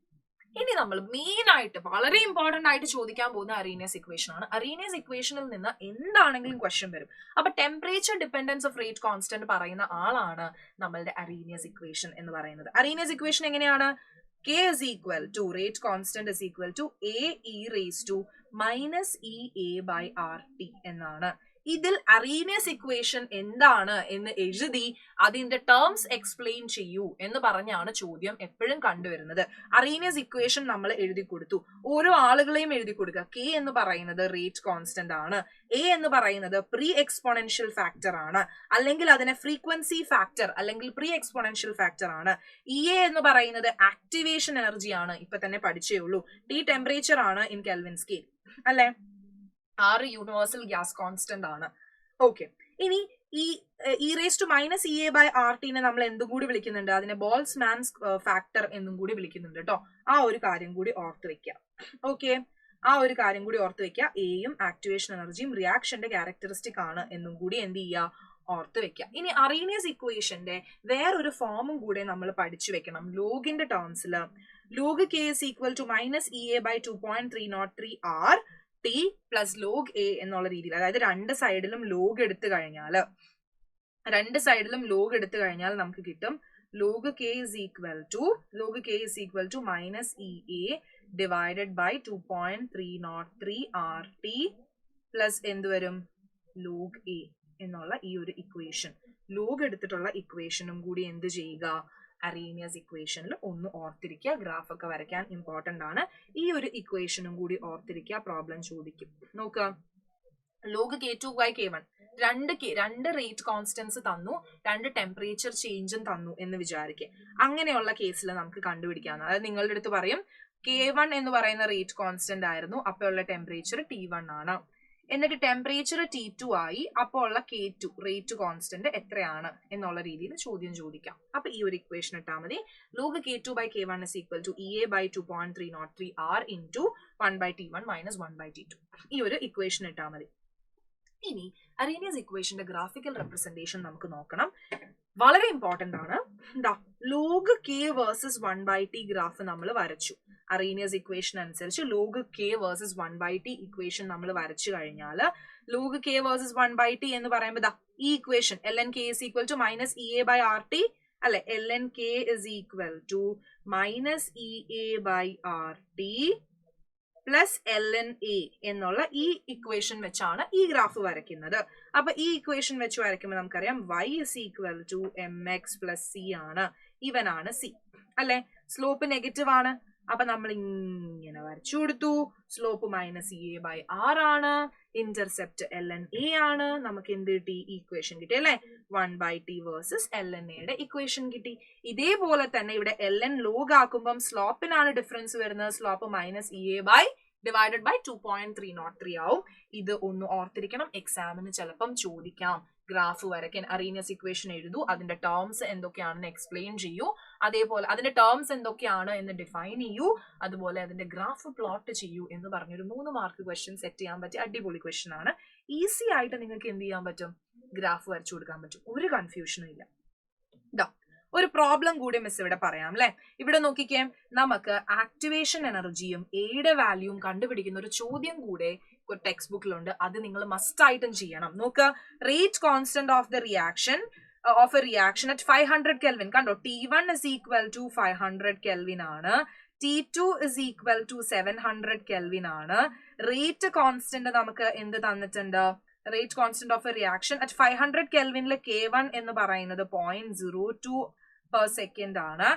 ഇനി നമ്മൾ മെയിൻ ആയിട്ട് വളരെ ഇമ്പോർട്ടന്റ് ആയിട്ട് ചോദിക്കാൻ പോകുന്ന അറീനിയസ് ഇക്വേഷൻ ആണ്. അറീനിയസ് ഇക്വേഷനിൽ നിന്ന് എന്താണെങ്കിലും ക്വസ്റ്റ്യൻ വരും. അപ്പൊ temperature dependence of rate constant പറയുന്ന ആളാണ് നമ്മളുടെ അറീനിയസ് ഇക്വേഷൻ എന്ന് പറയുന്നത്. അറീനിയസ് ഇക്വേഷൻ എങ്ങനെയാണ്, K is equal to rate constant is equal to A e raised to minus EA by RT എന്നാണ്. ഇതിൽ അറീനിയസ് ഇക്വേഷൻ എന്താണ് എന്ന് എഴുതി അതിന്റെ ടേംസ് എക്സ്പ്ലെയിൻ ചെയ്യൂ എന്ന് പറഞ്ഞാണ് ചോദ്യം എപ്പോഴും കണ്ടുവരുന്നത്. അറീനിയസ് ഇക്വേഷൻ നമ്മൾ എഴുതി കൊടുത്തു, ഓരോ ആളുകളെയും എഴുതി കൊടുക്കുക. K എന്ന് പറയുന്നത് റേറ്റ് കോൺസ്റ്റന്റ് ആണ്, A എന്ന് പറയുന്നത് പ്രീ എക്സ്പോണൻഷ്യൽ ഫാക്ടർ ആണ്, അല്ലെങ്കിൽ അതിനെ ഫ്രീക്വൻസി ഫാക്ടർ അല്ലെങ്കിൽ പ്രീ എക്സ്പോണൻഷ്യൽ ഫാക്ടർ ആണ്. EA എന്ന് പറയുന്നത് ആക്ടിവേഷൻ എനർജി ആണ്, ഇപ്പൊ തന്നെ പഠിച്ചേ ഉള്ളൂ. T ടെമ്പറേച്ചർ ആണ് ഇൻ കെൽവിൻ സ്കെയിൽ അല്ലെ, R യൂണിവേഴ്സൽ ഗ്യാസ് കോൺസ്റ്റന്റ് ആണ്. ഓക്കെ, ഇനി ഈ raise to minus E A by R ടിനെ നമ്മൾ എന്തും കൂടി വിളിക്കുന്നുണ്ട്, അതിനെ ബോൾസ്മാൻസ് ഫാക്ടർ എന്നും കൂടി വിളിക്കുന്നുണ്ട് കേട്ടോ. ആ ഒരു കാര്യം കൂടി ഓർത്ത് വെക്കുക. ഓക്കെ, ആ ഒരു കാര്യം കൂടി ഓർത്ത് വെക്കുക. എയും ആക്ടിവേഷൻ എനർജിയും റിയാക്ഷന്റെ ക്യാരക്ടറിസ്റ്റിക് ആണ് എന്നും കൂടി എന്ത് ചെയ്യുക, ഓർത്ത് വെക്കുക. ഇനി അറീനിയസ് ഇക്വേഷന്റെ വേറൊരു ഫോമും കൂടെ നമ്മൾ പഠിച്ചു വെക്കണം. ലോഗിന്റെ ടേംസിൽ log K is equal to minus E A by 2.303 R T plus log A എന്നുള്ള രീതിയിൽ, അതായത് രണ്ട് സൈഡിലും ലോഗ് എടുത്തു കഴിഞ്ഞാൽ നമുക്ക് കിട്ടും log K is equal to minus E A divided by 2.303 R T plus എന്ത് വരും, ലോഗ് എ എന്നുള്ള ഈ ഒരു ഇക്വേഷൻ. ലോഗ് എടുത്തിട്ടുള്ള ഇക്വേഷനും കൂടി എന്ത് ചെയ്യുക, അറീനിയസ് ഇക്വേഷനിൽ ഒന്ന് ഓർത്തിരിക്കുക. ഗ്രാഫ് ഒക്കെ വരയ്ക്കാൻ ഇമ്പോർട്ടന്റ് ആണ്. ഈ ഒരു ഇക്വേഷനും കൂടി ഓർത്തിരിക്കുക, പ്രോബ്ലം ചോദിക്കും. നോക്കുക, ലോഗ് K2 ബൈ K1 രണ്ട് റേറ്റ് കോൺസ്റ്റൻസ് തന്നു, രണ്ട് ടെമ്പറേച്ചർ ചേഞ്ചും തന്നു എന്ന് വിചാരിക്കുക. അങ്ങനെയുള്ള കേസിൽ നമുക്ക് കണ്ടുപിടിക്കാവുന്ന, അതായത് നിങ്ങളുടെ അടുത്ത് പറയും K1 എന്ന് പറയുന്ന റേറ്റ് കോൺസ്റ്റന്റ് ആയിരുന്നു, അപ്പോൾ ഉള്ള ടെമ്പറേച്ചർ T1 ആണ്, എന്നിട്ട് ടെമ്പറേച്ചർ T2 ആയി, അപ്പോൾ ഉള്ള K2 റേറ്റ് കോൺസ്റ്റന്റ് എത്രയാണ് എന്നുള്ള രീതിയിൽ ചോദ്യം ചോദിക്കാം. അപ്പൊ ഈ ഒരു ഇക്വേഷൻ ഇട്ടാൽ മതി. Log K2 by K1 is equal to EA by 2.303 R into 1 by T1 minus 1 by T2. ഈ ഒരു ഇക്വേഷൻ ഇട്ടാൽ മതി. ഇനി അറീനിയസ് ഇക്വേഷന്റെ ഗ്രാഫിക്കൽ റെപ്രസെന്റേഷൻ നമുക്ക് നോക്കണം, വളരെ ഇമ്പോർട്ടന്റ് ആണ്. എന്താ, log K versus 1 by T graph നമ്മൾ വരച്ചു. അറീനിയസ് ഇക്വേഷൻ അനുസരിച്ച് log K versus 1 by T equation നമ്മൾ വരച്ചു കഴിഞ്ഞാൽ log K versus 1 by T എന്ന് പറയുമ്പോൾ ഈ equation ln K is equal to minus EA by RT അല്ലെ, ln K is equal to minus EA by RT plus ln A എന്നുള്ള ഈ equation വെച്ചാണ് ഈ ഗ്രാഫ് വരയ്ക്കുന്നത്. അപ്പൊ ഈ ഇക്വേഷൻ വെച്ച് വരയ്ക്കുമ്പോൾ നമുക്കറിയാം y is equal to mx plus c ആണ്, ഇവനാണ് c അല്ലെ, സ്ലോപ്പ് നെഗറ്റീവ് ആണ്. അപ്പൊ നമ്മൾ ഇങ്ങനെ വരച്ചു കൊടുത്തു, slope minus E A by R ആണ്, ഇന്റർസെപ്റ്റ് ln A ആണ്, നമുക്ക് എന്ത് കിട്ടി, ഇക്വേഷൻ കിട്ടി അല്ലെ, 1 by T versus ln A equation കിട്ടി. ഇതേപോലെ തന്നെ ഇവിടെ ln ലോഗ് ആക്കുമ്പം സ്ലോപ്പിനാണ് ഡിഫറൻസ് വരുന്നത്, slope minus E A by divided by 2.303 ആവും. ഇത് ഒന്ന് ഓർത്തിരിക്കണം, എക്സാമിന് ചിലപ്പം ചോദിക്കാം. ഗ്രാഫ് വരയ്ക്കാൻ അറീനിയസ് ഇക്വേഷൻ എഴുതൂ, അതിന്റെ ടേംസ് എന്തൊക്കെയാണെന്ന് എക്സ്പ്ലെയിൻ ചെയ്യൂ, അതേപോലെ അതിന്റെ ടേംസ് എന്തൊക്കെയാണ് എന്ന് ഡിഫൈൻ ചെയ്യൂ, അതുപോലെ അതിന്റെ ഗ്രാഫ് പ്ലോട്ട് ചെയ്യൂ എന്ന് പറഞ്ഞൊരു 3 മാർക്ക് ക്വസ്റ്റ്യൻ സെറ്റ് ചെയ്യാൻ പറ്റിയ അടിപൊളി ക്വസ്റ്റ്യൻ ആണ്. ഈസി ആയിട്ട് നിങ്ങൾക്ക് എന്ത് ചെയ്യാൻ പറ്റും, ഗ്രാഫ് വരച്ചു കൊടുക്കാൻ പറ്റും, ഒരു കൺഫ്യൂഷനും ഇല്ല. ഒരു പ്രോബ്ലം കൂടി മിസ് ഇവിടെ പറയാം അല്ലെ. ഇവിടെ നോക്കിക്കേ, നമുക്ക് ആക്ടിവേഷൻ എനർജിയും എയുടെ വാല്യൂവും കണ്ടുപിടിക്കുന്ന ഒരു ചോദ്യം കൂടെ ടെക്സ്റ്റ് ബുക്കിലുണ്ട്. അത് നിങ്ങൾ മസ്റ്റ് ആയിട്ടും ചെയ്യണം. നോക്കുക, rate constant of the reaction of a reaction at 500 Kelvin. കണ്ടോ, T1 is equal to 500 Kelvin ആണ്, T2 is equal to 700 Kelvin ആണ്. റേറ്റ് കോൺസ്റ്റന്റ് നമുക്ക് എന്ത് തന്നിട്ടുണ്ട്, rate constant of a reaction at 500 Kelvinൽ K1 എന്ന് പറയുന്നത് 0.02 per second ആണ്,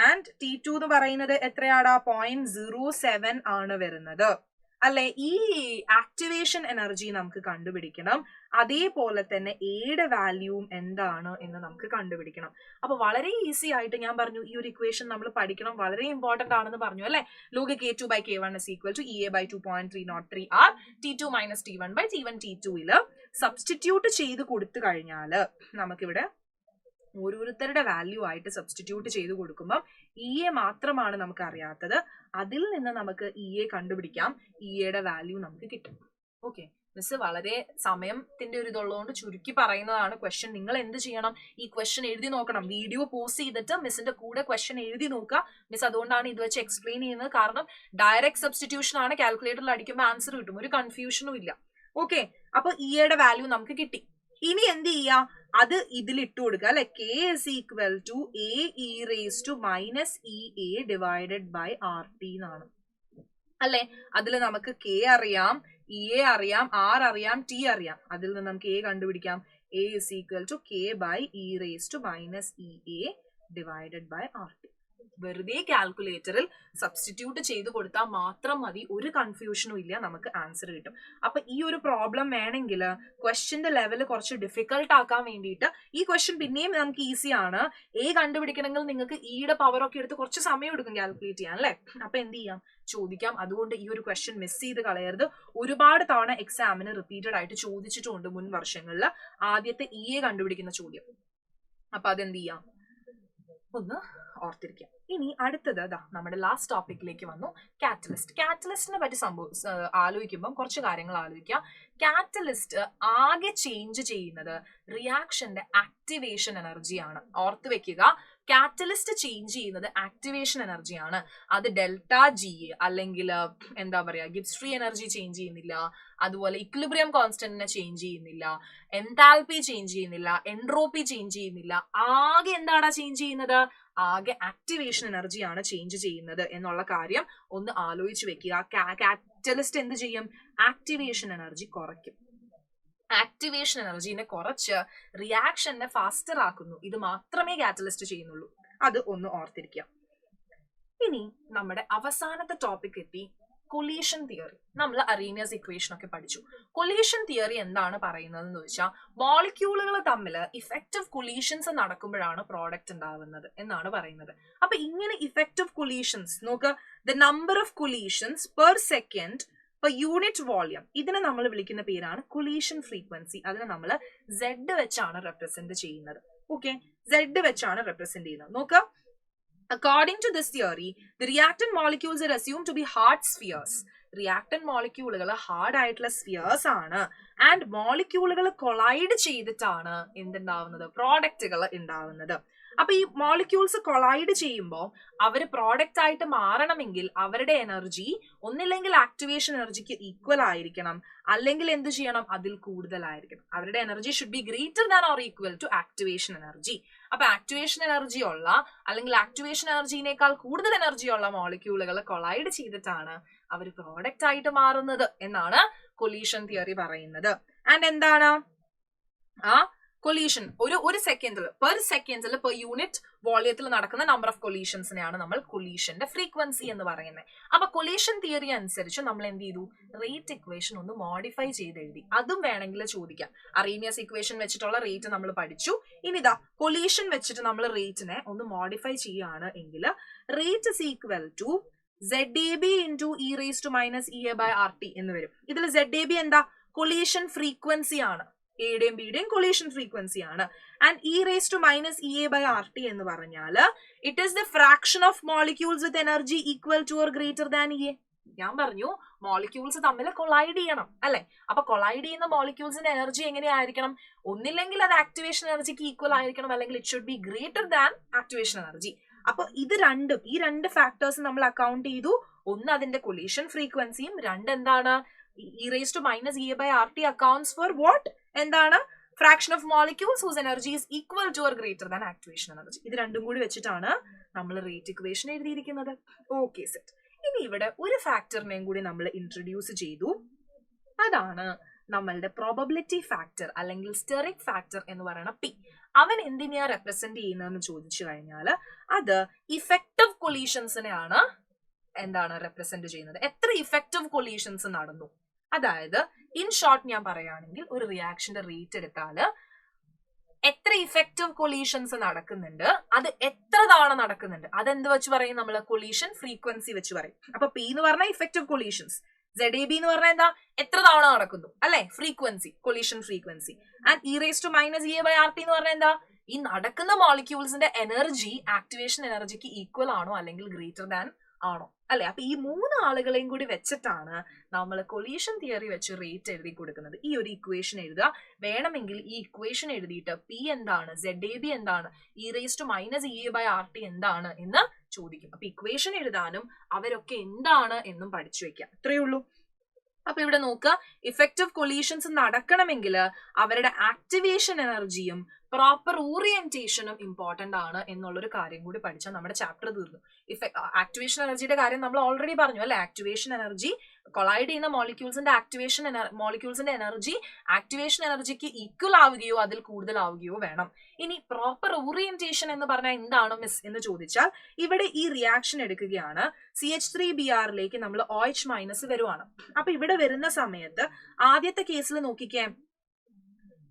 and T2 എന്ന് പറയുന്നത് എത്രയാടാ, 0.07 ആണ് വരുന്നത് അല്ലെ. ഈ ആക്ടിവേഷൻ എനർജി നമുക്ക് കണ്ടുപിടിക്കണം, അതേപോലെ തന്നെ എയുടെ വാല്യൂവും എന്താണ് എന്ന് നമുക്ക് കണ്ടുപിടിക്കണം. അപ്പൊ വളരെ ഈസി ആയിട്ട് ഞാൻ പറഞ്ഞു, ഈ ഒരു ഇക്വേഷൻ നമ്മൾ പഠിക്കണം, വളരെ ഇമ്പോർട്ടന്റ് ആണെന്ന് പറഞ്ഞു അല്ലെ. log K2 by K1 is equal to EA by 2.303 R T2 minus T1 by T1 T2 substitute ചെയ്ത് കൊടുത്തു കഴിഞ്ഞാല് നമുക്കിവിടെ ഓരോരുത്തരുടെ വാല്യൂ ആയിട്ട് സബ്സ്റ്റിറ്റ്യൂട്ട് ചെയ്ത് കൊടുക്കുമ്പോൾ ഇയെ മാത്രമാണ് നമുക്ക് അറിയാത്തത്, അതിൽ നിന്ന് നമുക്ക് ഇയെ കണ്ടുപിടിക്കാം, ഇയുടെ വാല്യൂ നമുക്ക് കിട്ടും. ഓക്കെ മിസ്, വളരെ സമയത്തിന്റെ ഒരു ഇതുള്ളതുകൊണ്ട് ചുരുക്കി പറയുന്നതാണ് ക്വസ്റ്റ്യൻ. നിങ്ങൾ എന്ത് ചെയ്യണം, ഈ ക്വസ്റ്റ്യൻ എഴുതി നോക്കണം, വീഡിയോ പോസ്റ്റ് ചെയ്തിട്ട് മിസ്സിന്റെ കൂടെ ക്വസ്റ്റ്യൻ എഴുതി നോക്കുക. മിസ് അതുകൊണ്ടാണ് ഇത് വെച്ച് എക്സ്പ്ലെയിൻ ചെയ്യുന്നത്, കാരണം ഡയറക്റ്റ് സബ്സ്റ്റിറ്റ്യൂഷൻ ആണ്, കാൽക്കുലേറ്ററിൽ അടിക്കുമ്പോൾ ആൻസർ കിട്ടും, ഒരു കൺഫ്യൂഷനും ഇല്ല. ഓക്കെ, അപ്പൊ ഇയുടെ വാല്യൂ നമുക്ക് കിട്ടി. ഇനി എന്ത് ചെയ്യാ, അത് ഇതിൽ ഇട്ട് കൊടുക്കുക അല്ലെ. K is equal to A e raised to minus EA divided by RT എന്നാണ് അല്ലെ. അതിൽ നമുക്ക് K അറിയാം, EA അറിയാം, R അറിയാം, T അറിയാം. അതിൽ നിന്ന് നമുക്ക് A കണ്ടുപിടിക്കാം. A is equal to K by E raised to minus EA divided by RT. വെറുതെ കാൽക്കുലേറ്ററിൽ സബ്സ്റ്റിറ്റ്യൂട്ട് ചെയ്ത് കൊടുത്താൽ മാത്രം മതി, ഒരു കൺഫ്യൂഷനും ഇല്ല, നമുക്ക് ആൻസർ കിട്ടും. അപ്പൊ ഈ ഒരു പ്രോബ്ലം വേണമെങ്കിൽ ക്വസ്റ്റ്യന്റെ ലെവൽ കുറച്ച് ഡിഫിക്കൽട്ട് ആക്കാൻ വേണ്ടിയിട്ട് ഈ ക്വസ്റ്റ്യൻ പിന്നെയും നമുക്ക് ഈസി ആണ്. എ കണ്ടുപിടിക്കണമെങ്കിൽ നിങ്ങൾക്ക് ഇയുടെ പവർ ഒക്കെ എടുത്ത് കുറച്ച് സമയം എടുക്കും കാൽക്കുലേറ്റ് ചെയ്യാൻ അല്ലെ. അപ്പൊ എന്ത് ചെയ്യാം, ചോദിക്കാം. അതുകൊണ്ട് ഈ ഒരു ക്വസ്റ്റ്യൻ മിസ് ചെയ്ത് കളയരുത്. ഒരുപാട് തവണ എക്സാമിന് റിപ്പീറ്റഡ് ആയിട്ട് ചോദിച്ചിട്ടുണ്ട് മുൻ വർഷങ്ങളിൽ ആദ്യത്തെ ഇയെ കണ്ടുപിടിക്കുന്ന ചോദ്യം. അപ്പൊ അതെന്ത് ചെയ്യാം, ഒന്ന് ഓർത്തിരിക്കാം. ഇനി അടുത്തത് നമ്മുടെ ലാസ്റ്റ് ടോപ്പിക്കിലേക്ക് വന്നു, കാറ്റലിസ്റ്റ്. കാറ്റലിസ്റ്റിനെ പറ്റി ആലോചിക്കുമ്പോൾ കുറച്ച് കാര്യങ്ങൾ ആലോചിക്കാം. കാറ്റലിസ്റ്റ് ആകെ ചേഞ്ച് ചെയ്യുന്നത് റിയാക്ഷന്റെ ആക്ടിവേഷൻ എനർജിയാണ്. ഓർത്ത് വെക്കുക, കാറ്റലിസ്റ്റ് ചേഞ്ച് ചെയ്യുന്നത് ആക്ടിവേഷൻ എനർജിയാണ്. അത് ഡെൽറ്റ ജി അല്ലെങ്കിൽ എന്താ പറയാ, ഗിബ്സ് ഫ്രീ എനർജി ചേഞ്ച് ചെയ്യുന്നില്ല, അതുപോലെ ഇക്വിലിബ്രിയം കോൺസ്റ്റന്റിനെ ചേഞ്ച് ചെയ്യുന്നില്ല, എൻതാൽപി ചേഞ്ച് ചെയ്യുന്നില്ല, എൻട്രോപ്പി ചേഞ്ച് ചെയ്യുന്നില്ല. ആകെ എന്താടാ ചേഞ്ച് ചെയ്യുന്നത്, ആകെ ആക്ടിവേഷൻ എനർജിയാണ് ചേഞ്ച് ചെയ്യുന്നത് എന്നുള്ള കാര്യം ഒന്ന് ആലോചിച്ച് വെക്കുക. കാറ്റലിസ്റ്റ് എന്ത് ചെയ്യും, ആക്ടിവേഷൻ എനർജി കുറയ്ക്കും. ആക്ടിവേഷൻ എനർജിനെ കുറച്ച് റിയാക്ഷനെ ഫാസ്റ്റർ ആക്കുന്നു. ഇത് മാത്രമേ കാറ്റലിസ്റ്റ് ചെയ്യുന്നുള്ളൂ, അത് ഒന്ന് ഓർത്തിരിക്കുക. ഇനി നമ്മുടെ അവസാനത്തെ ടോപ്പിക് എത്തി, കൊളീഷൻ തിയറി. നമ്മൾ അറീനിയസ് ഇക്വേഷൻ ഒക്കെ പഠിച്ചു. കൊളീഷൻ തിയറി എന്താണ് പറയുന്നത് എന്ന് വെച്ചാൽ, മോളിക്യൂളുകൾ തമ്മിൽ ഇഫക്റ്റീവ് കൊളീഷൻസ് നടക്കുമ്പോഴാണ് പ്രോഡക്റ്റ് ഉണ്ടാവുന്നത് എന്നാണ് പറയുന്നത്. അപ്പൊ ഇങ്ങനെ ഇഫക്റ്റീവ് കൊളീഷൻസ് നോക്കുക, the number of collisions per second per unit volume, ഇതിനെ നമ്മൾ വിളിക്കുന്ന പേരാണ് കൊളീഷൻ ഫ്രീക്വൻസി. അതിനെ നമ്മൾ Z വെച്ചാണ് റെപ്രസെന്റ് ചെയ്യുന്നത്. ഓക്കെ, Z വെച്ചാണ് റെപ്രസെന്റ് ചെയ്യുന്നത്. നോക്കുക, according to this theory, the reactant molecules are assumed to be hard spheres. Reactant മോളിക്യൂളുകൾ ഹാർഡ് ആയിട്ടുള്ള സ്ഫിയേഴ്സ് ആണ്, ആൻഡ് മോളിക്യൂളുകൾ കൊളൈഡ് ചെയ്തിട്ടാണ് എന്തുണ്ടാവുന്നത്, പ്രോഡക്റ്റുകൾ ഉണ്ടാവുന്നത്. അപ്പൊ ഈ മോളിക്യൂൾസ് കൊളൈഡ് ചെയ്യുമ്പോൾ അവർ പ്രോഡക്റ്റ് ആയിട്ട് മാറണമെങ്കിൽ അവരുടെ എനർജി ഒന്നില്ലെങ്കിൽ ആക്ടിവേഷൻ എനർജിക്ക് ഈക്വൽ ആയിരിക്കണം, അല്ലെങ്കിൽ എന്ത് ചെയ്യണം, അതിൽ കൂടുതലായിരിക്കണം. അവരുടെ energy should be greater than or equal to activation energy. അപ്പൊ ആക്ടിവേഷൻ എനർജി ഉള്ള അല്ലെങ്കിൽ ആക്ടിവേഷൻ എനർജിനേക്കാൾ കൂടുതൽ എനർജി ഉള്ള മോളിക്യൂളുകൾ കൊളൈഡ് ചെയ്തിട്ടാണ് അവർ പ്രോഡക്റ്റ് ആയിട്ട് മാറുന്നത് എന്നാണ് കൊളീഷൻ തിയറി പറയുന്നത്. ആൻഡ് എന്താണ് ആ കൊളീഷൻ, ഒരു സെക്കൻഡിൽ പെർ യൂണിറ്റ് വോളിയത്തിൽ നടക്കുന്ന നമ്പർ ഓഫ് കൊളീഷൻസിനെയാണ് നമ്മൾ കൊളീഷന്റെ ഫ്രീക്വൻസി എന്ന് പറയുന്നത്. അപ്പൊ കൊളീഷൻ തിയറി അനുസരിച്ച് നമ്മൾ എന്ത് ചെയ്തു, റേറ്റ് ഇക്വേഷൻ ഒന്ന് മോഡിഫൈ ചെയ്ത് എഴുതി. അതും വേണമെങ്കിൽ ചോദിക്കാം. അറീനിയസ് ഇക്വേഷൻ വെച്ചിട്ടുള്ള റേറ്റ് നമ്മൾ പഠിച്ചു. ഇനിതാ കൊളീഷൻ വെച്ചിട്ട് നമ്മൾ റേറ്റിനെ ഒന്ന് മോഡിഫൈ ചെയ്യുകയാണ് എങ്കിൽ rate is equal to ZAB into e raised to minus EA by RT എന്ന് വരും. ഇതിൽ ZAB എന്താ? കൊളീഷൻ ഫ്രീക്വൻസി ആണ്. എയുടെയും ബിയുടെയും കൊളീഷൻ ഫ്രീക്വൻസി ആണ്. And E raise to minus EA by RT എന്ന് പറഞ്ഞാൽ it is the fraction of molecules with energy equal to or greater than EA. ഞാൻ പറഞ്ഞു മോളിക്യൂൾസ് തമ്മിൽ കൊളൈഡ് ചെയ്യണം അല്ലെ. അപ്പൊ കൊളൈഡ് ചെയ്യുന്ന മോളിക്യൂൾസിന്റെ എനർജി എങ്ങനെയായിരിക്കണം? ഒന്നില്ലെങ്കിൽ അത് ആക്ടിവേഷൻ എനർജിക്ക് ഈക്വൽ ആയിരിക്കണം, അല്ലെങ്കിൽ it should be greater than activation energy. അപ്പൊ ഇത് രണ്ടും, ഈ രണ്ട് ഫാക്ടേഴ്സ് നമ്മൾ അക്കൗണ്ട് ചെയ്തു. ഒന്ന് അതിന്റെ കൊളീഷൻ ഫ്രീക്വൻസിയും, രണ്ട് എന്താണ്? E raise to minus EA by RT accounts for what? എന്താണ്? Fraction of molecules whose energy is equal to or greater than activation energy. ഇത് രണ്ടും കൂടി വെച്ചിട്ടാണ് നമ്മൾ റേറ്റ് ഇക്വേഷൻ എഴുതിയിരിക്കുന്നത്. Okay set. ഇനി ഇവിടെ ഒരു ഫാക്ടറിനെയും കൂടി നമ്മൾ ഇൻട്രൊഡ്യൂസ് ചെയ്തു. അതാണ് നമ്മളുടെ പ്രോബബിലിറ്റി ഫാക്ടർ അല്ലെങ്കിൽ സ്റ്റെറിക് ഫാക്ടർ എന്ന് പറയുന്ന P. അവൻ എന്തിനെയാ റെപ്രസെന്റ് ചെയ്യുന്നതെന്ന് ചോദിച്ചു കഴിഞ്ഞാൽ അത് ഇഫക്റ്റീവ് കൊളീഷൻസിനെയാണ് എന്താണ് റെപ്രസെന്റ് ചെയ്യുന്നത്. എത്ര ഇഫക്റ്റീവ് കൊളീഷൻസ് നടന്നു, അതായത് ഇൻ ഷോർട്ട് ഞാൻ പറയുകയാണെങ്കിൽ ഒരു റിയാക്ഷന്റെ റേറ്റ് എടുത്താൽ എത്ര ഇഫക്റ്റീവ് കൊളീഷൻസ് നടക്കുന്നുണ്ട്, അത് എത്ര തവണ നടക്കുന്നുണ്ട്, അതെന്ത് വെച്ച് പറയും? നമ്മൾ കൊളീഷൻ ഫ്രീക്വൻസി വെച്ച് പറയും. അപ്പൊ P എന്ന് പറഞ്ഞാൽ ഇഫക്റ്റീവ് കൊളീഷൻസ്, ZAB എന്ന് പറഞ്ഞാൽ എന്താ? എത്ര തവണ നടക്കുന്നു അല്ലെ, frequency, collision frequency. And E raise to minus EA by RT എന്ന് പറഞ്ഞാൽ എന്താ? ഈ നടക്കുന്ന മോളിക്യൂൾസിന്റെ എനർജി ആക്ടിവേഷൻ എനർജിക്ക് ഈക്വൽ ആണോ അല്ലെങ്കിൽ ഗ്രേറ്റർ ദാൻ ആണോ അല്ലെ. അപ്പൊ ഈ മൂന്ന് ആളുകളെയും കൂടി വെച്ചിട്ടാണ് നമ്മൾ കൊളീഷൻ തിയറി വെച്ച് റേറ്റ് എഴുതി കൊടുക്കുന്നത്. ഈ ഒരു ഇക്വേഷൻ എഴുതുക. വേണമെങ്കിൽ ഈ ഇക്വേഷൻ എഴുതിയിട്ട് P എന്താണ്, ZAB എന്താണ്, E raise to minus EA by RT എന്താണ് എന്ന് ചോദിക്കും. അപ്പൊ ഇക്വേഷൻ എഴുതാനും അവരൊക്കെ എന്താണ് എന്നും പഠിച്ചു വെക്കാം. അത്രയേ ഉള്ളൂ. അപ്പൊ ഇവിടെ നോക്കുക, ഇഫക്റ്റീവ് കൊളീഷൻസ് നടക്കണമെങ്കിൽ അവരുടെ ആക്ടിവേഷൻ എനർജിയും പ്രോപ്പർ ഓറിയന്റേഷനും ഇമ്പോർട്ടന്റ് ആണ് എന്നുള്ളൊരു കാര്യം കൂടി പഠിച്ചാൽ നമ്മുടെ ചാപ്റ്റർ തീർന്നു. ആക്ടിവേഷൻ എനർജിയുടെ കാര്യം നമ്മൾ ഓൾറെഡി പറഞ്ഞു അല്ലെ. ആക്ടിവേഷൻ എനർജി, കൊളൈഡ് ചെയ്യുന്ന മോളിക്യൂൾസിന്റെ എനർജി ആക്ടിവേഷൻ എനർജിക്ക് ഈക്വൽ ആവുകയോ അതിൽ കൂടുതലാവുകയോ വേണം. ഇനി പ്രോപ്പർ ഓറിയന്റേഷൻ എന്ന് പറഞ്ഞാൽ എന്താണ് മിസ് എന്ന് ചോദിച്ചാൽ, ഇവിടെ ഈ റിയാക്ഷൻ എടുക്കുകയാണ്, CH3Br നമ്മൾ OH- വരുവാണ്. അപ്പൊ ഇവിടെ വരുന്ന സമയത്ത് ആദ്യത്തെ കേസിൽ നോക്കിക്കേ,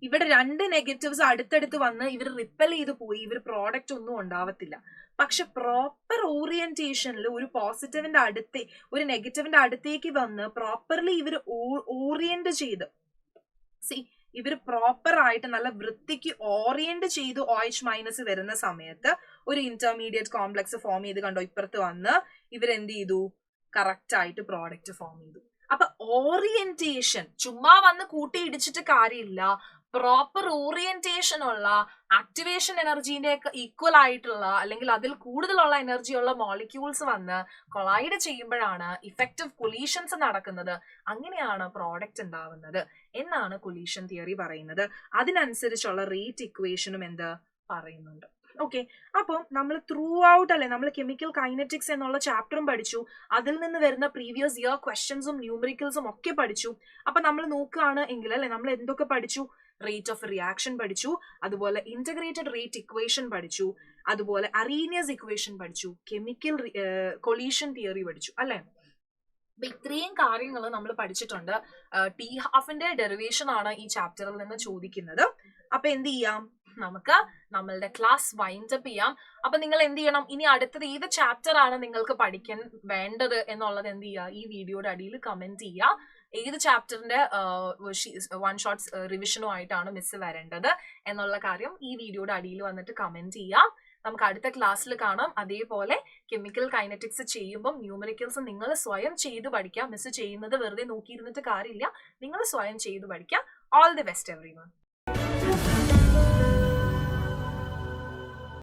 ഇവിടെ രണ്ട് നെഗറ്റീവ്സ് അടുത്തടുത്ത് വന്ന് ഇവർ റിപ്പൽ ചെയ്ത് പോയി, ഇവർ പ്രോഡക്റ്റ് ഒന്നും ഉണ്ടാവത്തില്ല. പക്ഷെ പ്രോപ്പർ ഓറിയന്റേഷനിൽ ഒരു പോസിറ്റീവിന്റെ ഒരു നെഗറ്റീവിന്റെ അടുത്തേക്ക് വന്ന് പ്രോപ്പർലി ഇവർ ഓറിയന്റ് ചെയ്ത് ഇവർ പ്രോപ്പർ ആയിട്ട് നല്ല വൃത്തിക്ക് ഓറിയന്റ് ചെയ്ത് OH- വരുന്ന സമയത്ത് ഒരു ഇന്റർമീഡിയറ്റ് കോംപ്ലക്സ് ഫോം ചെയ്ത് കണ്ടോ, ഇപ്പുറത്ത് വന്ന് ഇവരെന്ത് ചെയ്തു? കറക്റ്റ് ആയിട്ട് പ്രോഡക്റ്റ് ഫോം ചെയ്തു. അപ്പൊ ഓറിയന്റേഷൻ ചുമ്മാ വന്ന് കൂട്ടി ഇടിച്ചിട്ട് കാര്യമില്ല. പ്രോപ്പർ ഓറിയന്റേഷൻ ഉള്ള, ആക്ടിവേഷൻ എനർജീന്റെ ഈക്വൽ ആയിട്ടുള്ള അല്ലെങ്കിൽ അതിൽ കൂടുതലുള്ള എനർജിയുള്ള മോളിക്യൂൾസ് വന്ന് കൊളൈഡ് ചെയ്യുമ്പോഴാണ് ഇഫക്റ്റീവ് കൊളീഷൻസ് നടക്കുന്നത്. അങ്ങനെയാണ് പ്രോഡക്റ്റ് ഉണ്ടാവുന്നത് എന്നാണ് കൊളീഷൻ തിയറി പറയുന്നത്. അതിനനുസരിച്ചുള്ള റേറ്റ് ഇക്വേഷനും എന്ത് പറയുന്നുണ്ട്. ഓക്കെ, അപ്പം നമ്മൾ ത്രൂ ഔട്ട് അല്ലെ, നമ്മൾ കെമിക്കൽ കൈനറ്റിക്സ് എന്നുള്ള ചാപ്റ്ററും പഠിച്ചു. അതിൽ നിന്ന് വരുന്ന പ്രീവിയസ് ഇയർ ക്വസ്റ്റ്യൻസും ന്യൂമറിക്കൽസും ഒക്കെ പഠിച്ചു. അപ്പൊ നമ്മൾ നോക്കുകയാണ് എങ്കിൽ അല്ലെ, നമ്മൾ എന്തൊക്കെ പഠിച്ചു? റേറ്റ് ഓഫ് റിയാക്ഷൻ പഠിച്ചു, അതുപോലെ ഇന്റഗ്രേറ്റഡ് റേറ്റ് ഇക്വേഷൻ പഠിച്ചു, അതുപോലെ അറീനിയസ് ഇക്വേഷൻ പഠിച്ചു, കെമിക്കൽ കൊളീഷൻ തിയറി പഠിച്ചു അല്ലെ. അപ്പൊ ഇത്രയും കാര്യങ്ങൾ നമ്മൾ പഠിച്ചിട്ടുണ്ട്. T½ ഡെറിവേഷൻ ആണ് ഈ ചാപ്റ്ററിൽ നിന്ന് ചോദിക്കുന്നത്. അപ്പൊ എന്ത് ചെയ്യാം, നമുക്ക് നമ്മളുടെ ക്ലാസ് വൈൻഡ് അപ്പ് ചെയ്യാം. അപ്പൊ നിങ്ങൾ എന്ത് ചെയ്യണം, ഇനി അടുത്തത് ഏത് ചാപ്റ്റർ ആണ് നിങ്ങൾക്ക് പഠിക്കാൻ വേണ്ടത് എന്നുള്ളത് എന്ത് ചെയ്യുക, ഈ വീഡിയോയുടെ അടിയിൽ കമന്റ് ചെയ്യുക. ഏത് ചാപ്റ്ററിന്റെ വൺ ഷോട്ട് റിവിഷനും ആയിട്ടാണ് മിസ് വരേണ്ടത് എന്നുള്ള കാര്യം ഈ വീഡിയോയുടെ അടിയിൽ വന്നിട്ട് കമന്റ് ചെയ്യാം. നമുക്ക് അടുത്ത ക്ലാസ്സിൽ കാണാം. അതേപോലെ കെമിക്കൽ കൈനറ്റിക്സ് ചെയ്യുമ്പോൾ ന്യൂമറിക്കൽസ് നിങ്ങൾ സ്വയം ചെയ്ത് പഠിക്കാം. മിസ് ചെയ്യുന്നത് വെറുതെ നോക്കിയിരുന്നിട്ട് കാര്യമില്ല, നിങ്ങൾ സ്വയം ചെയ്ത് പഠിക്കാം. All the best everyone.